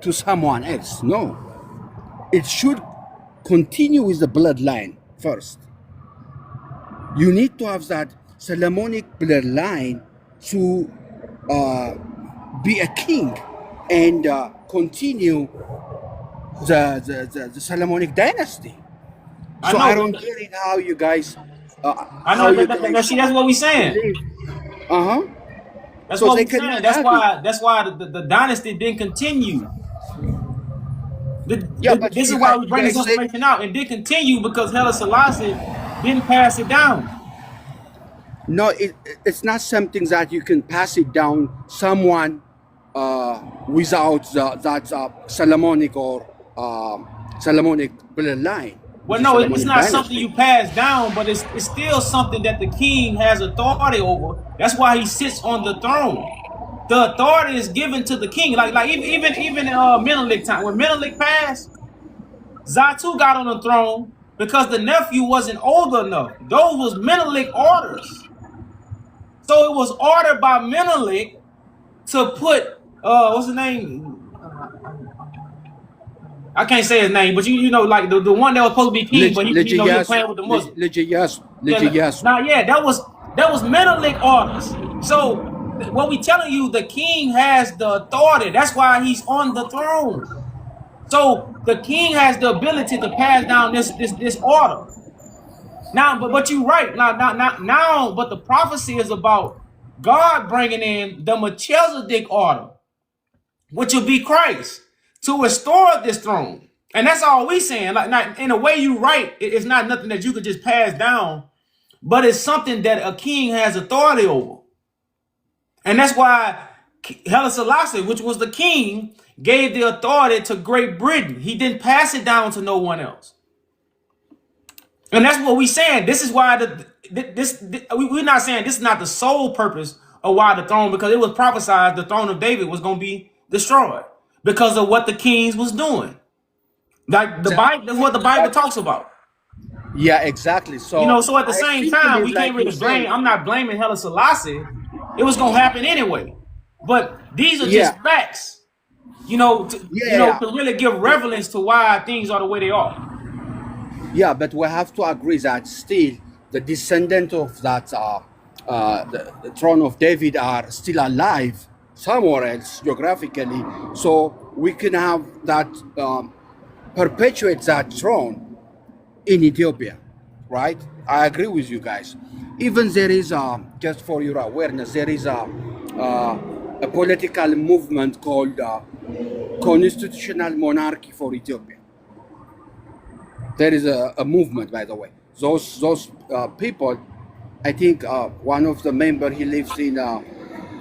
S6: to someone else? No, it should continue with the bloodline first. You need to have that Solomonic bloodline to be a king and continue the Solomonic dynasty. So I don't get it how you guys
S2: I
S6: how
S2: know
S6: you
S2: that,
S6: guys
S2: see, that's what we saying.
S6: believe. Uh-huh.
S2: That's
S6: So
S2: what
S6: they
S2: we saying.
S6: cannot have it.
S2: That's why the dynasty didn't continue.
S6: Yeah, but
S2: This is
S6: you,
S2: why we
S6: you
S2: bring this
S6: guys said
S2: information out, and did continue because Haile Selassie didn't pass it down.
S6: no, it's not something that you can pass it down someone without that Solomonic or Solomonic bloodline.
S2: Well,
S6: The
S2: no, it's
S6: Solomonic
S2: not something
S6: dynasty.
S2: you pass down, but it's still something that the king has authority over. That's why he sits on the throne. The authority is given to the king. Like even Menelik time when Menelik passed, Zatu got on the throne because the nephew wasn't old enough. Those was Menelik orders. So it was ordered by Menelik to put what's his name? I can't say his name, but you know, like the one that was supposed to be king, but he was playing with the Muslims. Yeah, that was Menelik orders. So what we telling you, the king has the authority. That's why he's on the throne. So the king has the ability to pass down this order. Now, but you're right. Now, but the prophecy is about God bringing in the Melchizedek order, which will be Christ, to restore this throne. And that's all we saying. Like, in a way, you right. It's not nothing that you could just pass down, but it's something that a king has authority over. And that's why Haile Selassie, which was the king, gave the authority to Great Britain. He didn't pass it down to no one else. And that's what we're saying. This is why we're not saying this is not the sole purpose of why the throne, because it was prophesied the throne of David was going to be destroyed because of what the kings was doing. Like the Bible, that's what the Bible talks about.
S6: Yeah, exactly. So
S2: So at the same time, we can't really blame. I'm not blaming Haile Selassie. It was going to happen anyway. But these are just facts. To really give relevance to why things are the way they are.
S6: Yeah, but we have to agree that still the descendants of that the throne of David are still alive somewhere else geographically, so we can have that perpetuate that throne in Ethiopia, right? I agree with you guys. Even there is just for your awareness, there is a political movement called constitutional monarchy for Ethiopia. There is a movement, by the way. Those people, I think one of the members, he lives in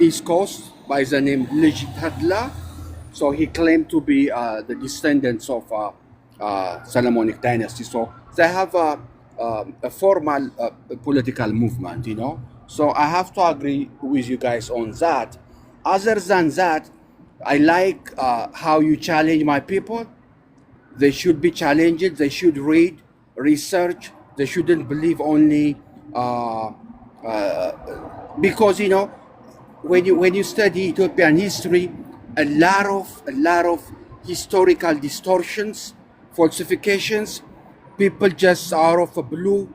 S6: East Coast by the name Legitadla. So he claimed to be the descendants of Solomonic dynasty. So they have a formal political movement, So I have to agree with you guys on that. Other than that, I like how you challenge my people. They should be challenged. They should read, research. They shouldn't believe only because when you study Ethiopian history, a lot of historical distortions, falsifications. People just out of the blue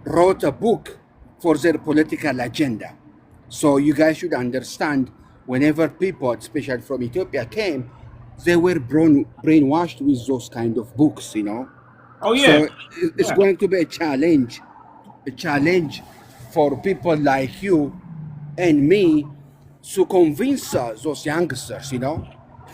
S6: wrote a book for their political agenda. So you guys should understand, whenever people, especially from Ethiopia, came, they were brainwashed with those kind of books,
S2: Oh yeah.
S6: So it's going to be a challenge for people like you and me to convince those youngsters,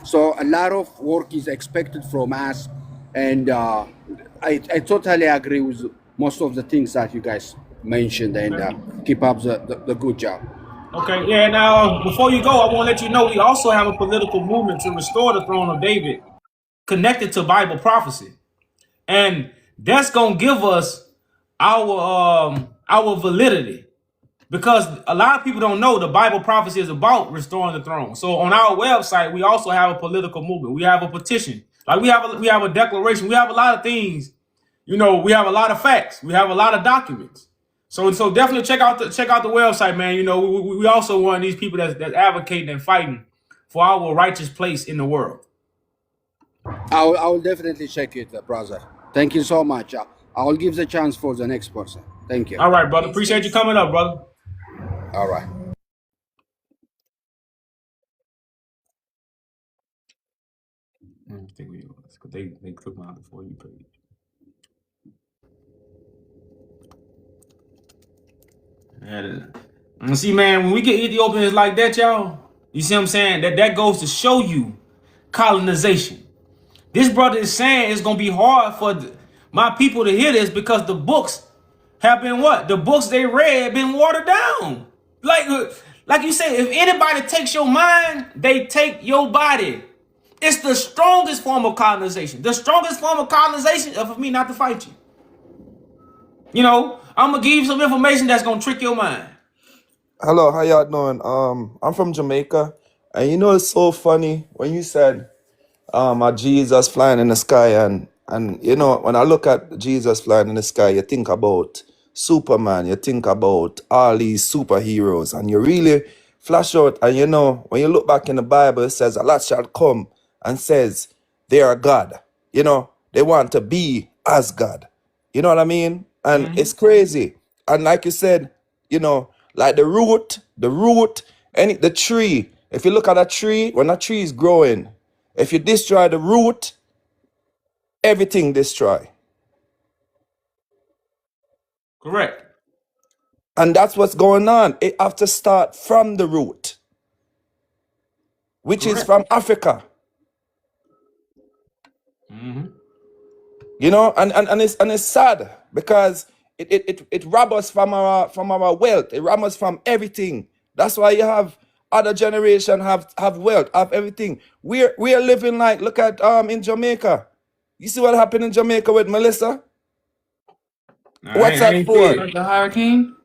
S6: So a lot of work is expected from us, and I totally agree with most of the things that you guys mentioned, and keep up the good job.
S2: Okay, yeah. Now, before you go, I want to let you know we also have a political movement to restore the throne of David, connected to Bible prophecy, and that's gonna give us our validity, because a lot of people don't know the Bible prophecy is about restoring the throne. So on our website, we also have a political movement. We have a petition, like we have a declaration. We have a lot of things. We have a lot of facts. We have a lot of documents. So definitely check out the website, man. We also one of these people that's advocating and fighting for our righteous place in the world.
S6: I will definitely check it, brother. Thank you so much. I'll give the chance for the next person. Thank you.
S2: All right, brother.
S3: Peace,
S2: Appreciate you
S3: peace.
S2: coming up, brother.
S6: All right.
S2: I think we was, 'cause they click on before you page. And see, man, when we get Ethiopians like that, y'all, you see what I'm saying? That goes to show you colonization. This brother is saying it's gonna be hard for my people to hear this because the books have been what? The books they read been watered down. Like you say, if anybody takes your mind, they take your body. It's the strongest form of colonization. The strongest form of colonization is for me not to fight you. You know, I'm gonna give you some information that's gonna trick your mind.
S7: Hello, how y'all doing? I'm from Jamaica, and you know it's so funny when you said a Jesus flying in the sky, and you know when I look at Jesus flying in the sky, you think about Superman, you think about all these superheroes, and you really flash out. And you know when you look back in the Bible, it says a lot shall come and says they are God. You know they want to be as God. You know what I mean? And it's crazy. And like you said, you know, like the root, the tree. If you look at a tree, when a tree is growing, if you destroy the root, everything destroy.
S2: Correct.
S7: And that's what's going on. It have to start from the root, which is
S2: Correct.
S7: from Africa.
S2: Mm-hmm.
S7: You know, and it's sad because it robs us from our wealth. It robs us from everything. That's why you have other generation have wealth, have everything. We are living like, look at in Jamaica. You see what happened in Jamaica with Melissa? What's
S2: I
S7: that
S2: ain't see
S7: for?
S2: it.
S3: The hurricane?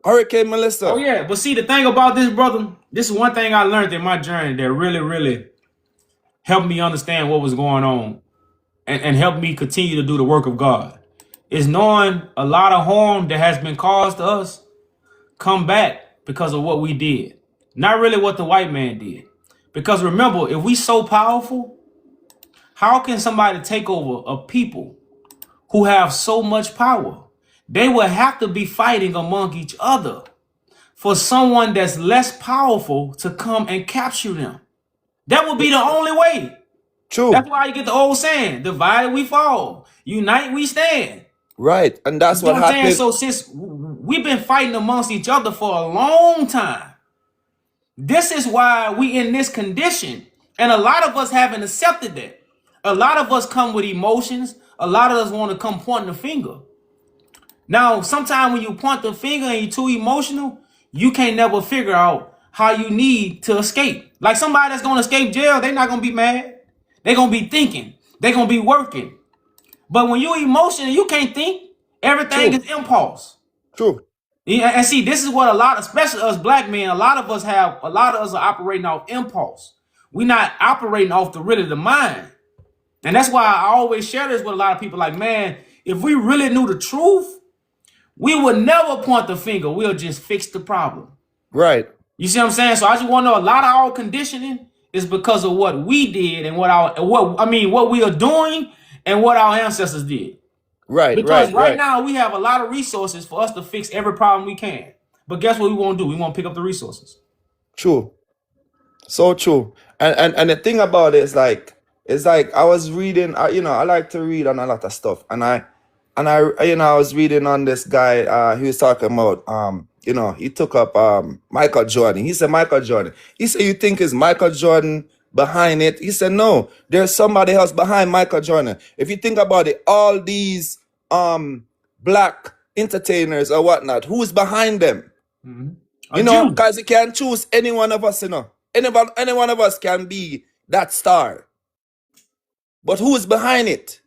S7: Hurricane
S2: Oh
S7: Melissa.
S2: yeah, but see the thing about this, brother, this is one thing I learned in my journey that really, really helped me understand what was going on and helped me continue to do the work of God. Is knowing a lot of harm that has been caused to us come back because of what we did. Not really what the white man did. Because remember, if we so powerful, how can somebody take over a people who have so much power? They will have to be fighting among each other for someone that's less powerful to come and capture them. That would be the only way. That's
S7: True.
S2: why you get the old saying, divided we fall, unite we stand.
S7: Right. And
S2: You
S7: that's
S2: see
S7: what
S2: what I'm saying?
S7: happened.
S2: So since we've been fighting amongst each other for a long time, this is why we in this condition. And a lot of us haven't accepted that. A lot of us come with emotions. A lot of us want to come pointing the finger. Now, sometimes when you point the finger and you're too emotional, you can't never figure out how you need to escape. Like somebody that's going to escape jail, they're not going to be mad. They're going to be thinking. They're going to be working. But when you're emotional, you can't think. Everything
S7: True.
S2: is impulse.
S7: True.
S2: Yeah, and see, this is what a lot, especially us black men, a lot of us are operating off impulse. We're not operating off the mind. And that's why I always share this with a lot of people like, man, if we really knew the truth, we would never point the finger. We'll just fix the problem.
S7: Right.
S2: You see what I'm saying? So I just want to know a lot of our conditioning is because of what we did and what we are doing and what our ancestors did.
S7: Right.
S2: Because
S7: Right.
S2: right
S7: Right.
S2: now we have a lot of resources for us to fix every problem we can. But guess what we won't do? We won't pick up the resources.
S7: True. So true. And the thing about it is like, it's like I was reading, you know, I like to read on a lot of stuff. And I you know, I was reading on this guy, he was talking about, you know, he took up Michael Jordan. He said, Michael Jordan. He said, you think it's Michael Jordan behind it? He said, no, there's somebody else behind Michael Jordan. If you think about it, all these black entertainers or whatnot, who's behind them?
S2: A
S7: You know,
S2: Jew.
S7: because you can choose any one of us, you know. Any one of us can be that star. But who is behind it?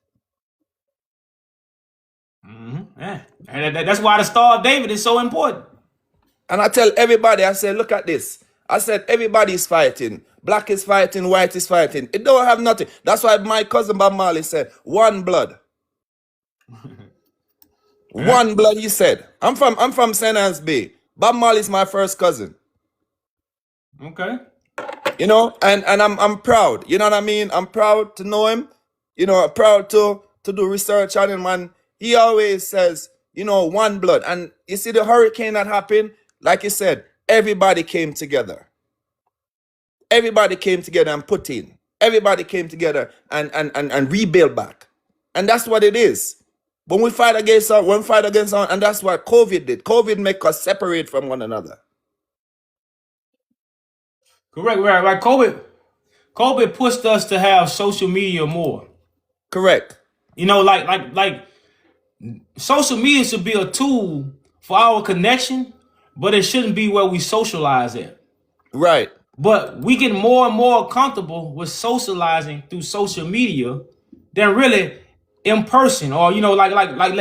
S2: Yeah. And that's why the Star of David is so important.
S7: And I tell everybody, I say, look at this. I said, everybody is fighting. Black is fighting, white is fighting. It don't have nothing. That's why my cousin Bob Marley said, one blood.
S2: Yeah.
S7: One blood, he said. I'm from St. Anne's Bay. Bob Marley is my first cousin.
S2: Okay.
S7: You know, and I'm proud. You know what I mean? I'm proud to know him. You know, I'm proud to to do research on him, and he always says, you know, one blood. And you see the hurricane that happened, like you said, everybody came together. Everybody came together and put in. Everybody came together and rebuild back. And that's what it is. When we fight against and that's what COVID did. COVID make us separate from one another.
S2: Correct, right. COVID pushed us to have social media more.
S7: Correct.
S2: You know, like social media should be a tool for our connection, but it shouldn't be where we socialize at.
S7: Right.
S2: But we get more and more comfortable with socializing through social media than really in person, or you know, like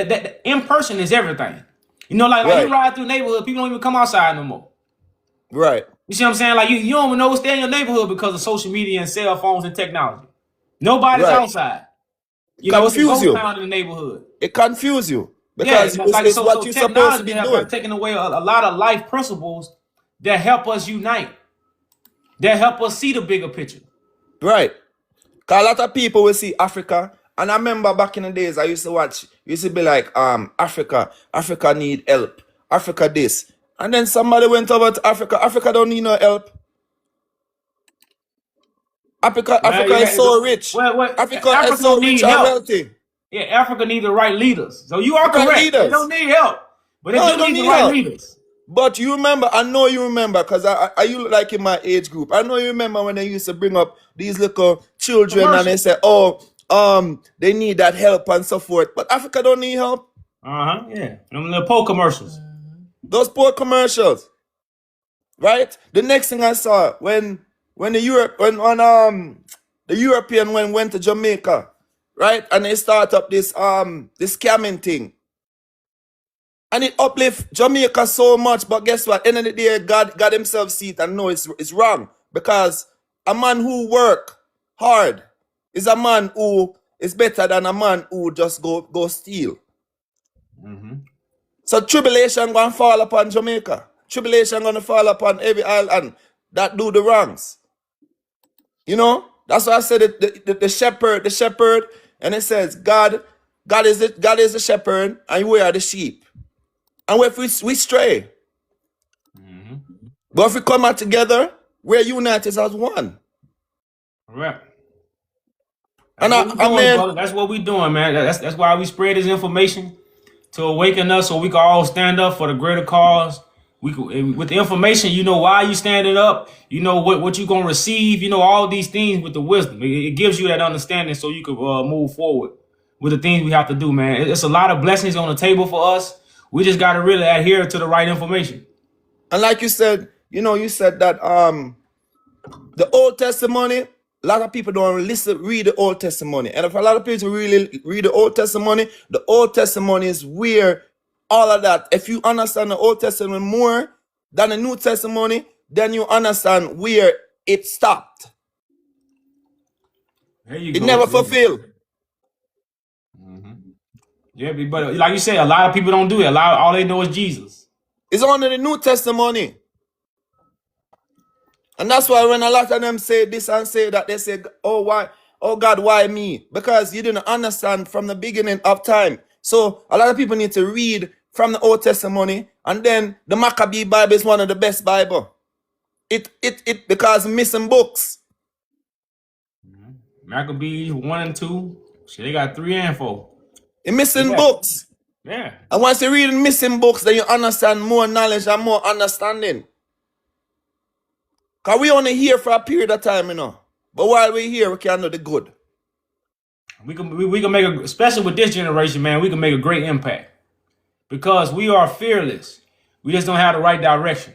S2: that. In person is everything. You know, like you ride through neighborhood, people don't even come outside no more.
S7: Right.
S2: You see what I'm saying? Like you don't even know what's there in your neighborhood because of social media and cell phones and technology. Nobody's outside. You know, it's a ghost town in the neighborhood.
S7: It confuses you because it's what you're supposed to be doing.
S2: Taking away a lot of life principles that help us unite, that help us see the bigger picture.
S7: Right. Because a lot of people will see Africa. And I remember back in the days, I used to be like, Africa need help. Africa this. And then somebody went over to Africa. Africa don't need no help. Africa is so rich. Africa is so rich and wealthy.
S2: Yeah, Africa needs the right leaders. So you are correct. They don't need help. But they do need the right leaders.
S7: But you remember, I know you remember, because you like in my age group. I know you remember when they used to bring up these little children and they say, they need that help and so forth. But Africa don't need help.
S2: Yeah. Them little poor commercials.
S7: Those poor commercials. Right? The next thing I saw when the European went to Jamaica, right? And they start up this scamming thing. And it uplift Jamaica so much, but guess what? End of the day, God himself see it and know it's wrong. Because a man who work hard is a man who is better than a man who just go steal. So tribulation gonna fall upon Jamaica. Tribulation gonna fall upon every island that do the wrongs. You know? That's why I said the shepherd, and it says God is the shepherd, and we are the sheep. And if we stray, but if we come out together, we're united as one.
S2: Right.
S7: That's
S2: what we're doing, man. That's why we spread this information to awaken us, so we can all stand up for the greater cause. With the information, you know why you standing up. You know what you're gonna receive. You know all these things with the wisdom. It gives you that understanding, so you can move forward with the things we have to do, man. It's a lot of blessings on the table for us. We just got to really adhere to the right information.
S7: And like you said, you said that the Old Testimony, a lot of people don't read the Old Testimony. And if a lot of people really read the Old Testimony is where all of that, if you understand the Old Testament more than the New Testimony, then you understand where it stopped.
S2: There you
S7: go. It never fulfilled.
S2: Yeah, but like you said, a lot of people don't do it. All they know is Jesus.
S7: It's only the New Testimony. And that's why when a lot of them say this and say that, they say, why? Oh God, why me? Because you didn't understand from the beginning of time. So a lot of people need to read from the Old Testimony, and then the Maccabee Bible is one of the best Bible. It because missing books.
S2: Maccabees 1 and 2. Shit, they got 3 and 4.
S7: Missing books.
S2: Yeah.
S7: And once you read missing books, then you understand more knowledge and more understanding. Because we only here for a period of time, But while we're here, we can do the good.
S2: We can make especially with this generation, man, we can make a great impact. Because we are fearless. We just don't have the right direction.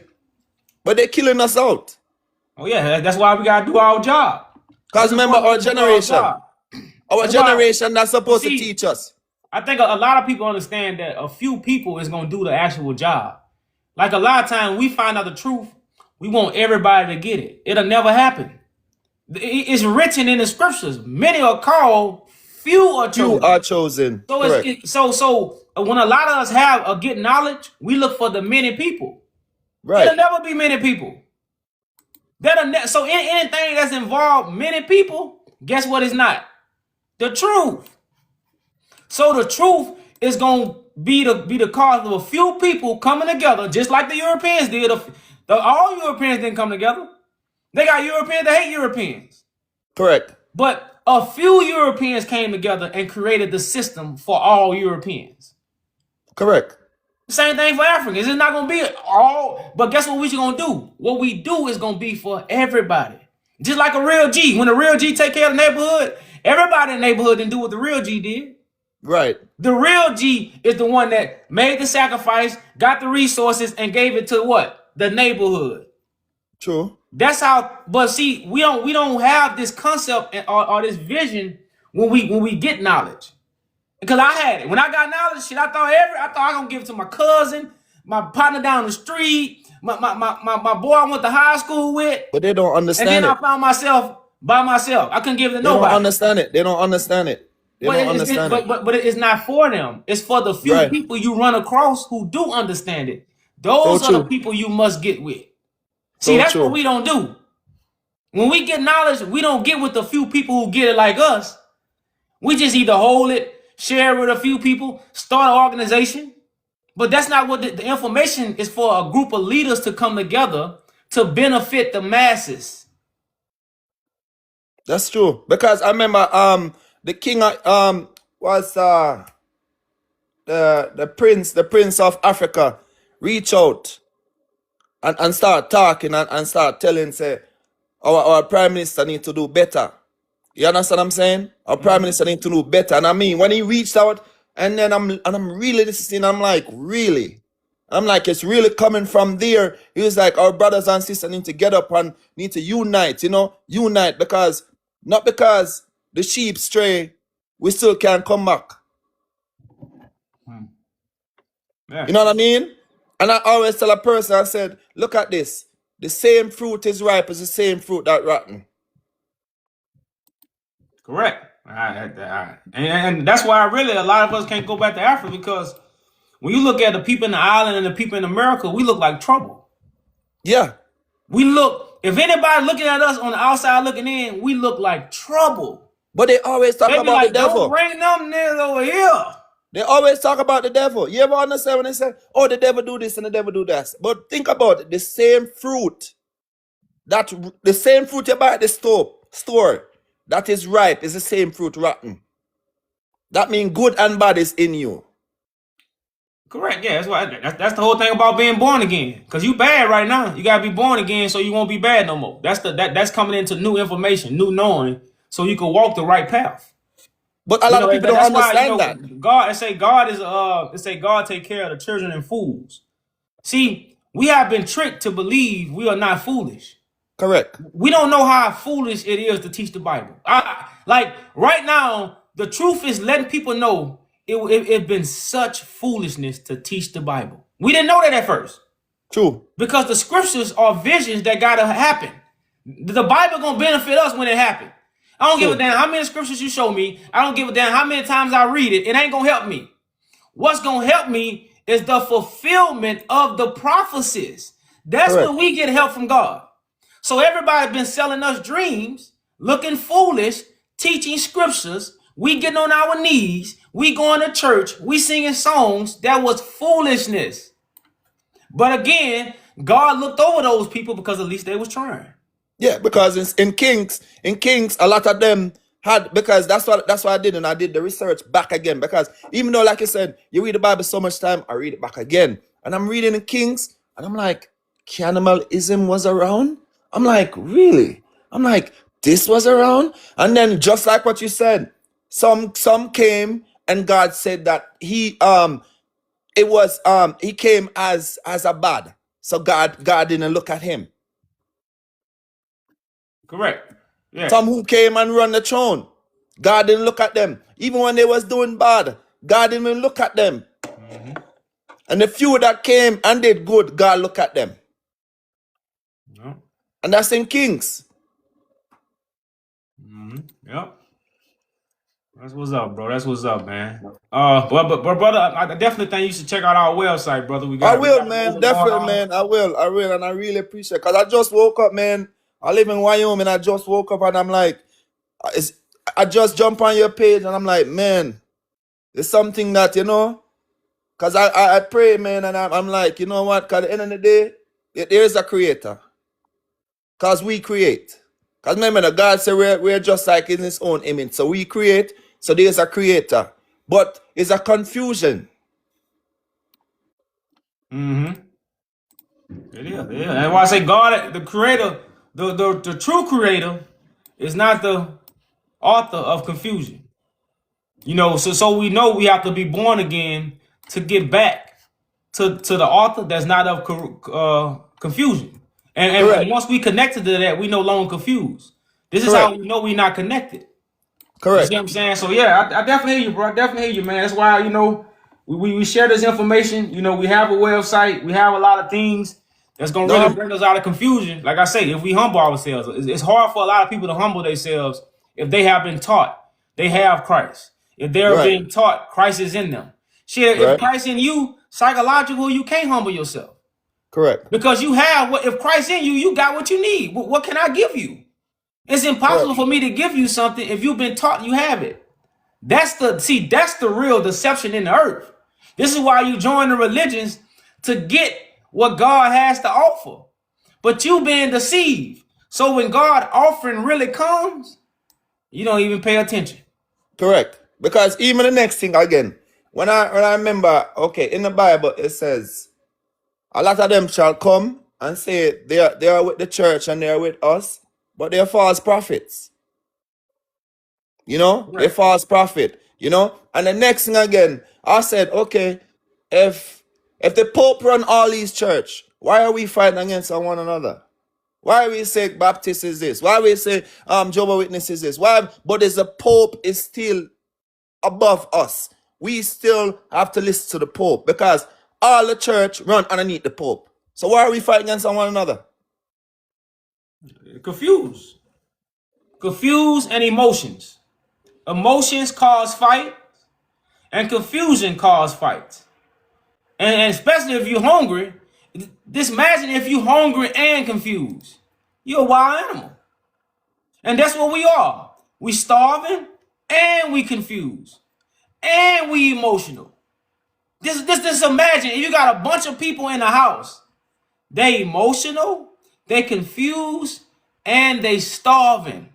S7: But they're killing us out.
S2: Oh yeah, that's why we gotta do our job.
S7: Because remember our generation. Our generation that's supposed to teach us.
S2: I think a lot of people understand that a few people is going to do the actual job. Like a lot of times we find out the truth, we want everybody to get it. It'll never happen. It's written in the scriptures. Many are called, few are chosen.
S7: Few are chosen.
S2: So when a lot of us have get knowledge, we look for the many people.
S7: Right.
S2: There'll never be many people. So anything that's involved many people, guess what it's not? The truth. So the truth is gonna be the cause of a few people coming together, just like the Europeans did. All Europeans didn't come together. They got Europeans that hate Europeans.
S7: Correct.
S2: But a few Europeans came together and created the system for all Europeans.
S7: Correct.
S2: Same thing for Africans. It's not gonna be all, but guess what we gonna do? What we do is gonna be for everybody. Just like a real G. When a real G take care of the neighborhood, everybody in the neighborhood didn't do what the real G did.
S7: Right.
S2: The real G is the one that made the sacrifice, got the resources, and gave it to what? The neighborhood.
S7: True.
S2: That's how. But see, we don't have this concept or this vision when we get knowledge. Because I had it when I got knowledge. Shit, I thought I gonna give it to my cousin, my partner down the street, my boy I went to high school with.
S7: But they don't understand
S2: and then
S7: it.
S2: I found myself by myself. I couldn't give it to
S7: They don't
S2: nobody.
S7: understand it. They don't understand it. They don't understand it.
S2: But it's not for them. It's for the few
S7: Right.
S2: people you run across who do understand it. Those
S7: So
S2: are the
S7: true.
S2: people you must get with. See,
S7: So
S2: that's
S7: true.
S2: what we don't do. When we get knowledge, we don't get with the few people who get it like us. We just either hold it, share it with a few people, start an organization. But that's not what the information is for. A group of leaders to come together to benefit the masses.
S7: That's true. Because I remember the king was the prince of Africa reach out and start talking and start telling, say, our prime minister need to do better. You understand what I'm saying? Our prime minister need to do better. And I mean, when he reached out, and then I'm really listening, I'm like, really? I'm like, it's really coming from there. He was like, our brothers and sisters need to get up and need to unite, unite, because not because the sheep stray, we still can't come back.
S2: Yeah.
S7: You know what I mean? And I always tell a person, I said, look at this. The same fruit is ripe as the same fruit that rotten.
S2: Correct. And that's why really a lot of us can't go back to Africa, because when you look at the people in the island and the people in America, we look like trouble.
S7: Yeah.
S2: We look, if anybody looking at us on the outside looking in, we look like trouble.
S7: But they always talk
S2: They be
S7: about
S2: like,
S7: the devil.
S2: don't bring them niggas over here.
S7: They always talk about the devil. You ever understand when they say, oh, the devil do this and the devil do that? But think about it. The same fruit you buy at the store that is ripe is the same fruit rotten. That means good and bad is in you.
S2: Correct. Yeah, that's the whole thing about being born again. Because you bad right now. You gotta be born again so you won't be bad no more. That's coming into new information, new knowing, so you can walk the right path.
S7: But a lot of people don't understand that.
S2: God take care of the children and fools. See, we have been tricked to believe we are not foolish.
S7: Correct.
S2: We don't know how foolish it is to teach the Bible. Like right now, the truth is letting people know it's been such foolishness to teach the Bible. We didn't know that at first.
S7: True.
S2: Because the scriptures are visions that gotta happen. The Bible gonna benefit us when it happens. I don't give a damn how many scriptures you show me. I don't give a damn how many times I read it. It ain't gonna help me. What's gonna help me is the fulfillment of the prophecies. That's
S7: Correct.
S2: when we get help from God. So everybody been selling us dreams, looking foolish, teaching scriptures. We getting on our knees. We going to church. We singing songs. That was foolishness. But again, God looked over those people because at least they was trying.
S7: Yeah, because in Kings, a lot of them had, because that's what I did, and I did the research back again. Because even though, like I said, you read the Bible so much time, I read it back again. And I'm reading in Kings, and I'm like, cannibalism was around? I'm like, really? I'm like, this was around? And then just like what you said, some came and God said that he came as a bad. So God didn't look at him.
S2: Correct. Yeah.
S7: Some who came and run the throne, God didn't look at them. Even when they was doing bad, God didn't even look at them. Mm-hmm. And the few that came and did good, God looked at them.
S2: Yep.
S7: And that's in Kings.
S2: Mm-hmm. Yep. That's what's up, bro. That's what's up, man. But brother, I definitely think you should check out our website, brother.
S7: I will, man. Definitely, man. I will, and I really appreciate it. Because I just woke up, man. I live in Wyoming. I just woke up and I'm like, I just jump on your page and I'm like, man, It's something that, you know, because I pray, man, and I'm like, you know what? Because at the end of the day, there is a creator. Because we create. Because remember, the God said we're just like in his own image. So we create, so there's a creator. But it's a confusion.
S2: Mm-hmm. It is. Yeah. That's why I say God, the creator, the true creator, is not the author of confusion. You know, so we know we have to be born again to get back to the author that's not of confusion. And
S7: Correct.
S2: once we connected to that, we no longer confused. This is how
S7: Correct.
S2: we know we're not connected. You see what
S7: Correct.
S2: I'm saying? So yeah, I definitely hear you, bro. I definitely hear you, man. That's why, you know, we share this information. You know, we have a website. We have a lot of things that's gonna
S7: No,
S2: really bring us out of confusion. Like I say, if we humble ourselves, it's hard for a lot of people to humble themselves if they have been taught they have Christ. If they're
S7: right.
S2: being taught Christ is in them. Shit, if
S7: Right.
S2: Christ in you, psychological, you can't humble yourself.
S7: Correct.
S2: Because you have what if Christ in you, you got what you need. What can I give you? It's impossible
S7: Correct.
S2: for me to give you something if you've been taught you have it. That's the real deception in the earth. This is why you join the religions to get what God has to offer. But you being deceived. So when God offering really comes, you don't even pay attention.
S7: Correct. Because even the next thing again, when I remember, okay, in the Bible it says, a lot of them shall come and say they are with the church and they are with us, but they're false prophets. You know, they're
S2: Correct.
S7: false prophet. You know, and the next thing again, I said, okay, if the Pope run all these church, why are we fighting against one another? Why we say Baptist is this? Why we say Jehovah's Witness is this? Why? But as the Pope is still above us, we still have to listen to the Pope because all the church run underneath the Pope. So why are we fighting against one another?
S2: Confused. Confused and emotions. Emotions cause fight, and confusion cause fights. And especially if you're hungry, just imagine if you're hungry and confused. You're a wild animal. And that's what we are. We starving and we confused. And we emotional. Just imagine if you got a bunch of people in the house. They emotional, they confused, and they starving.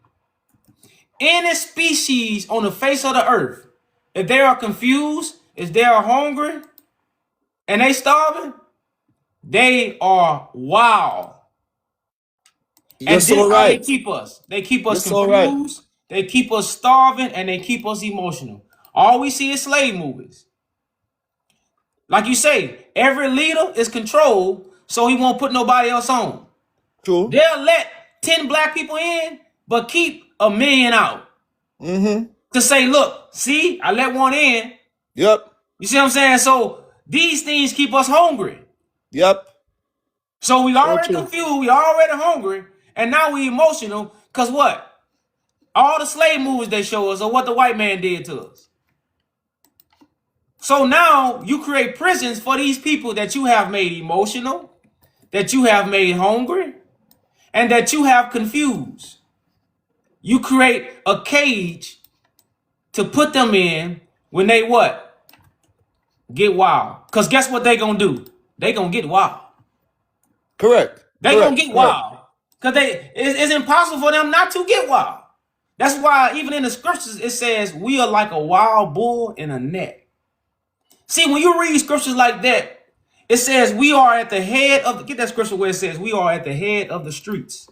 S2: Any species on the face of the earth, if they are confused, if they are hungry, and they starving, they are wild.
S7: You're
S2: And this
S7: so
S2: how they
S7: right.
S2: keep us. They keep
S7: You're
S2: us
S7: so right.
S2: confused, they keep us starving, and they keep us emotional. All we see is slave movies. Like you say, every leader is controlled, so he won't put nobody else on.
S7: True.
S2: They'll let 10 black people in, but keep a million out.
S7: Mm-hmm.
S2: To say, look, see, I let one in.
S7: Yep.
S2: You see what I'm saying? So these things keep us hungry.
S7: Yep.
S2: So we
S7: So
S2: already
S7: true.
S2: confused, we already hungry, and now we emotional. Cause what? All the slave movies they show us are what the white man did to us. So now you create prisons for these people that you have made emotional, that you have made hungry, and that you have confused. You create a cage to put them in when they what? Get wild. Because guess what they gonna do? They gonna get wild.
S7: Correct.
S2: They gonna
S7: Correct.
S2: get
S7: Correct.
S2: wild. Because it's impossible for them not to get wild. That's why even in the scriptures it says we are like a wild bull in a net. See, when you read scriptures like that, it says we are at the head of get that scripture where it says we are at the head of the streets,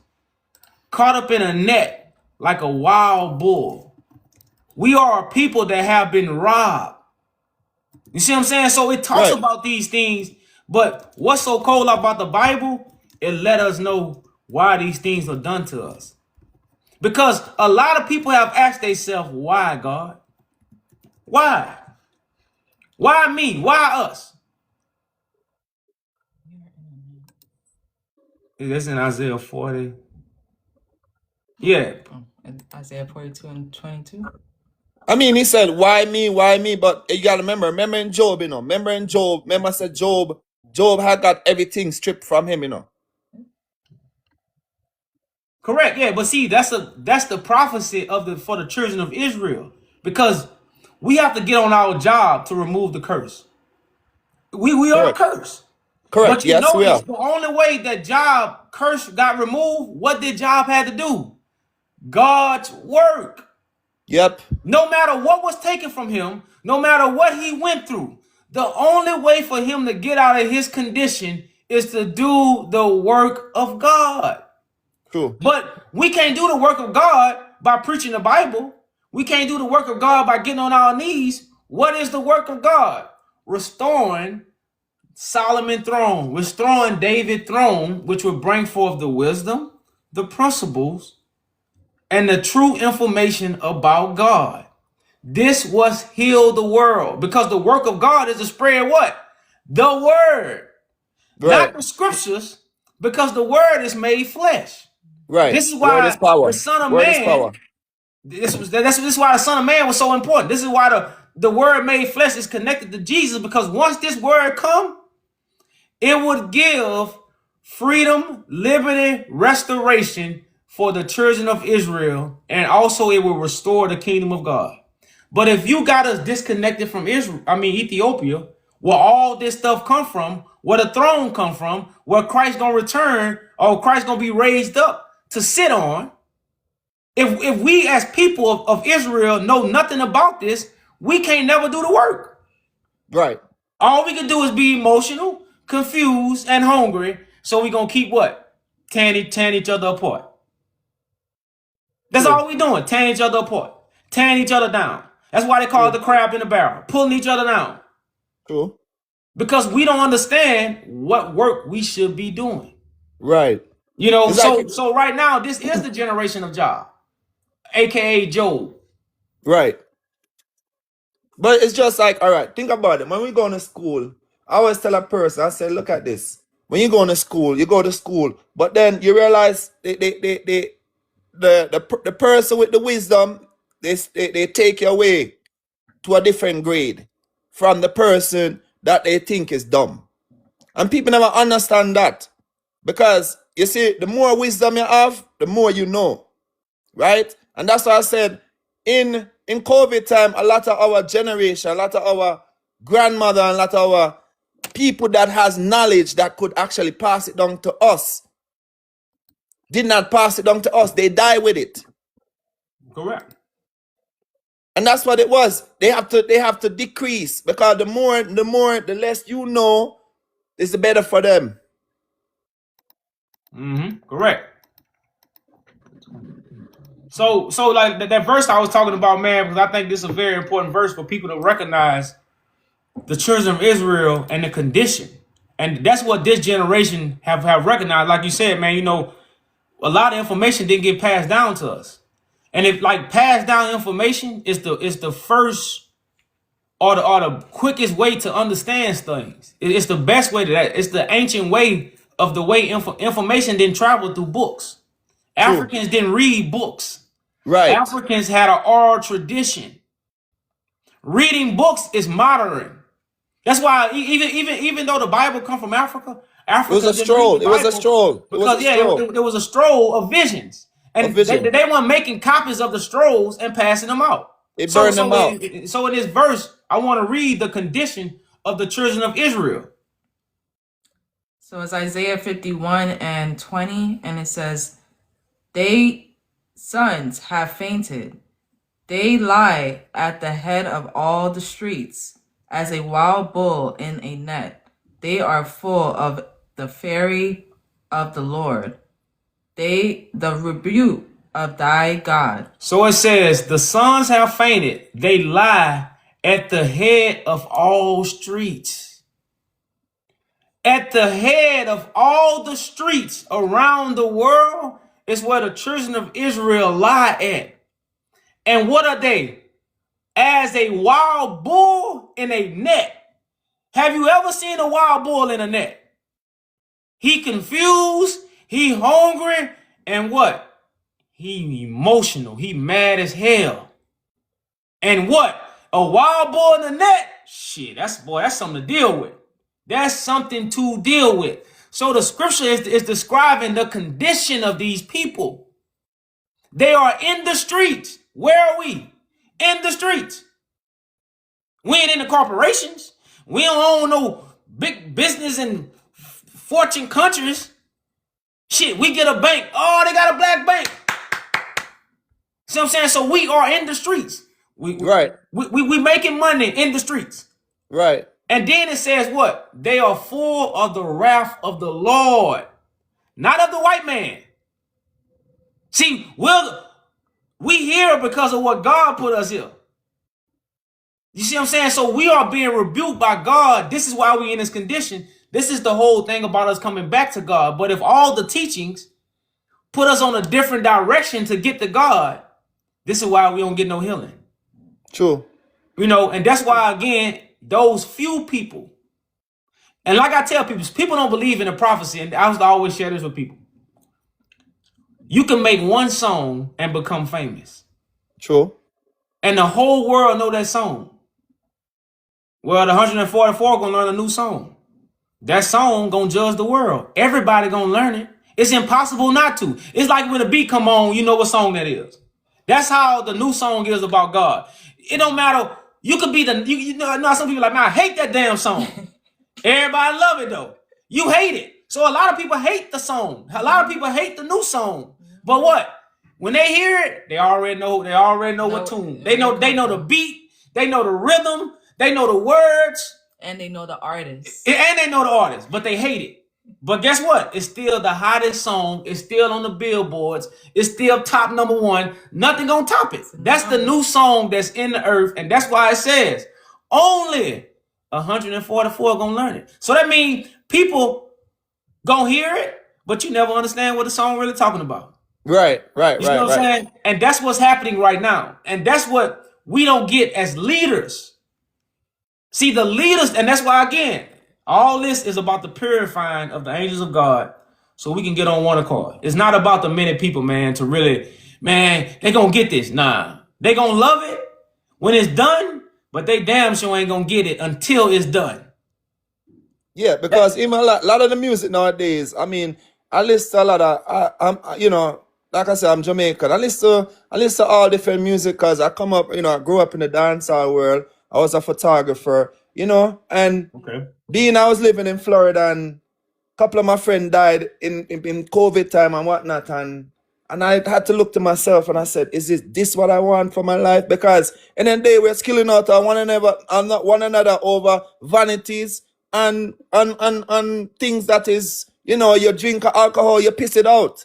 S2: caught up in a net like a wild bull. We are a people that have been robbed. You see what I'm saying? So it talks
S7: Right.
S2: about these things, but what's so cool about the Bible? It let us know why these things are done to us. Because a lot of people have asked themselves, why, God? Why? Why me? Why us? That's in Isaiah 40. Yeah.
S3: Isaiah 42 and 22.
S7: I mean, he said, why me? Why me? But you gotta remember in Job, you know. Remember I said Job had got everything stripped from him, you know.
S2: Correct. Yeah, but see, that's the prophecy of for the children of Israel. Because We have to get on our job to remove the curse. We are
S7: Correct.
S2: cursed.
S7: Correct.
S2: But you
S7: Yes, we
S2: notice
S7: are.
S2: the only way that Job curse got removed, what did Job have to do? God's work.
S7: Yep.
S2: No matter what was taken from him, no matter what he went through, the only way for him to get out of his condition is to do the work of God.
S7: True.
S2: But we can't do the work of God by preaching the Bible. We can't do the work of God by getting on our knees. What is the work of God? Restoring Solomon throne, restoring David throne, which would bring forth the wisdom, the principles, and the true information about God. This was heal the world, because the work of God is to spread what? The word, not
S7: Right.
S2: the scriptures, because the word is made flesh.
S7: Right.
S2: This is
S7: Word is
S2: why the
S7: power.
S2: Son of
S7: Word is
S2: Man,
S7: power.
S2: this is why the Son of Man was so important. This is why the word made flesh is connected to Jesus, because once this word come, it would give freedom, liberty, restoration for the children of Israel, and also it will restore the kingdom of God. But if you got us disconnected from Ethiopia, where all this stuff come from, where the throne come from, where Christ gonna return, or Christ gonna be raised up to sit on, if we as people of Israel know nothing about this, we can't never do the work.
S7: Right.
S2: All we can do is be emotional, confused, and hungry. So we gonna keep what? Tearing each other apart. That's
S7: True.
S2: all we doing. Tearing each other apart. Tearing each other down. That's why they call it
S7: True.
S2: the crab in the barrel. Pulling each other down.
S7: True.
S2: Because we don't understand what work we should be doing.
S7: Right.
S2: You know,
S7: It's like
S2: so right now, this is the generation of Job, aka Job.
S7: right. But it's just like, all right, think about it. When we go to school, I always tell a person, I say, look at this. When you go to school, you go to school, but then you realize the person with the wisdom, they take you away to a different grade from the person that they think is dumb. And people never understand that. Because you see, the more wisdom you have, the more you know. Right? And that's why I said in COVID time, a lot of our generation, a lot of our grandmother, and a lot of our people that has knowledge that could actually pass it down to us did not pass it down to us. They die with it.
S2: Correct.
S7: And that's what it was. They have to decrease, because the less you know, is the better for them.
S2: Correct. So like that verse I was talking about, man, because I think this is a very important verse for people to recognize the children of Israel and the condition. And that's what this generation have recognized. Like you said, man, you know, a lot of information didn't get passed down to us. And if like passed down information is the first or the quickest way to understand things. It's the best way to that. It's the ancient way of the way information didn't travel through books.
S7: True.
S2: Africans didn't read books.
S7: Right.
S2: Africans had an oral tradition. Reading books is modern. That's why even though the Bible come from Africa,
S7: It was
S2: Africa
S7: a
S2: didn't read
S7: stroll.
S2: the
S7: It was a
S2: Bible
S7: stroll. It was
S2: because
S7: a
S2: yeah,
S7: stroll.
S2: it was a stroll of visions,
S7: A
S2: and
S7: vision.
S2: they weren't making copies of the strolls and passing them out.
S7: It
S2: So
S7: burned them out.
S2: so in this verse, I want to read the condition of the children of Israel.
S3: So it's Isaiah 51 and 20, and it says, "They sons have fainted. They lie at the head of all the streets, as a wild bull in a net. They are full of the fury of the Lord, the rebuke of thy God."
S2: So it says, the sons have fainted. They lie at the head of all streets. At the head of all the streets around the world is where the children of Israel lie at. And what are they? As a wild bull in a net. Have you ever seen a wild bull in a net? He confused, he hungry, and what? He emotional. He mad as hell. And what? A wild bull in the net? Shit, that's something to deal with. That's something to deal with. So the scripture is describing the condition of these people. They are in the streets. Where are we? In the streets. We ain't in the corporations. We don't own no big business in fortune countries. Shit, we get a bank. Oh, they got a black bank. See what I'm saying? So we are in the streets.
S7: Right.
S2: We making money in the streets.
S7: Right.
S2: And then it says what? They are full of the wrath of the Lord, not of the white man. See, we here because of what God put us here. You see what I'm saying? So we are being rebuked by God. This is why we in this condition. This is the whole thing about us coming back to God. But if all the teachings put us on a different direction to get to God, this is why we don't get no healing.
S7: True.
S2: You know, and that's why, again, those few people, and like I tell people don't believe in the prophecy, and I used to always share this with people. You can make one song and become famous.
S7: True.
S2: And the whole world know that song. Well, the 144 gonna learn a new song. That song gonna judge the world. Everybody gonna learn it. It's impossible not to. It's like when a beat come on, you know what song that is. That's how the new song is about God. It don't matter. You could be you know some people like, man, I hate that damn song. Everybody love it though. You hate it. So a lot of people hate the song. A lot of people hate the new song. But what? When they hear it, they already know what tune. They know the beat, they know the rhythm, they know the words.
S3: And they know the artist.
S2: And they know the artist, but they hate it. But guess what? It's still the hottest song. It's still on the billboards. It's still top #1. Nothing gonna top it. That's the new song that's in the earth. And that's why it says only 144 gonna learn it. So that means people gonna hear it, but you never understand what the song really talking about.
S7: Right.
S2: You know what I'm saying? And that's what's happening right now. And that's what we don't get as leaders. See, the leaders, and that's why, again, all this is about the purifying of the angels of God so we can get on one accord. It's not about the many people, man, to really, man, they gonna get this. Nah. They gonna love it when it's done, but they damn sure ain't gonna get it until it's done.
S7: Yeah, because even a lot of the music nowadays, I mean, I listen to a lot of, you know, like I said, I'm Jamaican. I listen to all different music because I come up, you know, I grew up in the dancehall world. I was a photographer, you know, and being I was living in Florida and a couple of my friends died in COVID time and whatnot. And I had to look to myself and I said, is this what I want for my life? Because in the day we're skilling out on one another over vanities and things that is, you know, you drink alcohol, you piss it out.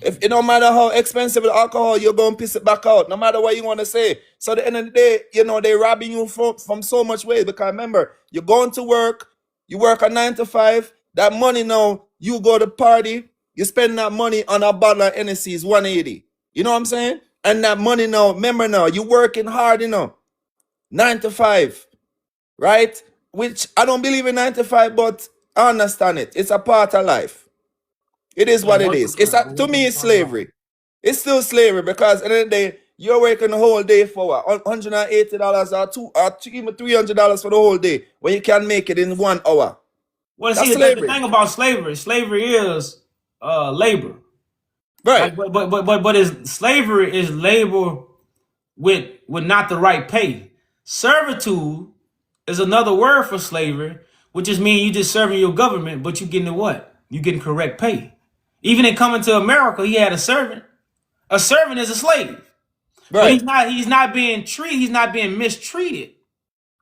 S7: If it don't matter how expensive the alcohol, you're going to piss it back out, no matter what you want to say. So at the end of the day, you know, they're robbing you from so much ways. Because remember, you're going to work, you work a 9 to 5, that money now, you go to party, you spend that money on a bottle of Hennessy is 180. You know what I'm saying? And that money now, remember now, you're working hard, you know, 9 to 5, right? Which I don't believe in 9 to 5, but I understand it. It's a part of life. It is what it is. To me, it's slavery. It's still slavery because at the end of the day, you're working the whole day for what? $180 or even $300 for the whole day when you can make it in 1 hour.
S2: Well, that's see, the thing about slavery is labor.
S7: Right.
S2: Like, but slavery is labor with not the right pay. Servitude is another word for slavery, which just means you just serving your government, but you getting what? You getting correct pay. Even in coming to America, he had a servant. A servant is a slave.
S7: Right.
S2: But he's not being treated, he's not being mistreated.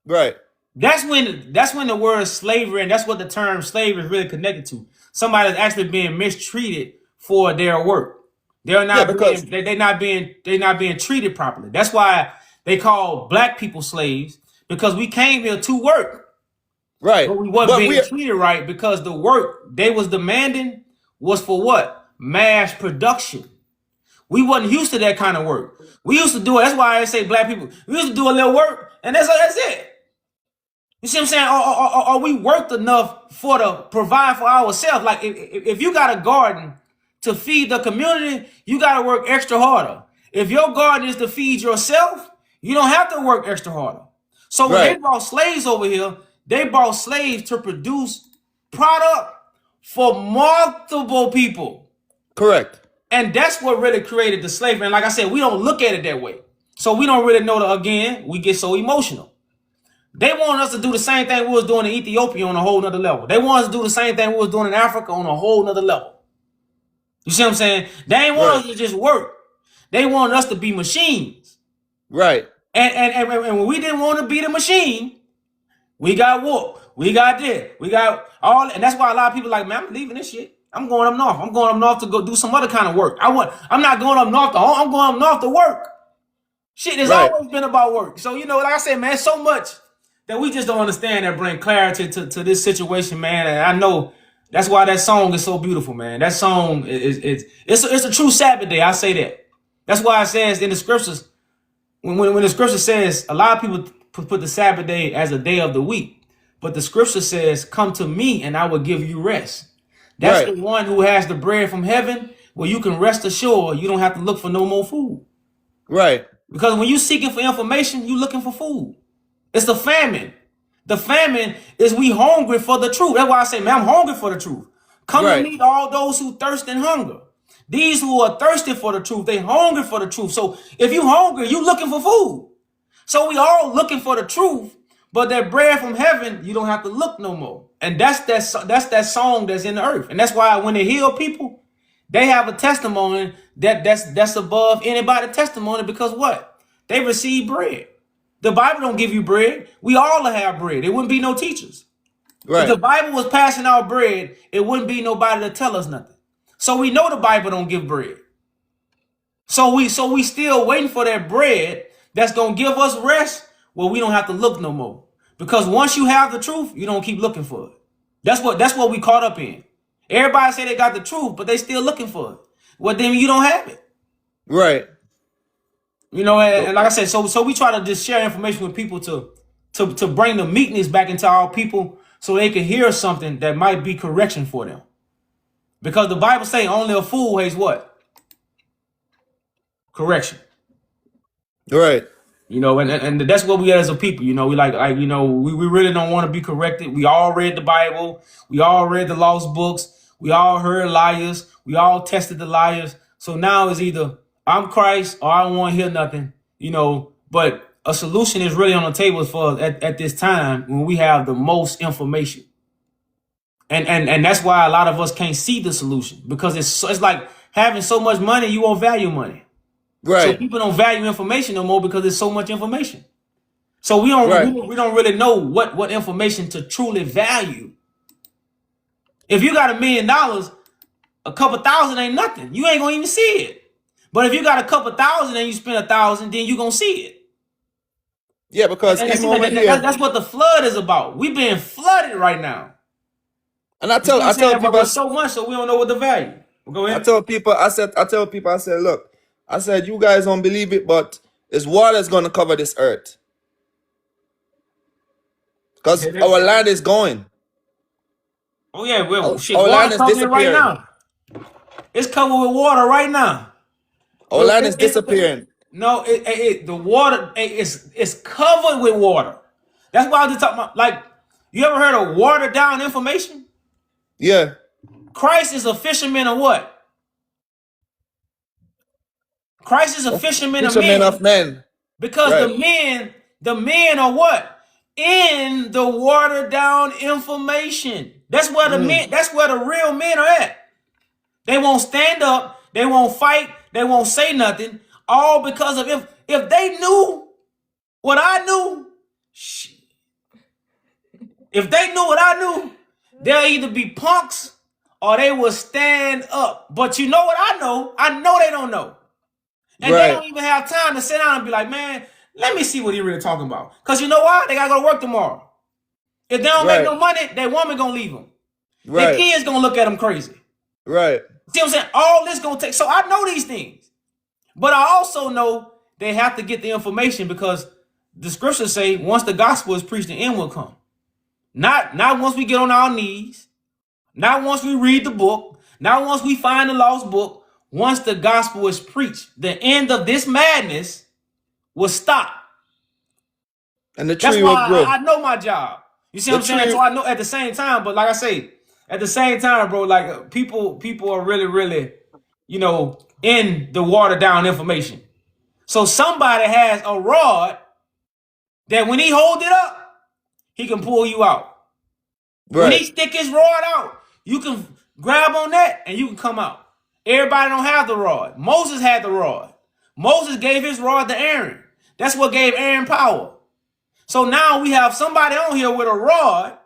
S7: Right.
S2: That's when the word slavery, and that's what the term slave is really connected to. Somebody that's actually being mistreated for their work. They're not they're not being treated properly. That's why they call black people slaves, because we came here to work.
S7: Right.
S2: But we wasn't being treated right because the work they was demanding was for what? Mass production. We wasn't used to that kind of work. We used to do it. That's why I say black people. We used to do a little work, and that's it. You see what I'm saying? Are we worth enough to provide for ourselves? Like if you got a garden to feed the community, you got to work extra harder. If your garden is to feed yourself, you don't have to work extra harder. So when they brought slaves over here, they brought slaves to produce product for multiple people.
S7: Correct.
S2: And that's what really created the slavery. And like I said, we don't look at it that way. So we don't really know again, we get so emotional. They want us to do the same thing we was doing in Ethiopia on a whole nother level. They want us to do the same thing we was doing in Africa on a whole nother level. You see what I'm saying? They ain't want us
S7: Right.
S2: to just work. They want us to be machines.
S7: Right.
S2: And when we didn't want to be the machine, we got whooped. We got this. We got all, and that's why a lot of people are like, man, I'm leaving this shit. I'm going up north. I'm going up north to go do some other kind of work. I'm not going up north to home. I'm going up north to work. Shit has
S7: Right.
S2: always been about work. So, you know, like I said, man, so much that we just don't understand that bring clarity to this situation, man. And I know that's why that song is so beautiful, man. That song it's a true Sabbath day. I say that. That's why it says in the scriptures, when the scripture says, a lot of people put the Sabbath day as a day of the week, but the scripture says, come to me and I will give you rest. That's
S7: Right.
S2: the one who has the bread from heaven, where you can rest assured you don't have to look for no more food.
S7: Right.
S2: Because when you're seeking for information, you're looking for food. It's the famine. The famine is we hungry for the truth. That's why I say, man, I'm hungry for the truth. Come to
S7: Right.
S2: me, all those who thirst and hunger. These who are thirsty for the truth, they hungry for the truth. So if you hungry, you looking for food. So we all looking for the truth, but that bread from heaven, you don't have to look no more. And that's that song that's in the earth. And that's why when they heal people, they have a testimony that's above anybody's testimony, because what? They receive bread. The Bible don't give you bread. We all have bread. There wouldn't be no teachers. If the
S7: Right.
S2: Bible was passing out bread, it wouldn't be nobody to tell us nothing. So we know the Bible don't give bread. So we still waiting for that bread that's gonna give us rest where we don't have to look no more. Because once you have the truth, you don't keep looking for it. That's what we caught up in. Everybody say they got the truth, but they still looking for it. Well, then you don't have it.
S7: Right.
S2: You know, and like I said, so we try to just share information with people to bring the meekness back into our people so they can hear something that might be correction for them. Because the Bible saying only a fool hates what? Correction.
S7: Right.
S2: You know, and that's what we are as a people. You know, we like you know, we really don't want to be corrected. We all read the Bible. We all read the lost books. We all heard liars. We all tested the liars. So now it's either I'm Christ or I don't want to hear nothing. You know, but a solution is really on the table for us at this time when we have the most information. And that's why a lot of us can't see the solution, because it's like having so much money, you won't value money. So
S7: Right.
S2: people don't value information no more because there's so much information. So we don't
S7: Right.
S2: we don't really know what information to truly value. If you got $1 million, a couple thousand ain't nothing. You ain't gonna even see it. But if you got a couple thousand and you spend 1,000, then you gonna see it.
S7: Yeah, because
S2: And
S7: even
S2: see,
S7: over here,
S2: that's what the flood is about. We being flooded right now.
S7: and I
S2: You see
S7: tell
S2: what I'm
S7: I tell
S2: saying?
S7: people,
S2: But so much, so we don't know what the value. Go
S7: I
S2: ahead.
S7: tell people, I said, look, I said, you guys don't believe it, but it's water's gonna cover this earth because our land is going.
S2: Oh yeah, well, shit,
S7: Our land
S2: water
S7: is
S2: covering it right
S7: disappearing.
S2: now. It's covered with water right now.
S7: Our land is disappearing.
S2: No, the water it's covered with water. That's why I was just talking about. Like, you ever heard of watered down information?
S7: Yeah.
S2: Christ is a fisherman of what? Christ is a fisherman of
S7: Fishermen
S2: men,
S7: of men.
S2: because
S7: Right.
S2: the men are what? In the watered down information. That's where the men. That's where the real men are at. They won't stand up. They won't fight. They won't say nothing. All because of if they knew what I knew, if they knew what I knew, they'll either be punks or they will stand up. But you know what I know? I know they don't know. And they
S7: Right.
S2: don't even have time to sit down and be like, man, let me see what he really talking about. Because you know why? They got to go to work tomorrow. If they don't make
S7: Right.
S2: no money, their woman going to leave them. Their
S7: Right.
S2: kids going to look at them crazy.
S7: Right.
S2: See what I'm saying? All this going to take. So I know these things. But I also know they have to get the information, because the scriptures say once the gospel is preached, the end will come. Not once we get on our knees, not once we read the book, not once we find the lost book. Once the gospel is preached, the end of this madness will stop.
S7: And the
S2: That's
S7: tree will
S2: why
S7: grow.
S2: I know my job. You see
S7: The
S2: what I'm saying?
S7: tree.
S2: So I know at the same time, but like I say, at the same time, bro, like people are really, you know, in the watered down information. So somebody has a rod that when he hold it up, he can pull you out. When
S7: Right.
S2: he stick his rod out, you can grab on that and you can come out. Everybody don't have the rod. Moses had the rod. Moses gave his rod to Aaron. That's what gave Aaron power. So now we have somebody on here with a rod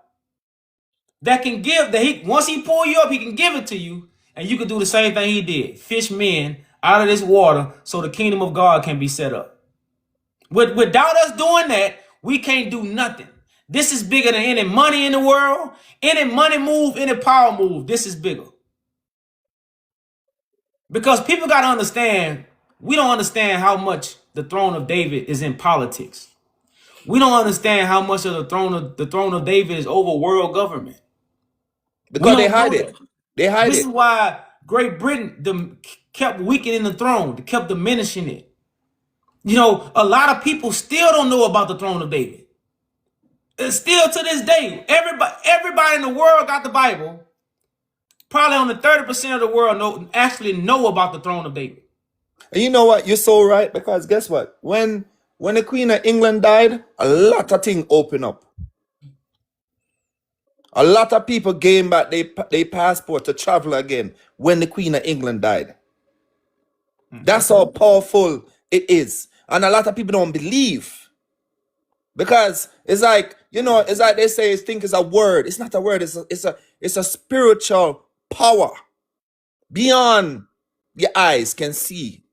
S2: that can give that he once he pull you up, he can give it to you, and you can do the same thing he did. Fish men out of this water so the kingdom of God can be set up. Without us doing that, we can't do nothing. This is bigger than any money in the world, any money move, any power move. This is bigger. Because people got to understand, we don't understand how much the throne of David is in politics. We don't understand how much of the throne of David is over world government.
S7: Because they hide it. They hide
S2: This
S7: it.
S2: is why Great Britain kept weakening the throne, they kept diminishing it. You know, a lot of people still don't know about the throne of David. And still to this day, everybody in the world got the Bible. Probably only 30% of the world actually know about the throne of David.
S7: And you know what? You're so right, because guess what? When the Queen of England died, a lot of things opened up. A lot of people gained back their passport to travel again when the Queen of England died. That's how powerful it is. And a lot of people don't believe. Because it's like, you know, it's like they say, think it's a word. It's not a word. It's a spiritual power beyond your eyes can see.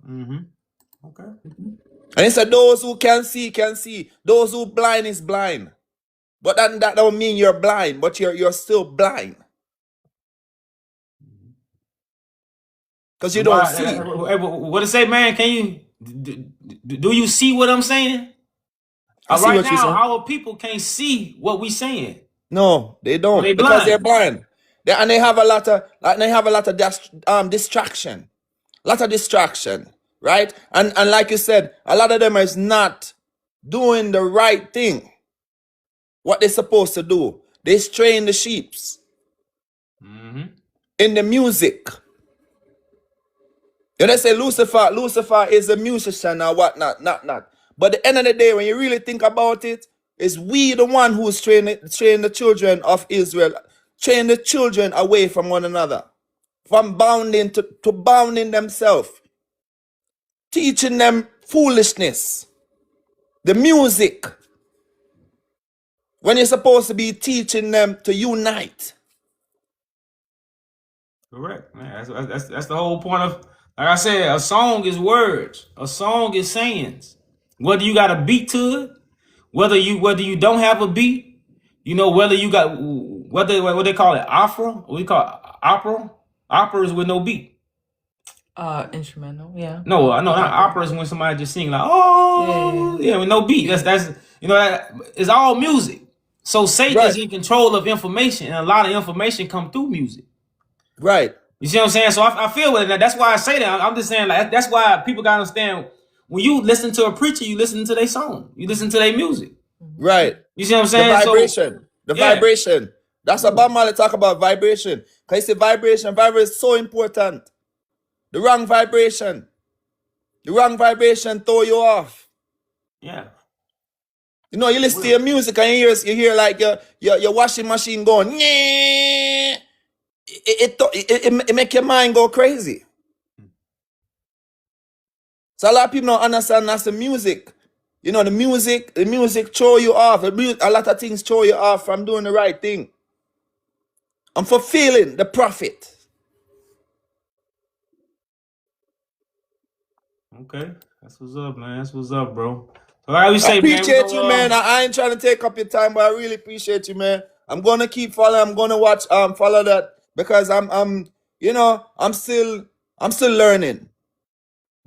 S2: Okay.
S7: And it said those who can see, can see. Those who blind is blind. But that don't mean you're blind, but you're still blind. Because you don't see.
S2: What it say, man? Can you do you see what I'm saying?
S7: I see
S2: Right
S7: what you're saying.
S2: now, our people can't see what we saying.
S7: No, they don't.
S2: They
S7: because
S2: blind.
S7: they're blind. They have a lot of distraction. A lot of distraction. Right? And like you said, a lot of them is not doing the right thing. What they're supposed to do. They strain the sheeps. In the music. You know, they say Lucifer is a musician or whatnot, not. But at the end of the day, when you really think about it, it's we the one who's train the children of Israel, train the children away from one another, from bounding to bounding themselves, teaching them foolishness, the music, when you're supposed to be teaching them to unite.
S2: Correct, man. That's the whole point of, like I said, a song is words. A song is sayings. Whether you got a beat to it, whether you don't have a beat, you know, whether you got what they call it, opera. What we call it, opera. Opera is with no beat.
S3: Instrumental, yeah.
S2: No, I know not opera is when somebody just sing like, oh yeah, with no beat. That's you know, that it's all music. So Satan is in control of information, and a lot of information come through music.
S7: Right.
S2: You see what I'm saying? So I feel with it. That's why I say that. I'm just saying, like, that's why people gotta understand, when you listen to a preacher, you listen to their song. You listen to their music.
S7: Right.
S2: You see what I'm saying?
S7: The vibration. Vibration. That's what Bob Marley talk about, vibration. Because it's vibration is so important. The wrong vibration throw you off.
S2: Yeah.
S7: You know, you listen to your music and you hear like your washing machine going, yeah. It make your mind go crazy. So a lot of people don't understand that's the music. You know, the music throw you off. A lot of things throw you off from doing the right thing. And fulfilling the prophet.
S2: Okay. That's what's up, man. That's what's up, bro. So like we say,
S7: I appreciate
S2: man,
S7: you, man. I ain't trying to take up your time, but I really appreciate you, man. I'm gonna keep following. I'm gonna watch follow that, because I'm still learning.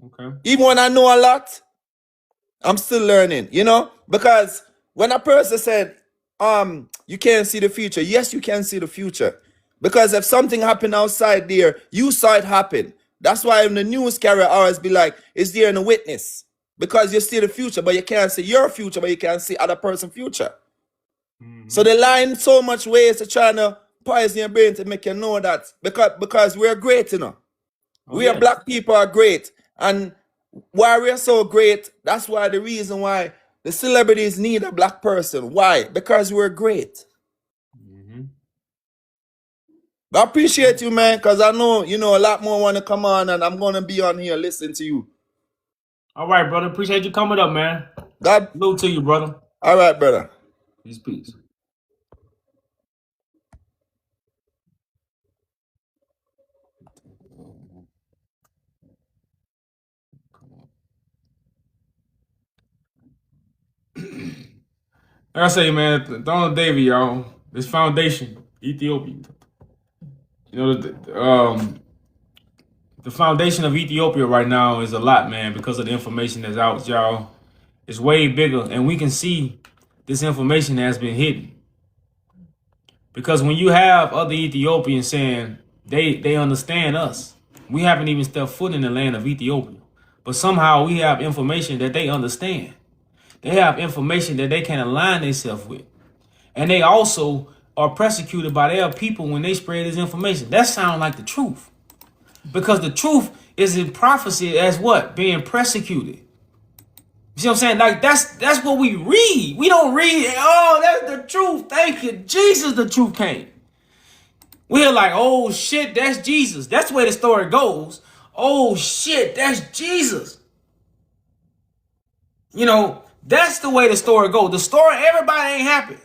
S2: Okay.
S7: Even when I know a lot, I'm still learning, you know? Because when a person said, you can't see the future, yes, you can see the future. Because if something happened outside there, you saw it happen. That's why in the news carrier always be like, is there a witness? Because you see the future, but you can't see your future, but you can see other person's future. So they lie in so much ways to try to poison your brain to make you know that. Because we're great, you know. We are black people are great. And why we're so great, that's why the reason why The celebrities need a black person. Why? Because we're great. I appreciate you, man, because I know, you know, a lot more want to come on, and I'm going to be on here listening to you.
S2: All right, brother. Appreciate you coming up, man.
S7: God.
S2: Salute to you, brother.
S7: All right, brother.
S2: Peace, peace. Like I say, man, Donald David, y'all, this foundation, Ethiopia. You know, the foundation of Ethiopia right now is a lot, man, because of the information that's out, y'all. It's way bigger, and we can see this information has been hidden. Because when you have other Ethiopians saying they understand us, we haven't even stepped foot in the land of Ethiopia. But somehow we have information that they understand. They have information that they can align themselves with. And they also are persecuted by their people when they spread this information. That sounds like the truth. Because the truth is in prophecy as what? Being persecuted. You see what I'm saying? Like that's what we read. We don't read, oh, that's the truth. Thank you. Jesus, the truth came. We're like, oh shit, that's Jesus. That's the way the story goes. Oh shit, that's Jesus. You know, that's the way the story goes. The story, everybody ain't happy.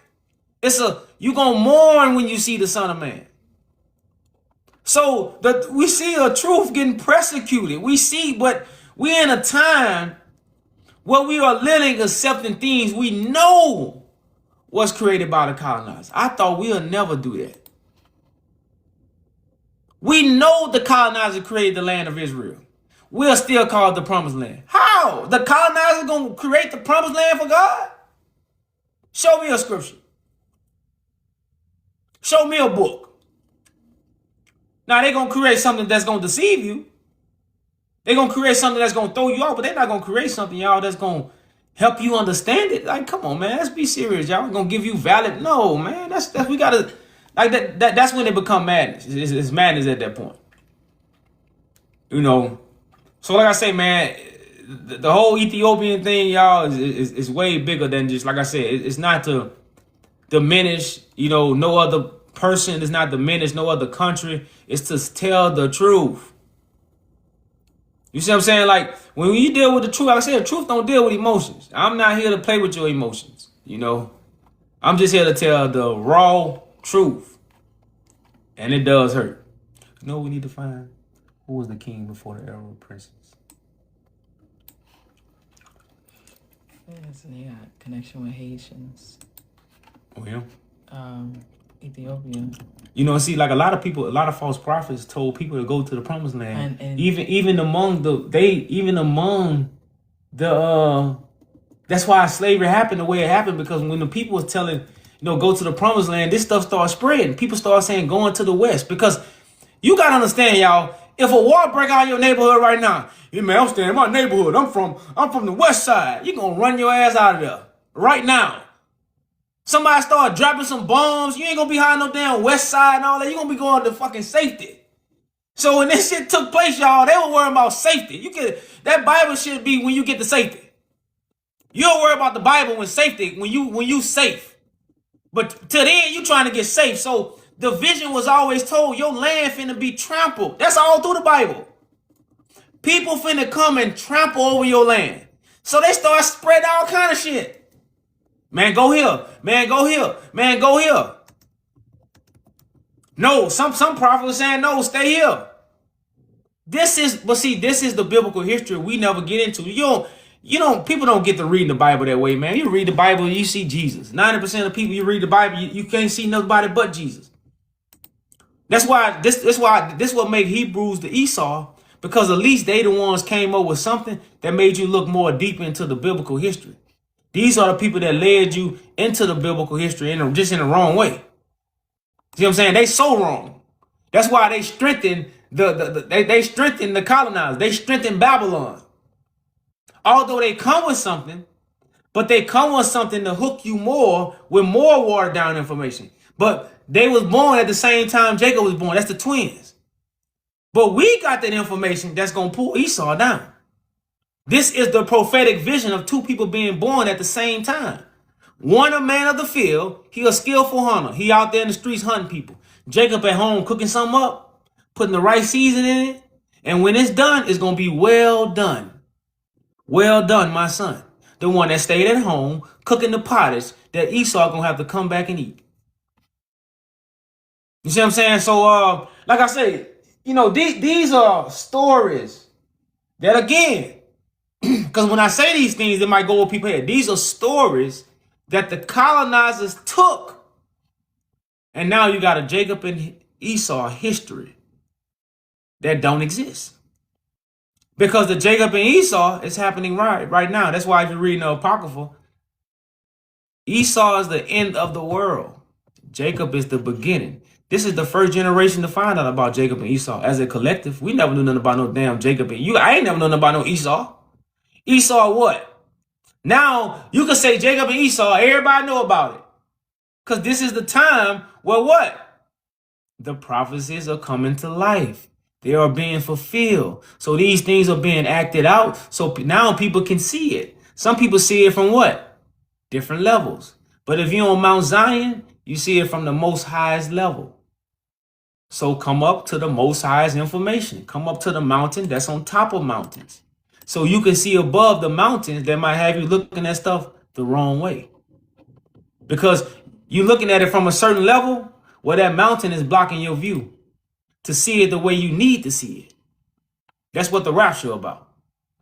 S2: You gonna mourn when you see the Son of Man. So we see a truth getting persecuted. We see, but we're in a time where we are literally accepting things we know was created by the colonizers. I thought we'll never do that. We know the colonizer created the land of Israel. We'll still call it the promised land. How? The colonizer gonna create the promised land for God? Show me a scripture. Show me a book. Now they're gonna create something that's gonna deceive you. They're gonna create something that's gonna throw you off, but they're not gonna create something, y'all, that's gonna help you understand it. Like, come on, man, let's be serious, y'all. We're gonna give you valid. No, man, that's we gotta like that's when it become madness. It's madness at that point. You know. So like I say, man, the whole Ethiopian thing, y'all, is way bigger than just, like I said, it's not to diminish, you know, no other person. It's not diminish no other country. It's to tell the truth. You see what I'm saying? Like, when you deal with the truth, like I said, the truth don't deal with emotions. I'm not here to play with your emotions, you know. I'm just here to tell the raw truth. And it does hurt. You know what we need to find? Who was the king before the Arab princes?
S3: Yes, and they got connection with Haitians.
S2: Oh, yeah?
S3: Ethiopia.
S2: You know, see, like a lot of people, a lot of false prophets told people to go to the promised land.
S3: And
S2: even among the that's why slavery happened the way it happened, because when the people was telling, you know, go to the promised land, this stuff started spreading. People started saying going to the west, because you gotta understand, y'all, if a war break out in your neighborhood right now, hey man, I'm staying in my neighborhood. I'm from the west side. You're gonna run your ass out of there right now. Somebody start dropping some bombs, you ain't gonna be hiding no damn west side and all that. You're gonna be going to fucking safety. So when this shit took place, y'all, they were worrying about safety. That Bible should be when you get to safety. You don't worry about the Bible when safety, when you safe. But till then, you trying to get safe. So the vision was always told, your land finna be trampled. That's all through the Bible. People finna come and trample over your land. So they start spreading all kind of shit. Man, go here. Man, go here. Man, go here. No, some prophet was saying, no, stay here. This is the biblical history we never get into. People don't get to read the Bible that way, man. You read the Bible, you see Jesus. 90% of people you read the Bible, you can't see nobody but Jesus. That's why this what make Hebrews the Esau, because at least they the ones came up with something that made you look more deep into the biblical history. These are the people that led you into the biblical history just in the wrong way. See what I'm saying? They so wrong. That's why they strengthened they strengthened the colonizers. They strengthened Babylon. Although they come with something, but they come with something to hook you more with more watered down information. But they was born at the same time Jacob was born. That's the twins. But we got that information that's gonna pull Esau down. This is the prophetic vision of two people being born at the same time. One a man of the field, he a skillful hunter. He out there in the streets hunting people. Jacob at home cooking something up, putting the right season in it. And when it's done, it's going to be well done. Well done, my son. The one that stayed at home cooking the pottage that Esau going to have to come back and eat. You see what I'm saying? So, like I say, you know, these are stories that, again, because when I say these things, it might go over people's head. These are stories that the colonizers took. And now you got a Jacob and Esau history that don't exist. Because the Jacob and Esau is happening right now. That's why if you read the Apocrypha, Esau is the end of the world. Jacob is the beginning. This is the first generation to find out about Jacob and Esau as a collective. We never knew nothing about no damn Jacob and you. I ain't never known nothing about no Esau. Esau what? Now you can say Jacob and Esau. Everybody know about it. Because this is the time where what? The prophecies are coming to life. They are being fulfilled. So these things are being acted out. So now people can see it. Some people see it from what? Different levels. But if you're on Mount Zion, you see it from the most highest level. So come up to the most highest information. Come up to the mountain that's on top of mountains. So you can see above the mountains that might have you looking at stuff the wrong way. Because you're looking at it from a certain level where that mountain is blocking your view to see it the way you need to see it. That's what the rapture about.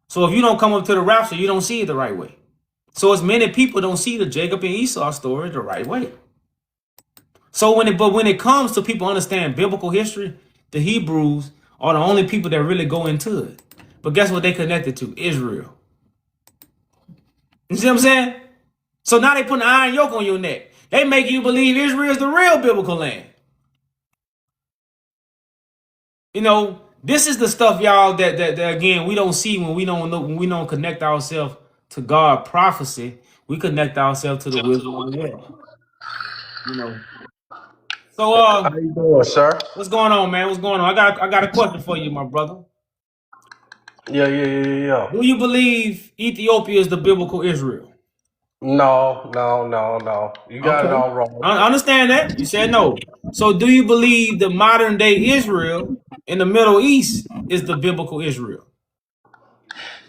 S2: So if you don't come up to the rapture, you don't see it the right way. So as many people don't see the Jacob and Esau story the right way. So when it comes to people understand biblical history, the Hebrews are the only people that really go into it. But guess what they connected to? Israel. You see what I'm saying? So now they put an iron yoke on your neck. They make you believe Israel is the real biblical land. You know, this is the stuff, y'all, that again we don't see when we don't connect ourselves to God prophecy. We connect ourselves to the wisdom of the world. You know. So
S8: How you doing, sir?
S2: what's going on, man? What's going on? I got a question for you, my brother.
S8: Yeah.
S2: Do you believe Ethiopia is the biblical Israel?
S8: No. You got it
S2: Okay.
S8: all wrong.
S2: I understand that. You said no. So do you believe the modern day Israel in the Middle East is the biblical Israel?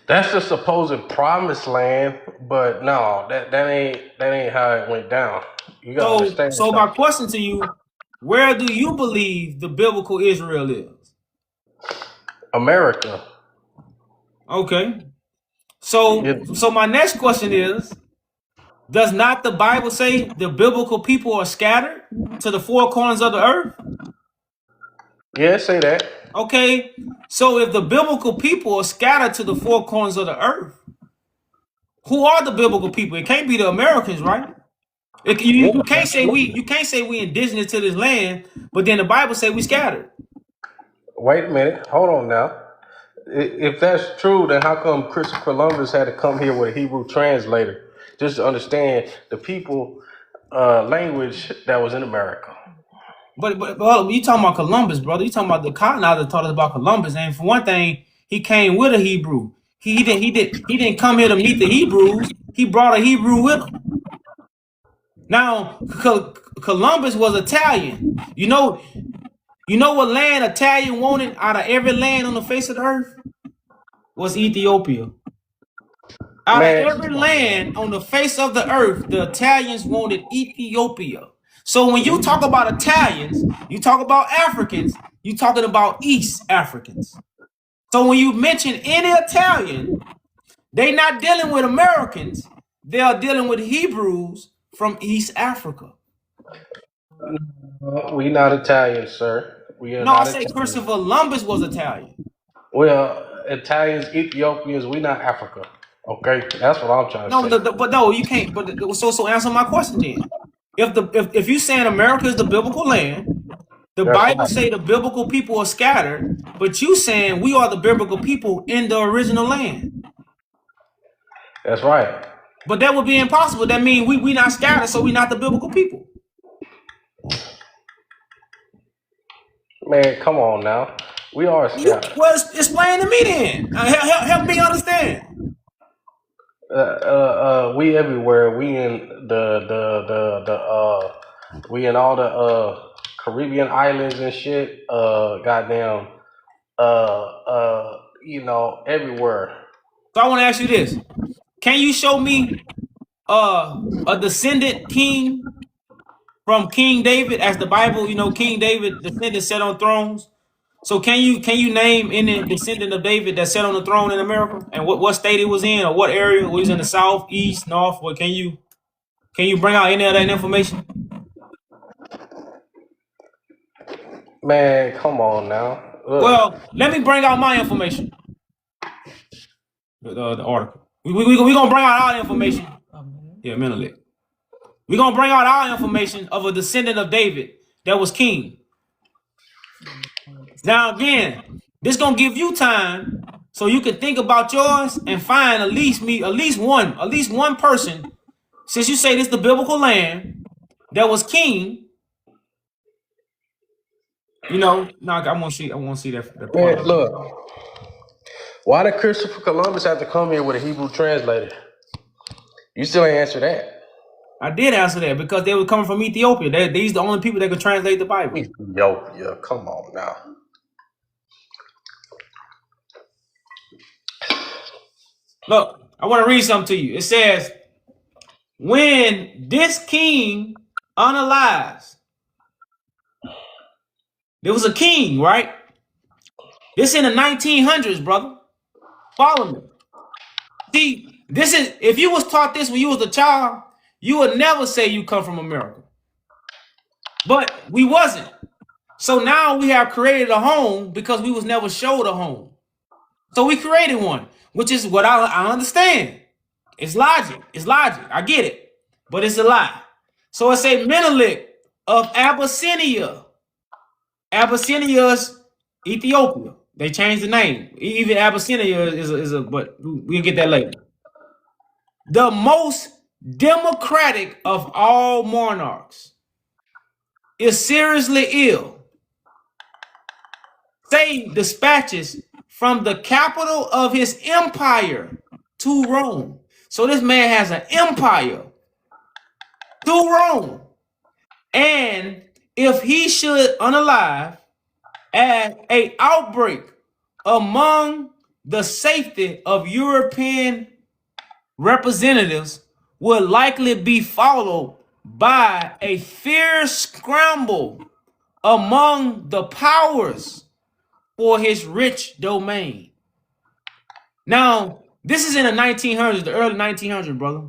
S8: That's the supposed promised land, but no, that ain't how it went down. You gotta understand
S2: So my
S8: something.
S2: question to you, where do you believe the biblical Israel is?
S8: America.
S2: Okay.
S8: It,
S2: So my next question is, does not the Bible say the biblical people are scattered to the four corners of the earth?
S8: yeah, say that.
S2: Okay. So if the biblical people are scattered to the four corners of the earth, who are the biblical people? It can't be the Americans, right?
S8: Yeah.
S2: You can't say we indigenous to this land, but then the Bible say we scattered.
S8: Wait a minute. Hold on now. If that's true, then how come Christopher Columbus had to come here with a Hebrew translator just to understand the people language that was in America?
S2: But you talking about Columbus, brother? You talking about the colonizer taught us about Columbus, and for one thing, he came with a Hebrew. He didn't come here to meet the Hebrews. He brought a Hebrew with him. Now, Columbus was Italian. You know what land Italian wanted out of every land on the face of the earth? Was Ethiopia. Out of
S8: Man,
S2: every land on the face of the earth, the Italians wanted Ethiopia. So when you talk about Italians, you talk about Africans, you talking about East Africans. So when you mention any Italian, they not dealing with Americans, they are dealing with Hebrews from East Africa.
S8: we not Italian, sir. We are
S2: No, I
S8: not
S2: say
S8: Italian.
S2: Christopher Columbus was Italian.
S8: Well, Italians, Ethiopians, we not Africa. Okay, that's what I'm trying to
S2: No,
S8: say.
S2: but no, you can't. But so answer my question then. If you saying America is the biblical land, the
S8: That's
S2: Bible
S8: right.
S2: say the biblical people are scattered, but you saying we are the biblical people in the original land.
S8: That's right.
S2: But that would be impossible. That means we not scattered, so we not the biblical people.
S8: Man, come on now. We are scattered.
S2: Well, explain to me then. Help me understand.
S8: We everywhere. We in we in all the Caribbean islands and shit. Goddamn. Everywhere.
S2: So I want to ask you this: can you show me a descendant king from King David, as the Bible, King David descendant sat on thrones? So can you name any descendant of David that sat on the throne in America, and what state it was in, or what area? Was in the south, east, north? What can you bring out any of that information?
S8: Man, come on now. Look,
S2: Well, let me bring out my information. The article. We gonna bring out our information. Yeah, mentally. We're gonna bring out our information of a descendant of David that was king. Now again, this gonna give you time so you can think about yours and find at least one person. Since you say this the biblical land that was king, I want to see that part.
S8: man, look. Why did Christopher Columbus have to come here with a Hebrew translator? You still ain't answer that.
S2: I did answer that because they were coming from Ethiopia. These the only people that could translate the Bible.
S8: Ethiopia, come on now.
S2: Look, I want to read something to you. It says, when this king unalives, there was a king, right? This in the 1900s, brother. Follow me. See, this is, if you was taught this when you was a child, you would never say you come from America. But we wasn't. So now we have created a home because we was never showed a home. So we created one, which is what I understand. It's logic. I get it. But it's a lie. So it's a Menelik of Abyssinia. Abyssinia's Ethiopia. They changed the name. Even Abyssinia is a but we'll get that later. The most democratic of all monarchs is seriously ill. Say dispatches from the capital of his empire to Rome. So this man has an empire to Rome. And if he should unalive as a outbreak among the safety of European representatives would likely be followed by a fierce scramble among the powers for his rich domain. Now, this is in the 1900s, the early 1900s, brother.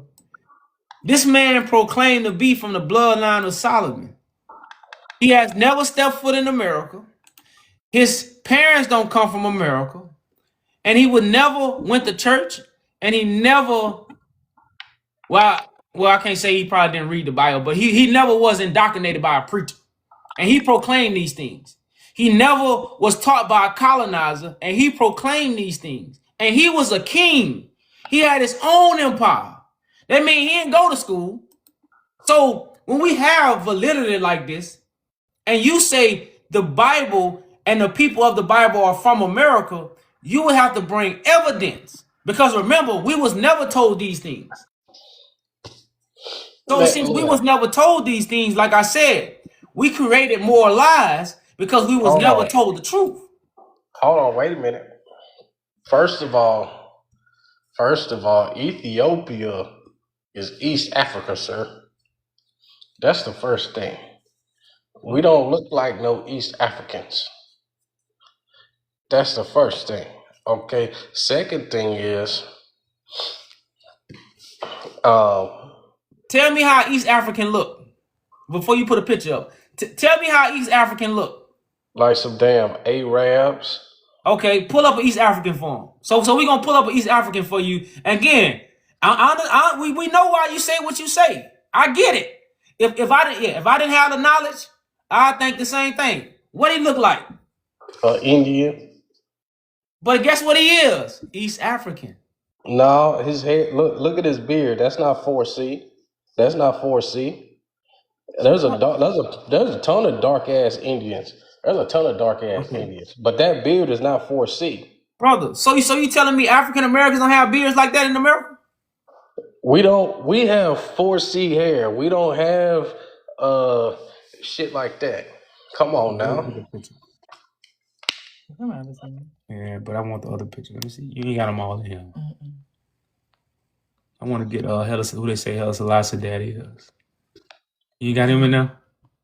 S2: This man proclaimed to be from the bloodline of Solomon. He has never stepped foot in America. His parents don't come from America. And he would never went to church. And he never, well, I can't say he probably didn't read the Bible, but he never was indoctrinated by a preacher. And he proclaimed these things. He never was taught by a colonizer, and he proclaimed these things. And he was a king. He had his own empire. That means he didn't go to school. So when we have validity like this, and you say the Bible and the people of the Bible are from America, you would have to bring evidence. Because remember, we was never told these things. So since we was never told these things, like I said, we created more lies because we was never told the truth.
S8: Hold on, wait a minute. First of all, Ethiopia is East Africa, sir. That's the first thing. We don't look like no East Africans. That's the first thing. Okay. Second thing is,
S2: tell me how East African look before you put a picture up. Tell me how East African look.
S8: Like some damn Arabs.
S2: Okay, pull up an East African for him. So we gonna pull up an East African for you. Again, we know why you say what you say. I get it. If I didn't have the knowledge, I'd think the same thing. What he look like?
S8: Indian.
S2: But guess what he is? East African.
S8: No, his hair. Look at his beard. That's not 4C. That's not 4C. There's a ton of dark ass Indians. There's a ton of dark ass Indians, but that beard is not 4C.
S2: Brother, so you telling me African Americans don't have beards like that in America?
S8: We have 4C hair. We don't have shit like that. Come on
S2: Let me
S8: now.
S2: get the picture. Yeah, but I want the other picture. Let me see. You ain't got them all in here. I want to get who they say Hella Selassie daddy is. You got him in there?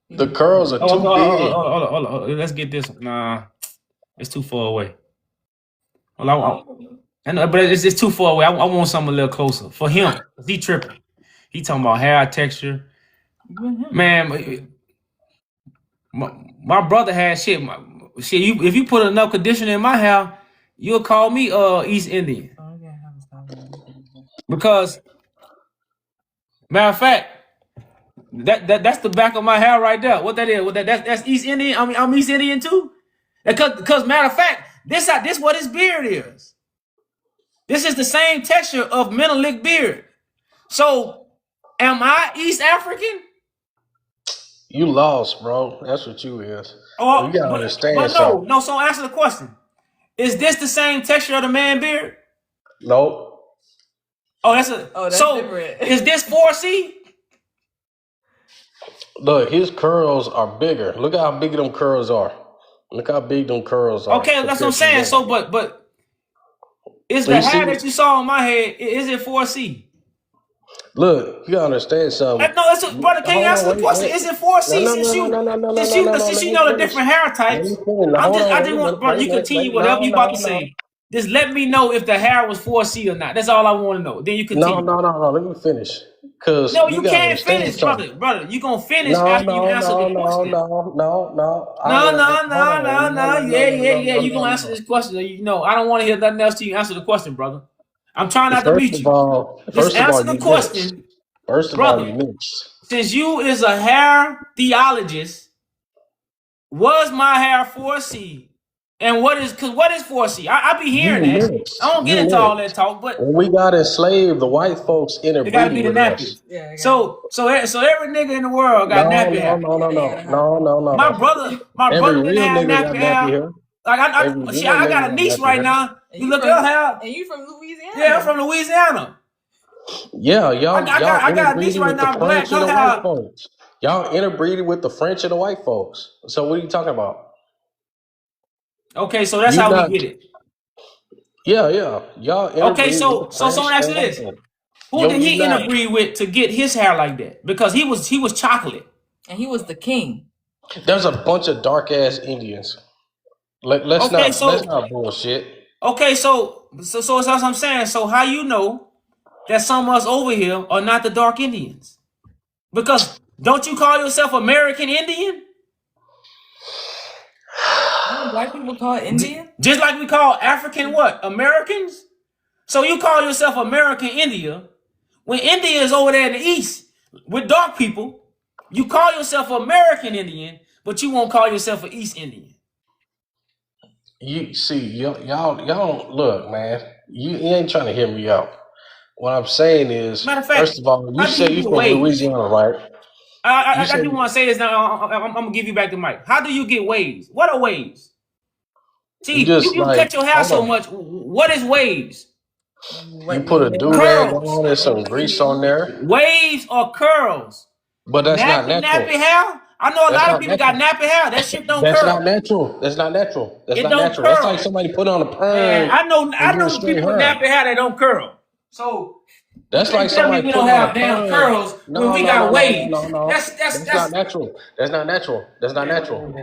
S8: The curls are too big.
S2: Hold on. Let's get this. Nah, it's too far away. Well, I know, but it's too far away. I want something a little closer for him. He tripping. He talking about hair texture. Man, my brother had shit. If you put enough conditioner in my hair, you'll call me East Indian. Because matter of fact, that's the back of my hair right there. What that is? That's East Indian. I'm East Indian too. Because matter of fact, this what his beard is. This is the same texture of Menelik beard. So, am I East African?
S8: You lost, bro. That's what you is.
S2: Or,
S8: You gotta
S2: but
S8: understand
S2: no.
S8: something.
S2: So answer the question. Is this the same texture of the man beard?
S8: Nope.
S2: Oh, that's
S3: different.
S2: Is this 4C?
S8: Look, his curls are bigger. Look how big them curls are. Look how big them curls are.
S2: Okay, that's what I'm saying. So, but is
S8: So
S2: the
S8: you see-
S2: hair that you saw on my head? Is it 4C?
S8: Look, you gotta understand something.
S2: Brother. Can you answer the question? Is it 4C?
S8: No,
S2: Since you
S8: let
S2: know
S8: me
S2: the different hair types, I just want, brother. You continue whatever you about to say. Just let me know if the hair was 4C or not. That's all I want to know. Then you continue.
S8: No. Let me finish. Cause
S2: No, you
S8: gotta
S2: can't
S8: understand
S2: finish,
S8: something.
S2: brother. You gonna finish after you answer the question.
S8: No.
S2: No. Yeah. You gonna answer this question? I don't want to hear nothing else till you answer the question, brother. I'm trying not to beat you. Just answer the question,
S8: First of all, you mixed.
S2: Since you is a hair theologist, was my hair 4C? And what is 4C? I be hearing that.
S8: Mixed.
S2: I don't get into all that talk, but
S8: when we got enslaved, the white folks
S2: it gotta be
S8: interbreeding
S2: the
S8: with
S2: nappies.
S8: us.
S3: Yeah.
S2: So every nigga in the world got nappy hair.
S8: No.
S2: My brother
S8: Every
S2: didn't
S8: real
S2: have
S8: nigga got
S2: nappy
S8: nappy
S2: hair.
S8: hair.
S2: Like I
S8: Every real
S2: got
S8: nigga
S2: a
S8: got
S2: niece
S8: nappy
S2: right
S8: hair.
S2: now.
S3: And
S2: You
S3: you
S2: look
S3: from-
S2: at her hair.
S3: And you from Louisiana?
S2: Yeah, I'm from Louisiana.
S8: Yeah, y'all
S2: I got a niece
S8: interbreeding
S2: right
S8: with the
S2: now, black.
S8: French and
S2: Her
S8: the white
S2: hair.
S8: folks. Y'all interbreeding with the French and the white folks. So what are you talking about?
S2: Okay, so that's
S8: You
S2: how
S8: not-
S2: we get it.
S8: Yeah. Y'all interbreeding
S2: Okay, so
S8: with the French
S2: someone ask
S8: and
S2: you
S8: white
S2: this:
S8: folks.
S2: who did he interbreed with to get his hair like that? Because he was chocolate.
S3: And he was the king.
S8: There's a bunch of dark ass Indians. Let's not bullshit.
S2: Okay, so that's what I'm saying. So how you know that some of us over here are not the dark Indians? Because don't you call yourself American Indian?
S3: Black people call it Indian?
S2: Just like we call African what? Americans? So you call yourself American India when India is over there in the east with dark people. You call yourself American Indian, but you won't call yourself an East Indian.
S8: You see, y'all don't look, man. You ain't trying to hear me out. What I'm saying is,
S2: Matter of fact,
S8: first of all, you say you from Louisiana, right?
S2: I do want to say this now. I'm gonna give you back the mic. How do you get waves? What are waves? See, you cut your hair so much. What is waves?
S8: You put a do-rag on and some grease on there.
S2: Waves or curls?
S8: But that's not natural.
S2: Nappy hair? I know a lot of people got nappy hair. That shit don't curl.
S8: That's not natural. That's not natural. That's not natural. That's like somebody put on a perm.
S2: Man, I know people with nappy hair that don't curl. So
S8: that's like somebody
S2: we don't have damn curls when we got waves.
S8: That's not natural. That's not natural. That's not natural.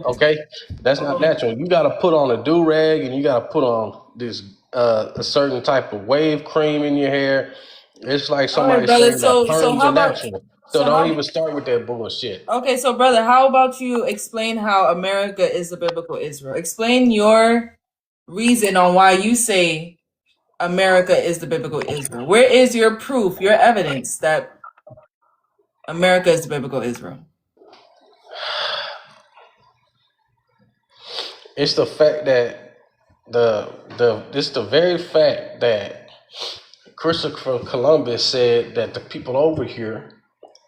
S8: Okay, that's not natural. You gotta put on a do rag and you gotta put on this a certain type of wave cream in your hair. It's like somebody saying that perms are natural. So don't even start with that bullshit.
S3: Okay, so brother, how about you explain how America is the biblical Israel? Explain your reason on why you say America is the biblical Israel. Where is your proof, your evidence that America is the biblical Israel?
S8: It's the fact that the very fact that Christopher Columbus said that the people over here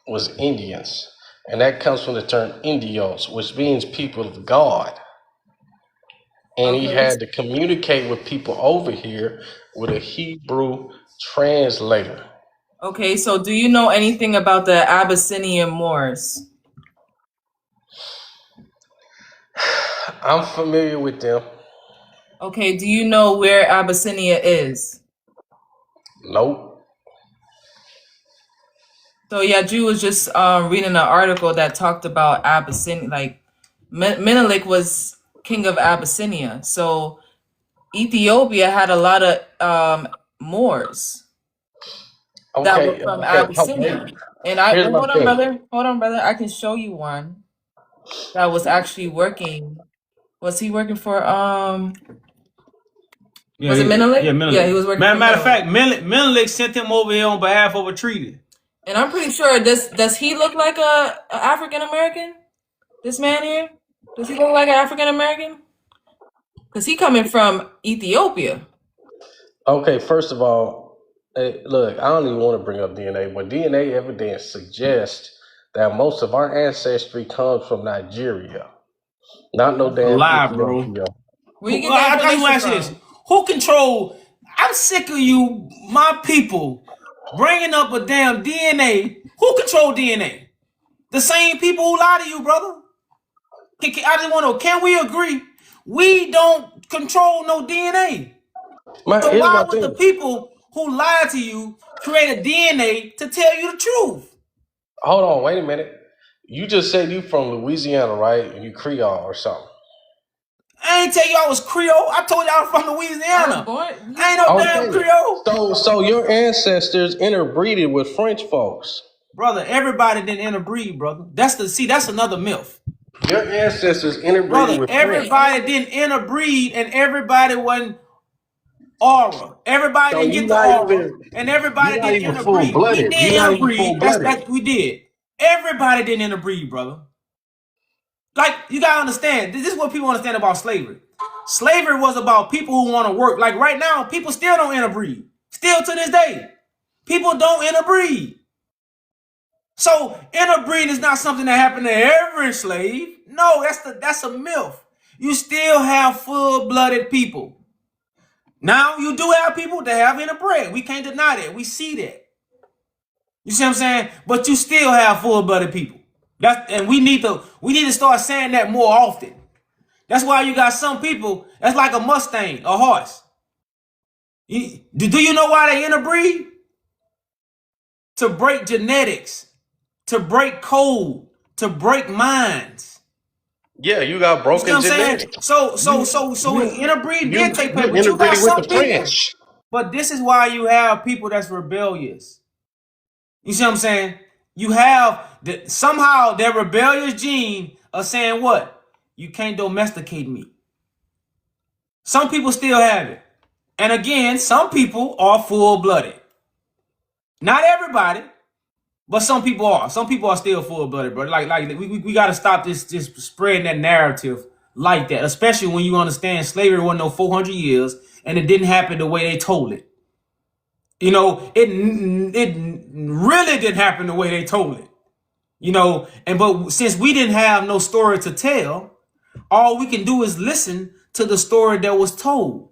S8: was Indians, and that comes from the term Indios, which means people of God. And he had to communicate with people over here with a Hebrew translator.
S3: Okay, so do you know anything about the Abyssinian Moors?
S8: I'm familiar with them.
S3: Okay, do you know where Abyssinia is?
S8: Nope.
S3: So yeah, Drew was just reading an article that talked about Abyssinia. Like Menelik was king of Abyssinia, so Ethiopia had a lot of Moors that were
S8: Okay.
S3: from
S8: Okay.
S3: Abyssinia. And
S8: Here's my thing.
S3: hold on, brother. I can show you one that was actually working. Was he working for
S2: Yeah,
S3: was it Menelik?
S2: Yeah,
S3: Yeah, he was working for
S2: Matter of
S3: Menelik.
S2: fact, Menelik sent him over here on behalf of a treaty.
S3: And I'm pretty sure does he look like a African American? This man here? Does he look like an African American? Because he coming from Ethiopia.
S8: Okay. First of all, look, I don't even want to bring up DNA, but DNA evidence suggests that most of our ancestry comes from Nigeria, not no
S2: That's a
S8: damn
S2: lie, bro.
S8: Ethiopia.
S3: Where you get that
S2: I just
S3: information
S2: want to ask you this:
S3: from?
S2: who control? I'm sick of you, my people, bringing up a damn DNA. Who control DNA? The same people who lie to you, brother. I just want to. Can we agree? We don't control no DNA.
S8: Man,
S2: So
S8: here's
S2: why
S8: my
S2: would the
S8: thing.
S2: people who lied to you create a DNA to tell you the truth?
S8: Hold on, wait a minute. You just said you from Louisiana, right? And you Creole or something.
S2: I ain't tell you I was Creole. I told you I was from
S3: I was
S2: Louisiana.
S3: born.
S2: I ain't no damn
S8: Okay.
S2: Creole.
S8: So your ancestors interbreeded with French folks.
S2: Brother, everybody didn't interbreed, brother. That's another myth.
S8: Your ancestors interbreeded
S2: Brother,
S8: with French.
S2: everybody didn't interbreed and everybody wasn't aura. Everybody
S8: So
S2: didn't get the aura and everybody
S8: you're not
S2: didn't
S8: even full
S2: interbreed. We
S8: blooded.
S2: did
S8: You're not even full
S2: interbreed.
S8: blooded.
S2: We did. Everybody didn't interbreed, brother. Like, you gotta understand, this is what people understand about slavery. Slavery was about people who want to work. Like right now, people still don't interbreed. Still to this day. People don't interbreed. So interbreeding is not something that happened to every slave. No, that's a myth. You still have full-blooded people. Now you do have people that have interbred. We can't deny that. We see that. You see what I'm saying? But you still have full-blooded people. And we need to start saying that more often. That's why you got some people that's like a Mustang, a horse. Do you know why they interbreed? To break genetics, to break code, to break minds.
S8: Yeah, you got
S2: You see
S8: broken
S2: what I'm saying?
S8: genetics.
S2: So interbreed did take place,
S8: You
S2: but you got
S8: interbreeded with
S2: some
S8: the
S2: people.
S8: French.
S2: But this is why you have people that's rebellious. You see what I'm saying? You have somehow their rebellious gene of saying what? You can't domesticate me. Some people still have it. And again, some people are full-blooded. Not everybody, but some people are. Some people are still full-blooded, bro. Like we got to stop this just spreading that narrative like that, especially when you understand slavery wasn't no 400 years and it didn't happen the way they told it. You know, it really didn't happen the way they told it. You know, but since we didn't have no story to tell, all we can do is listen to the story that was told.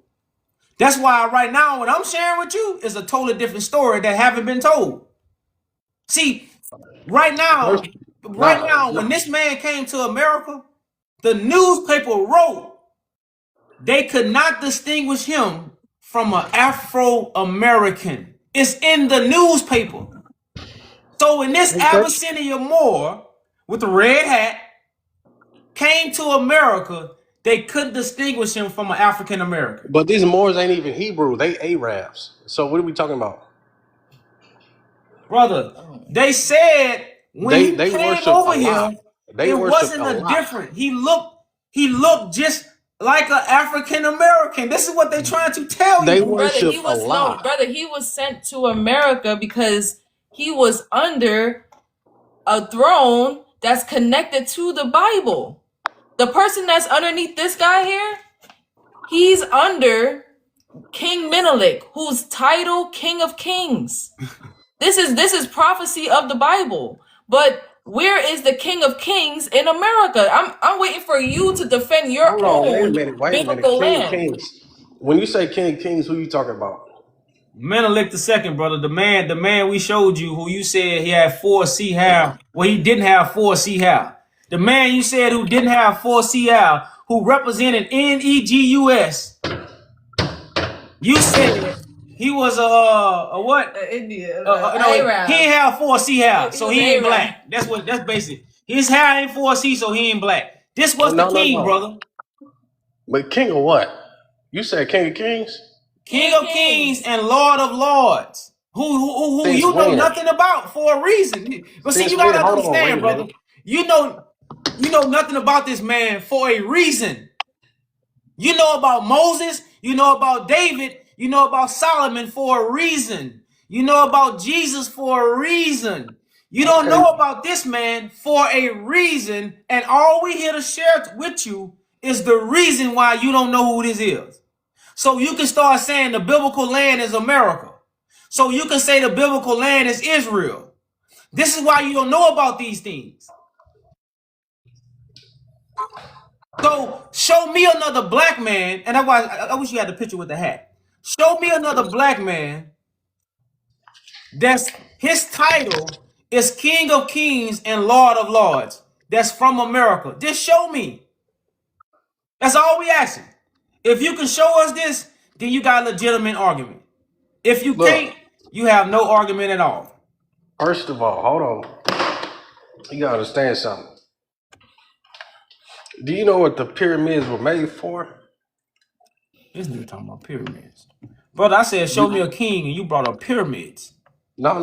S2: That's why right now what I'm sharing with you is a totally different story that haven't been told. See, right
S8: First,
S2: now, when this man came to America, the newspaper wrote they could not distinguish him from an Afro-American. It's in the newspaper. So when this Abyssinia Moor with the red hat came to America, they couldn't distinguish him from an African American.
S8: but these Moors ain't even Hebrew. They Arabs. So what are we talking about?
S2: Brother, they said when he
S8: They
S2: came
S8: worship
S2: over
S8: Allah.
S2: here,
S8: They
S2: it
S8: worship
S2: wasn't a
S8: Allah.
S2: different. He looked just like an African American. This is what they're trying to tell
S8: They
S2: you.
S3: Brother,
S8: worship Allah.
S3: he was sent to America because he was under a throne that's connected to the Bible. The person that's underneath this guy here, he's under King Menelik, whose title King of Kings. This is prophecy of the Bible. But where is the King of Kings in America? I'm waiting for you to defend your
S8: Hold on,
S3: own
S8: wait a minute.
S3: biblical
S8: King of
S3: land.
S8: Kings. When you say King of Kings, who you talking about?
S2: Menelik the second, brother. The man we showed you, who you said he had 4C hair. Well, he didn't have 4C hair. The man you said who didn't have 4C hair, who represented NEGUS. You said he was a what?
S3: Indian,
S2: No,
S3: Arab.
S2: he ain't have 4C hair,
S3: He
S2: so
S3: was
S2: he ain't
S3: Arab.
S2: black. That's basic. His hair ain't 4C, so he ain't black. This was the king, brother.
S8: But king of what? You said king of kings?
S2: King of kings and Lord of lords. Who
S8: Since
S2: you know
S8: when?
S2: nothing about for a reason. But see,
S8: Since
S2: you gotta
S8: when? Hold on, wait
S2: understand,
S8: a
S2: brother.
S8: minute.
S2: You know nothing about this man for a reason. You know about Moses, you know about David, you know about Solomon for a reason. You know about Jesus for a reason. You don't
S8: Okay.
S2: know about this man for a reason, and all we here to share with you is the reason why you don't know who this is. So you can start saying the biblical land is America. So you can say the biblical land is Israel. This is why you don't know about these things. So show me another black man, and I wish you had the picture with the hat. Show me another black man that's his title is King of Kings and Lord of Lords. That's from America. Just show me. That's all we asking. If you can show us this, then you got a legitimate argument. If you
S8: Look,
S2: can't, you have no argument at all.
S8: first of all, hold on. You gotta understand something. Do you know what the pyramids were made for?
S2: This nigga talking about pyramids. Brother, I said show me a king and you brought up pyramids.
S8: No.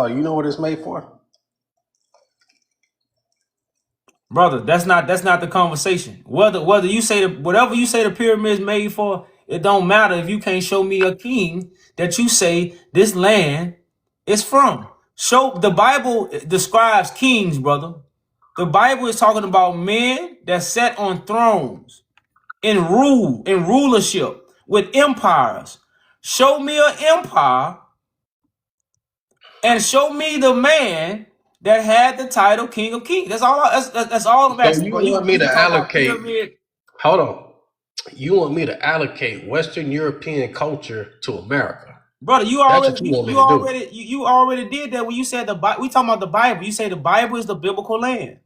S8: You know what it's made for?
S2: Brother, that's not the conversation. Whether you say whatever you say the pyramids made for, it don't matter if you can't show me a king that you say this land is from. Show the Bible describes kings, brother. The Bible is talking about men that sat on thrones in rulership with empires. Show me an empire and show me the man that had the title King of Kings. That's all. That's all I'm
S8: So
S2: asking,
S8: you
S2: bro.
S8: want me
S2: You
S8: to
S2: can talk about
S8: allocate?
S2: pyramid,
S8: Hold on. You want me to allocate Western European culture to America?
S2: brother. You
S8: That's what you
S2: already
S8: want me to do.
S2: you already did that when you said the Bible. We talking about the Bible. You say the Bible is the biblical land.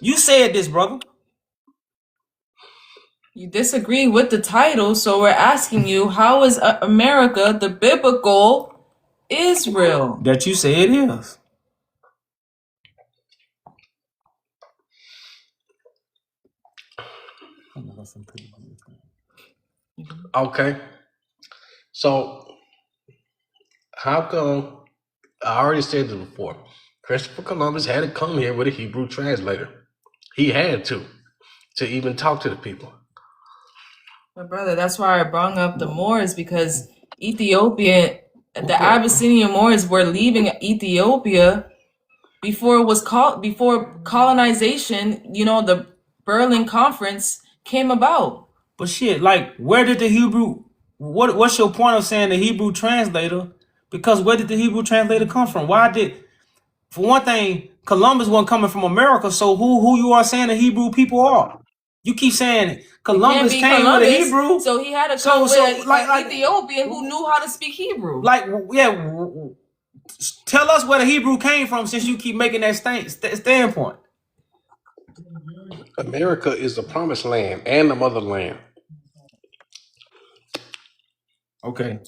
S2: You said this, brother.
S3: You disagree with the title, so we're asking you, how is America the biblical Israel?
S2: That you say it is.
S8: Okay. So how come? I already said this before. Christopher Columbus had to come here with a Hebrew translator. He had to even talk to the people.
S3: My brother, that's why I brought up the Moors, because Ethiopia, the
S2: Okay.
S3: Abyssinian Moors were leaving Ethiopia before it was before colonization, the Berlin Conference came about.
S2: But shit, like, where did the Hebrew? What's your point of saying the Hebrew translator? Because where did the Hebrew translator come from? Why did, for one thing, Columbus wasn't coming from America? So who you are saying the Hebrew people are? You keep saying Columbus came with a Hebrew,
S3: so he had to come with
S2: like
S3: Ethiopian who knew how to speak Hebrew.
S2: Like, yeah, tell us where the Hebrew came from, since you keep making that standpoint.
S8: America is the promised land and the motherland.
S2: Okay.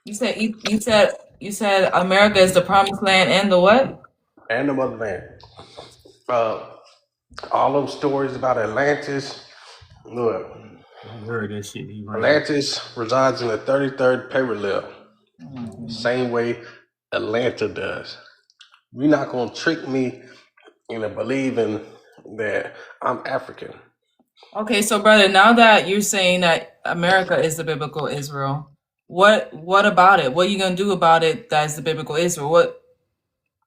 S3: You said America is the promised land and the what?
S8: And the motherland. All those stories about Atlantis. Look,
S2: I heard that shit.
S8: Atlantis resides in the 33rd parallel. Same way Atlanta does. You're not gonna trick me into believing that I'm African.
S3: Okay, so brother, now that you're saying that America is the biblical Israel, what about it? What are you gonna do about it? That is the biblical Israel.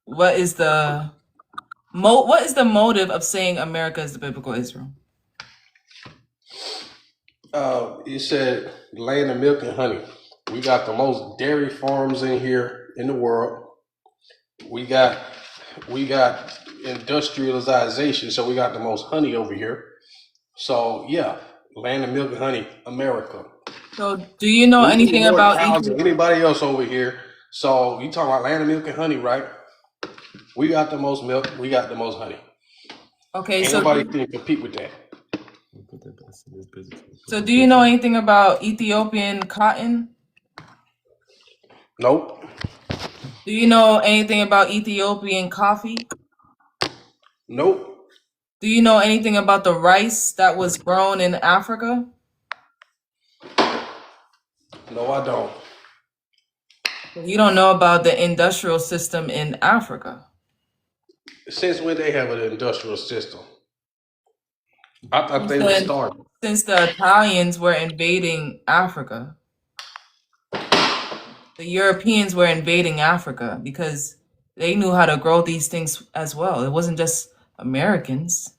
S3: What is the motive of saying America is the biblical Israel?
S8: You said land of milk and honey. We got the most dairy farms in here in the world. We got industrialization, so we got the most honey over here. So yeah, land of milk and honey, America.
S3: So, do you know
S8: We eat
S3: anything
S8: more
S3: about
S8: cows than
S3: Ethiopia?
S8: anybody else over here. So you talking about land of milk and honey, right? We got the most milk. We got the most honey.
S3: Okay,
S8: Ain't
S3: so
S8: nobody can compete with that.
S3: do you know anything about Ethiopian cotton?
S8: Nope.
S3: Do you know anything about Ethiopian coffee?
S8: Nope.
S3: Do you know anything about the rice that was grown in Africa?
S8: No, I don't.
S3: You don't know about the industrial system in Africa.
S8: Since when they have an industrial system? I thought they were
S3: Since,
S8: starving.
S3: since the Italians were invading Africa, the Europeans were invading Africa because they knew how to grow these things as well. It wasn't just Americans.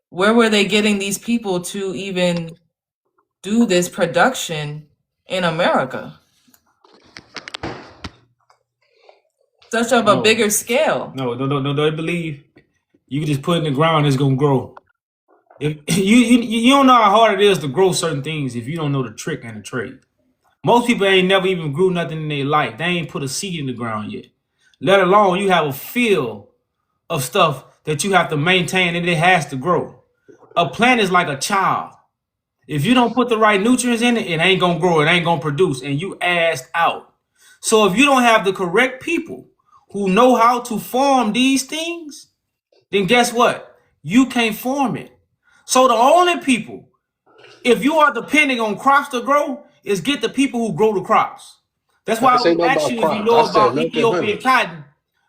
S3: Where were they getting these people to even do this production in America? Such of a
S2: No,
S3: bigger scale.
S2: no. They believe you can just put it in the ground, it's gonna grow. If you don't know how hard it is to grow certain things if you don't know the trick and the trade. Most people ain't never even grew nothing in their life. They ain't put a seed in the ground yet. Let alone you have a field of stuff that you have to maintain and it has to grow. A plant is like a child. If you don't put the right nutrients in it, it ain't gonna grow, it ain't gonna produce, and you asked out. So if you don't have the correct people who know how to farm these things, then guess what? You can't farm it. So the only people, if you are depending on crops to grow, is get the people who grow the crops. That's
S8: I
S2: why
S8: ain't say
S2: we
S8: nothing
S2: ask
S8: about
S2: you if you
S8: crops. I
S2: know
S8: said
S2: about
S8: milk and honey.
S2: Ethiopian cotton.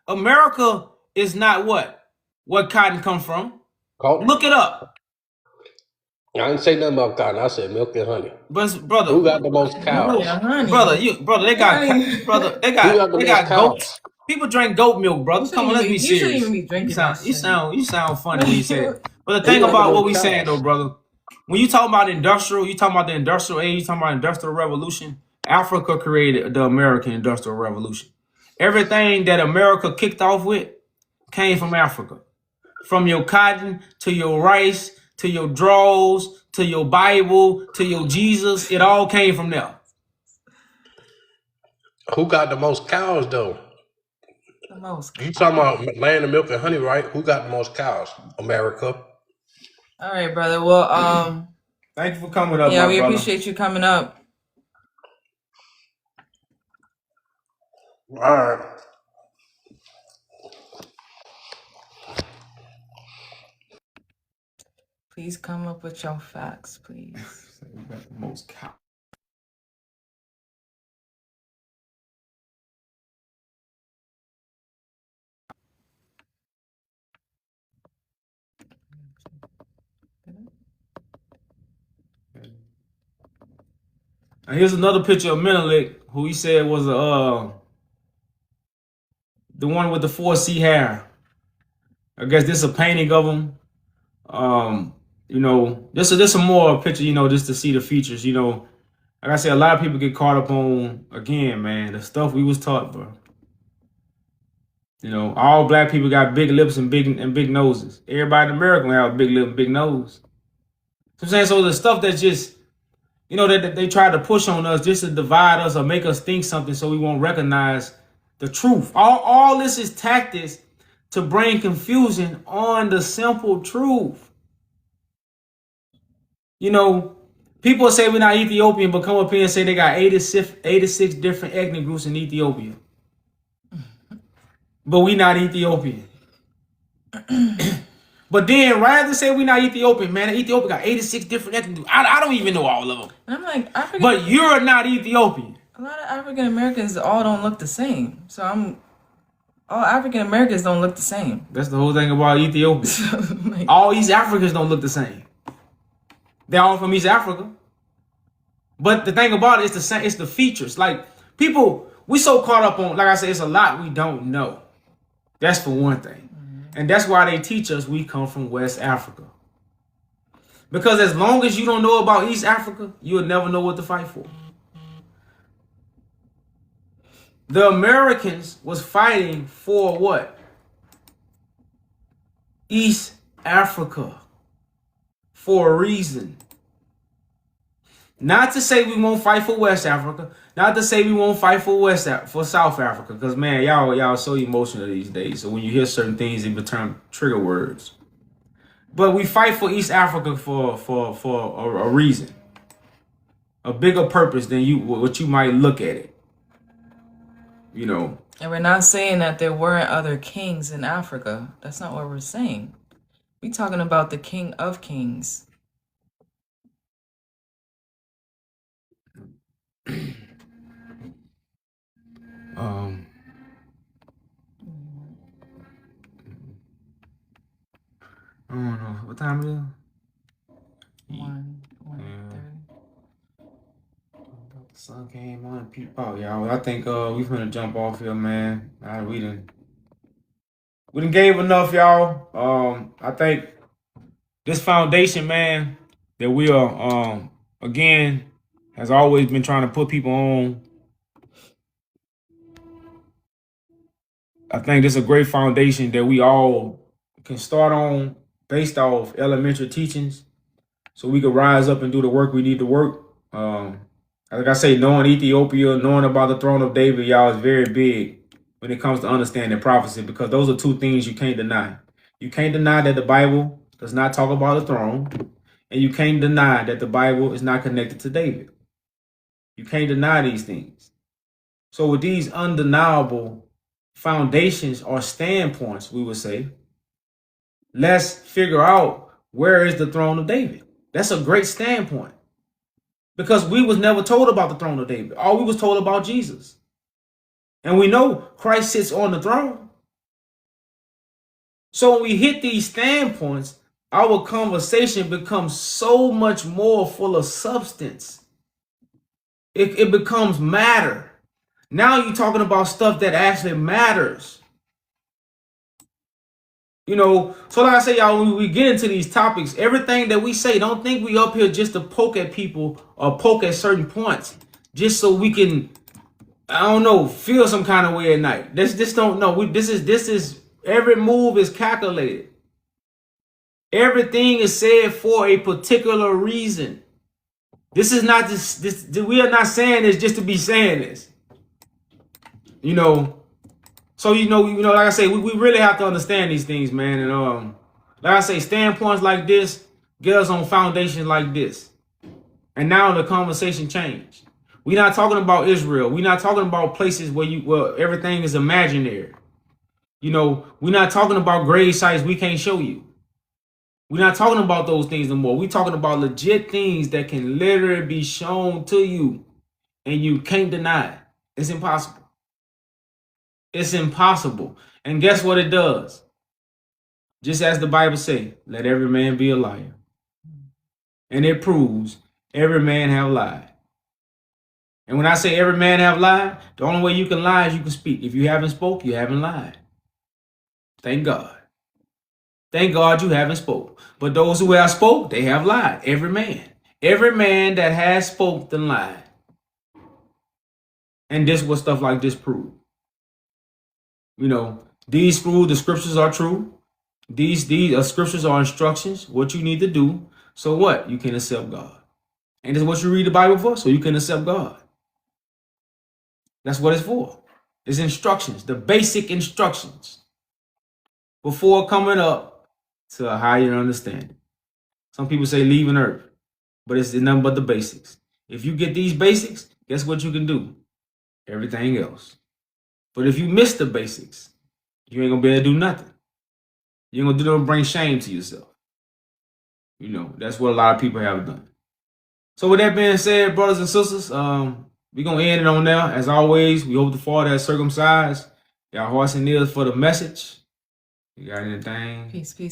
S2: America is not what cotton come from.
S8: Cotton.
S2: Look it up.
S8: I didn't say nothing about cotton. I said milk and honey.
S2: But brother,
S8: Who got the most
S3: Milk
S8: cows?
S3: and honey.
S2: brother, they got brother,
S8: Who got the
S2: they
S8: most
S2: got goats.
S8: cows?
S2: People drink goat milk,
S3: You
S2: brother. Come on, let's be
S3: shouldn't even
S2: serious.
S3: be
S2: You
S3: drinking that
S2: sound you
S3: shit.
S2: sound you sound funny when you say it. But the
S8: Who
S2: thing
S8: got the
S2: about what
S8: most
S2: we saying though,
S8: cows?
S2: brother, when you talk about industrial, you talking about the industrial age, you talking about industrial revolution. Africa created the American industrial revolution. Everything that America kicked off with came from Africa. From your cotton to your rice to your drawers to your Bible to your Jesus, it all came from there.
S8: Who got the most cows though?
S3: The most
S8: You talking
S3: cows.
S8: about land of milk and honey, right? Who got the most cows? America.
S3: All right, brother. Well,
S2: Thank you for coming up,
S3: yeah,
S2: my
S3: we
S2: brother.
S3: appreciate you coming up.
S8: All right.
S3: Please come up with your facts, please.
S2: We got the most cow. And here's another picture of Menelik, who he said was the one with the 4C hair. I guess this is a painting of him. This is some more picture, just to see the features. Like I said, a lot of people get caught up on again, man, the stuff we was taught, bro. All black people got big lips and big noses. Everybody in America have a big lip and big nose. So I'm saying, so the stuff that's just that they try to push on us just to divide us or make us think something so we won't recognize the truth. All this is tactics to bring confusion on the simple truth. People say we're not Ethiopian, but come up here and say they got 86 different ethnic groups in Ethiopia. But we not Ethiopian. But then, rather than say we're not Ethiopian, man, Ethiopia got 86 different ethnic groups. I don't even know all of them.
S3: And I'm like,
S2: But you're not Ethiopian.
S3: a lot of African Americans all don't look the same. So all African Americans don't look the same.
S2: That's the whole thing about Ethiopia. All East Africans don't look the same. They're all from East Africa. But the thing about it is the same. It's the features. Like people, we so caught up on. Like I said, it's a lot we don't know. That's for one thing, and that's why they teach us we come from West Africa. Because as long as you don't know about East Africa, you'll never know what to fight for. The Americans was fighting for what? East Africa. For a reason. Not to say we won't fight for West Africa. Not to say we won't fight for South Africa. Because man, y'all so emotional these days. So when you hear certain things, it become trigger words. But we fight for East Africa for a reason, a bigger purpose than what you might look at it. You know.
S3: And we're not saying that there weren't other kings in Africa. That's not what we're saying. We're talking about the King of Kings.
S2: I don't know what time it is.
S3: 1:30.
S2: The sun came on and peep out, y'all. I think we finna jump off here, man. We done gave enough, y'all. I think this foundation, man, that we are again has always been trying to put people on. I think this is a great foundation that we all can start on based off elementary teachings, so we can rise up and do the work we need to work. Like I say, knowing Ethiopia, knowing about the throne of David, y'all, is very big when it comes to understanding prophecy, because those are two things you can't deny. You can't deny that the Bible does not talk about a throne, and you can't deny that the Bible is not connected to David. You can't deny these things. So with these undeniable foundations or standpoints, we would say, let's figure out where is the throne of David. That's a great standpoint, because we was never told about the throne of David. All we was told about Jesus. And we know Christ sits on the throne. So when we hit these standpoints, our conversation becomes so much more full of substance. It becomes matter. Now you're talking about stuff that actually matters. You know, so like I say, y'all, when we get into these topics, everything that we say, don't think we up here just to poke at people or poke at certain points just so we can, I don't know, feel some kind of way at night. This don't know. This is every move is calculated. Everything is said for a particular reason. This is not this. We are not saying this just to be saying this. You know, so you know, like I say, we really have to understand these things, man. And like I say, standpoints like this get us on foundations like this. And now the conversation changed. We're not talking about Israel. We're not talking about places where everything is imaginary. You know, we're not talking about grave sites we can't show you. We're not talking about those things no more. We're talking about legit things that can literally be shown to you and you can't deny it. It's impossible. It's impossible. And guess what it does? Just as the Bible says, let every man be a liar. And it proves every man have lied. And when I say every man have lied, the only way you can lie is you can speak. If you haven't spoke, you haven't lied. Thank God. Thank God you haven't spoke. But those who have spoke, they have lied. Every man. Every man that has spoke then lied. And this is what stuff like this prove. You know, these prove the scriptures are true. These scriptures are instructions, what you need to do. So what? You can accept God. And this is what you read the Bible for, so you can accept God. That's what it's for. It's instructions, the basic instructions before coming up to a higher understanding. Some people say leaving earth, but it's nothing but the basics. If you get these basics, guess what you can do? Everything else. But if you miss the basics, you ain't gonna be able to do nothing. You're gonna do nothing but bring shame to yourself. You know, that's what a lot of people have done. So with that being said, brothers and sisters, we're gonna end it on there. As always, we hope the Father has circumcised y'all hearts and ears for the message. You got anything?
S3: Peace, peace.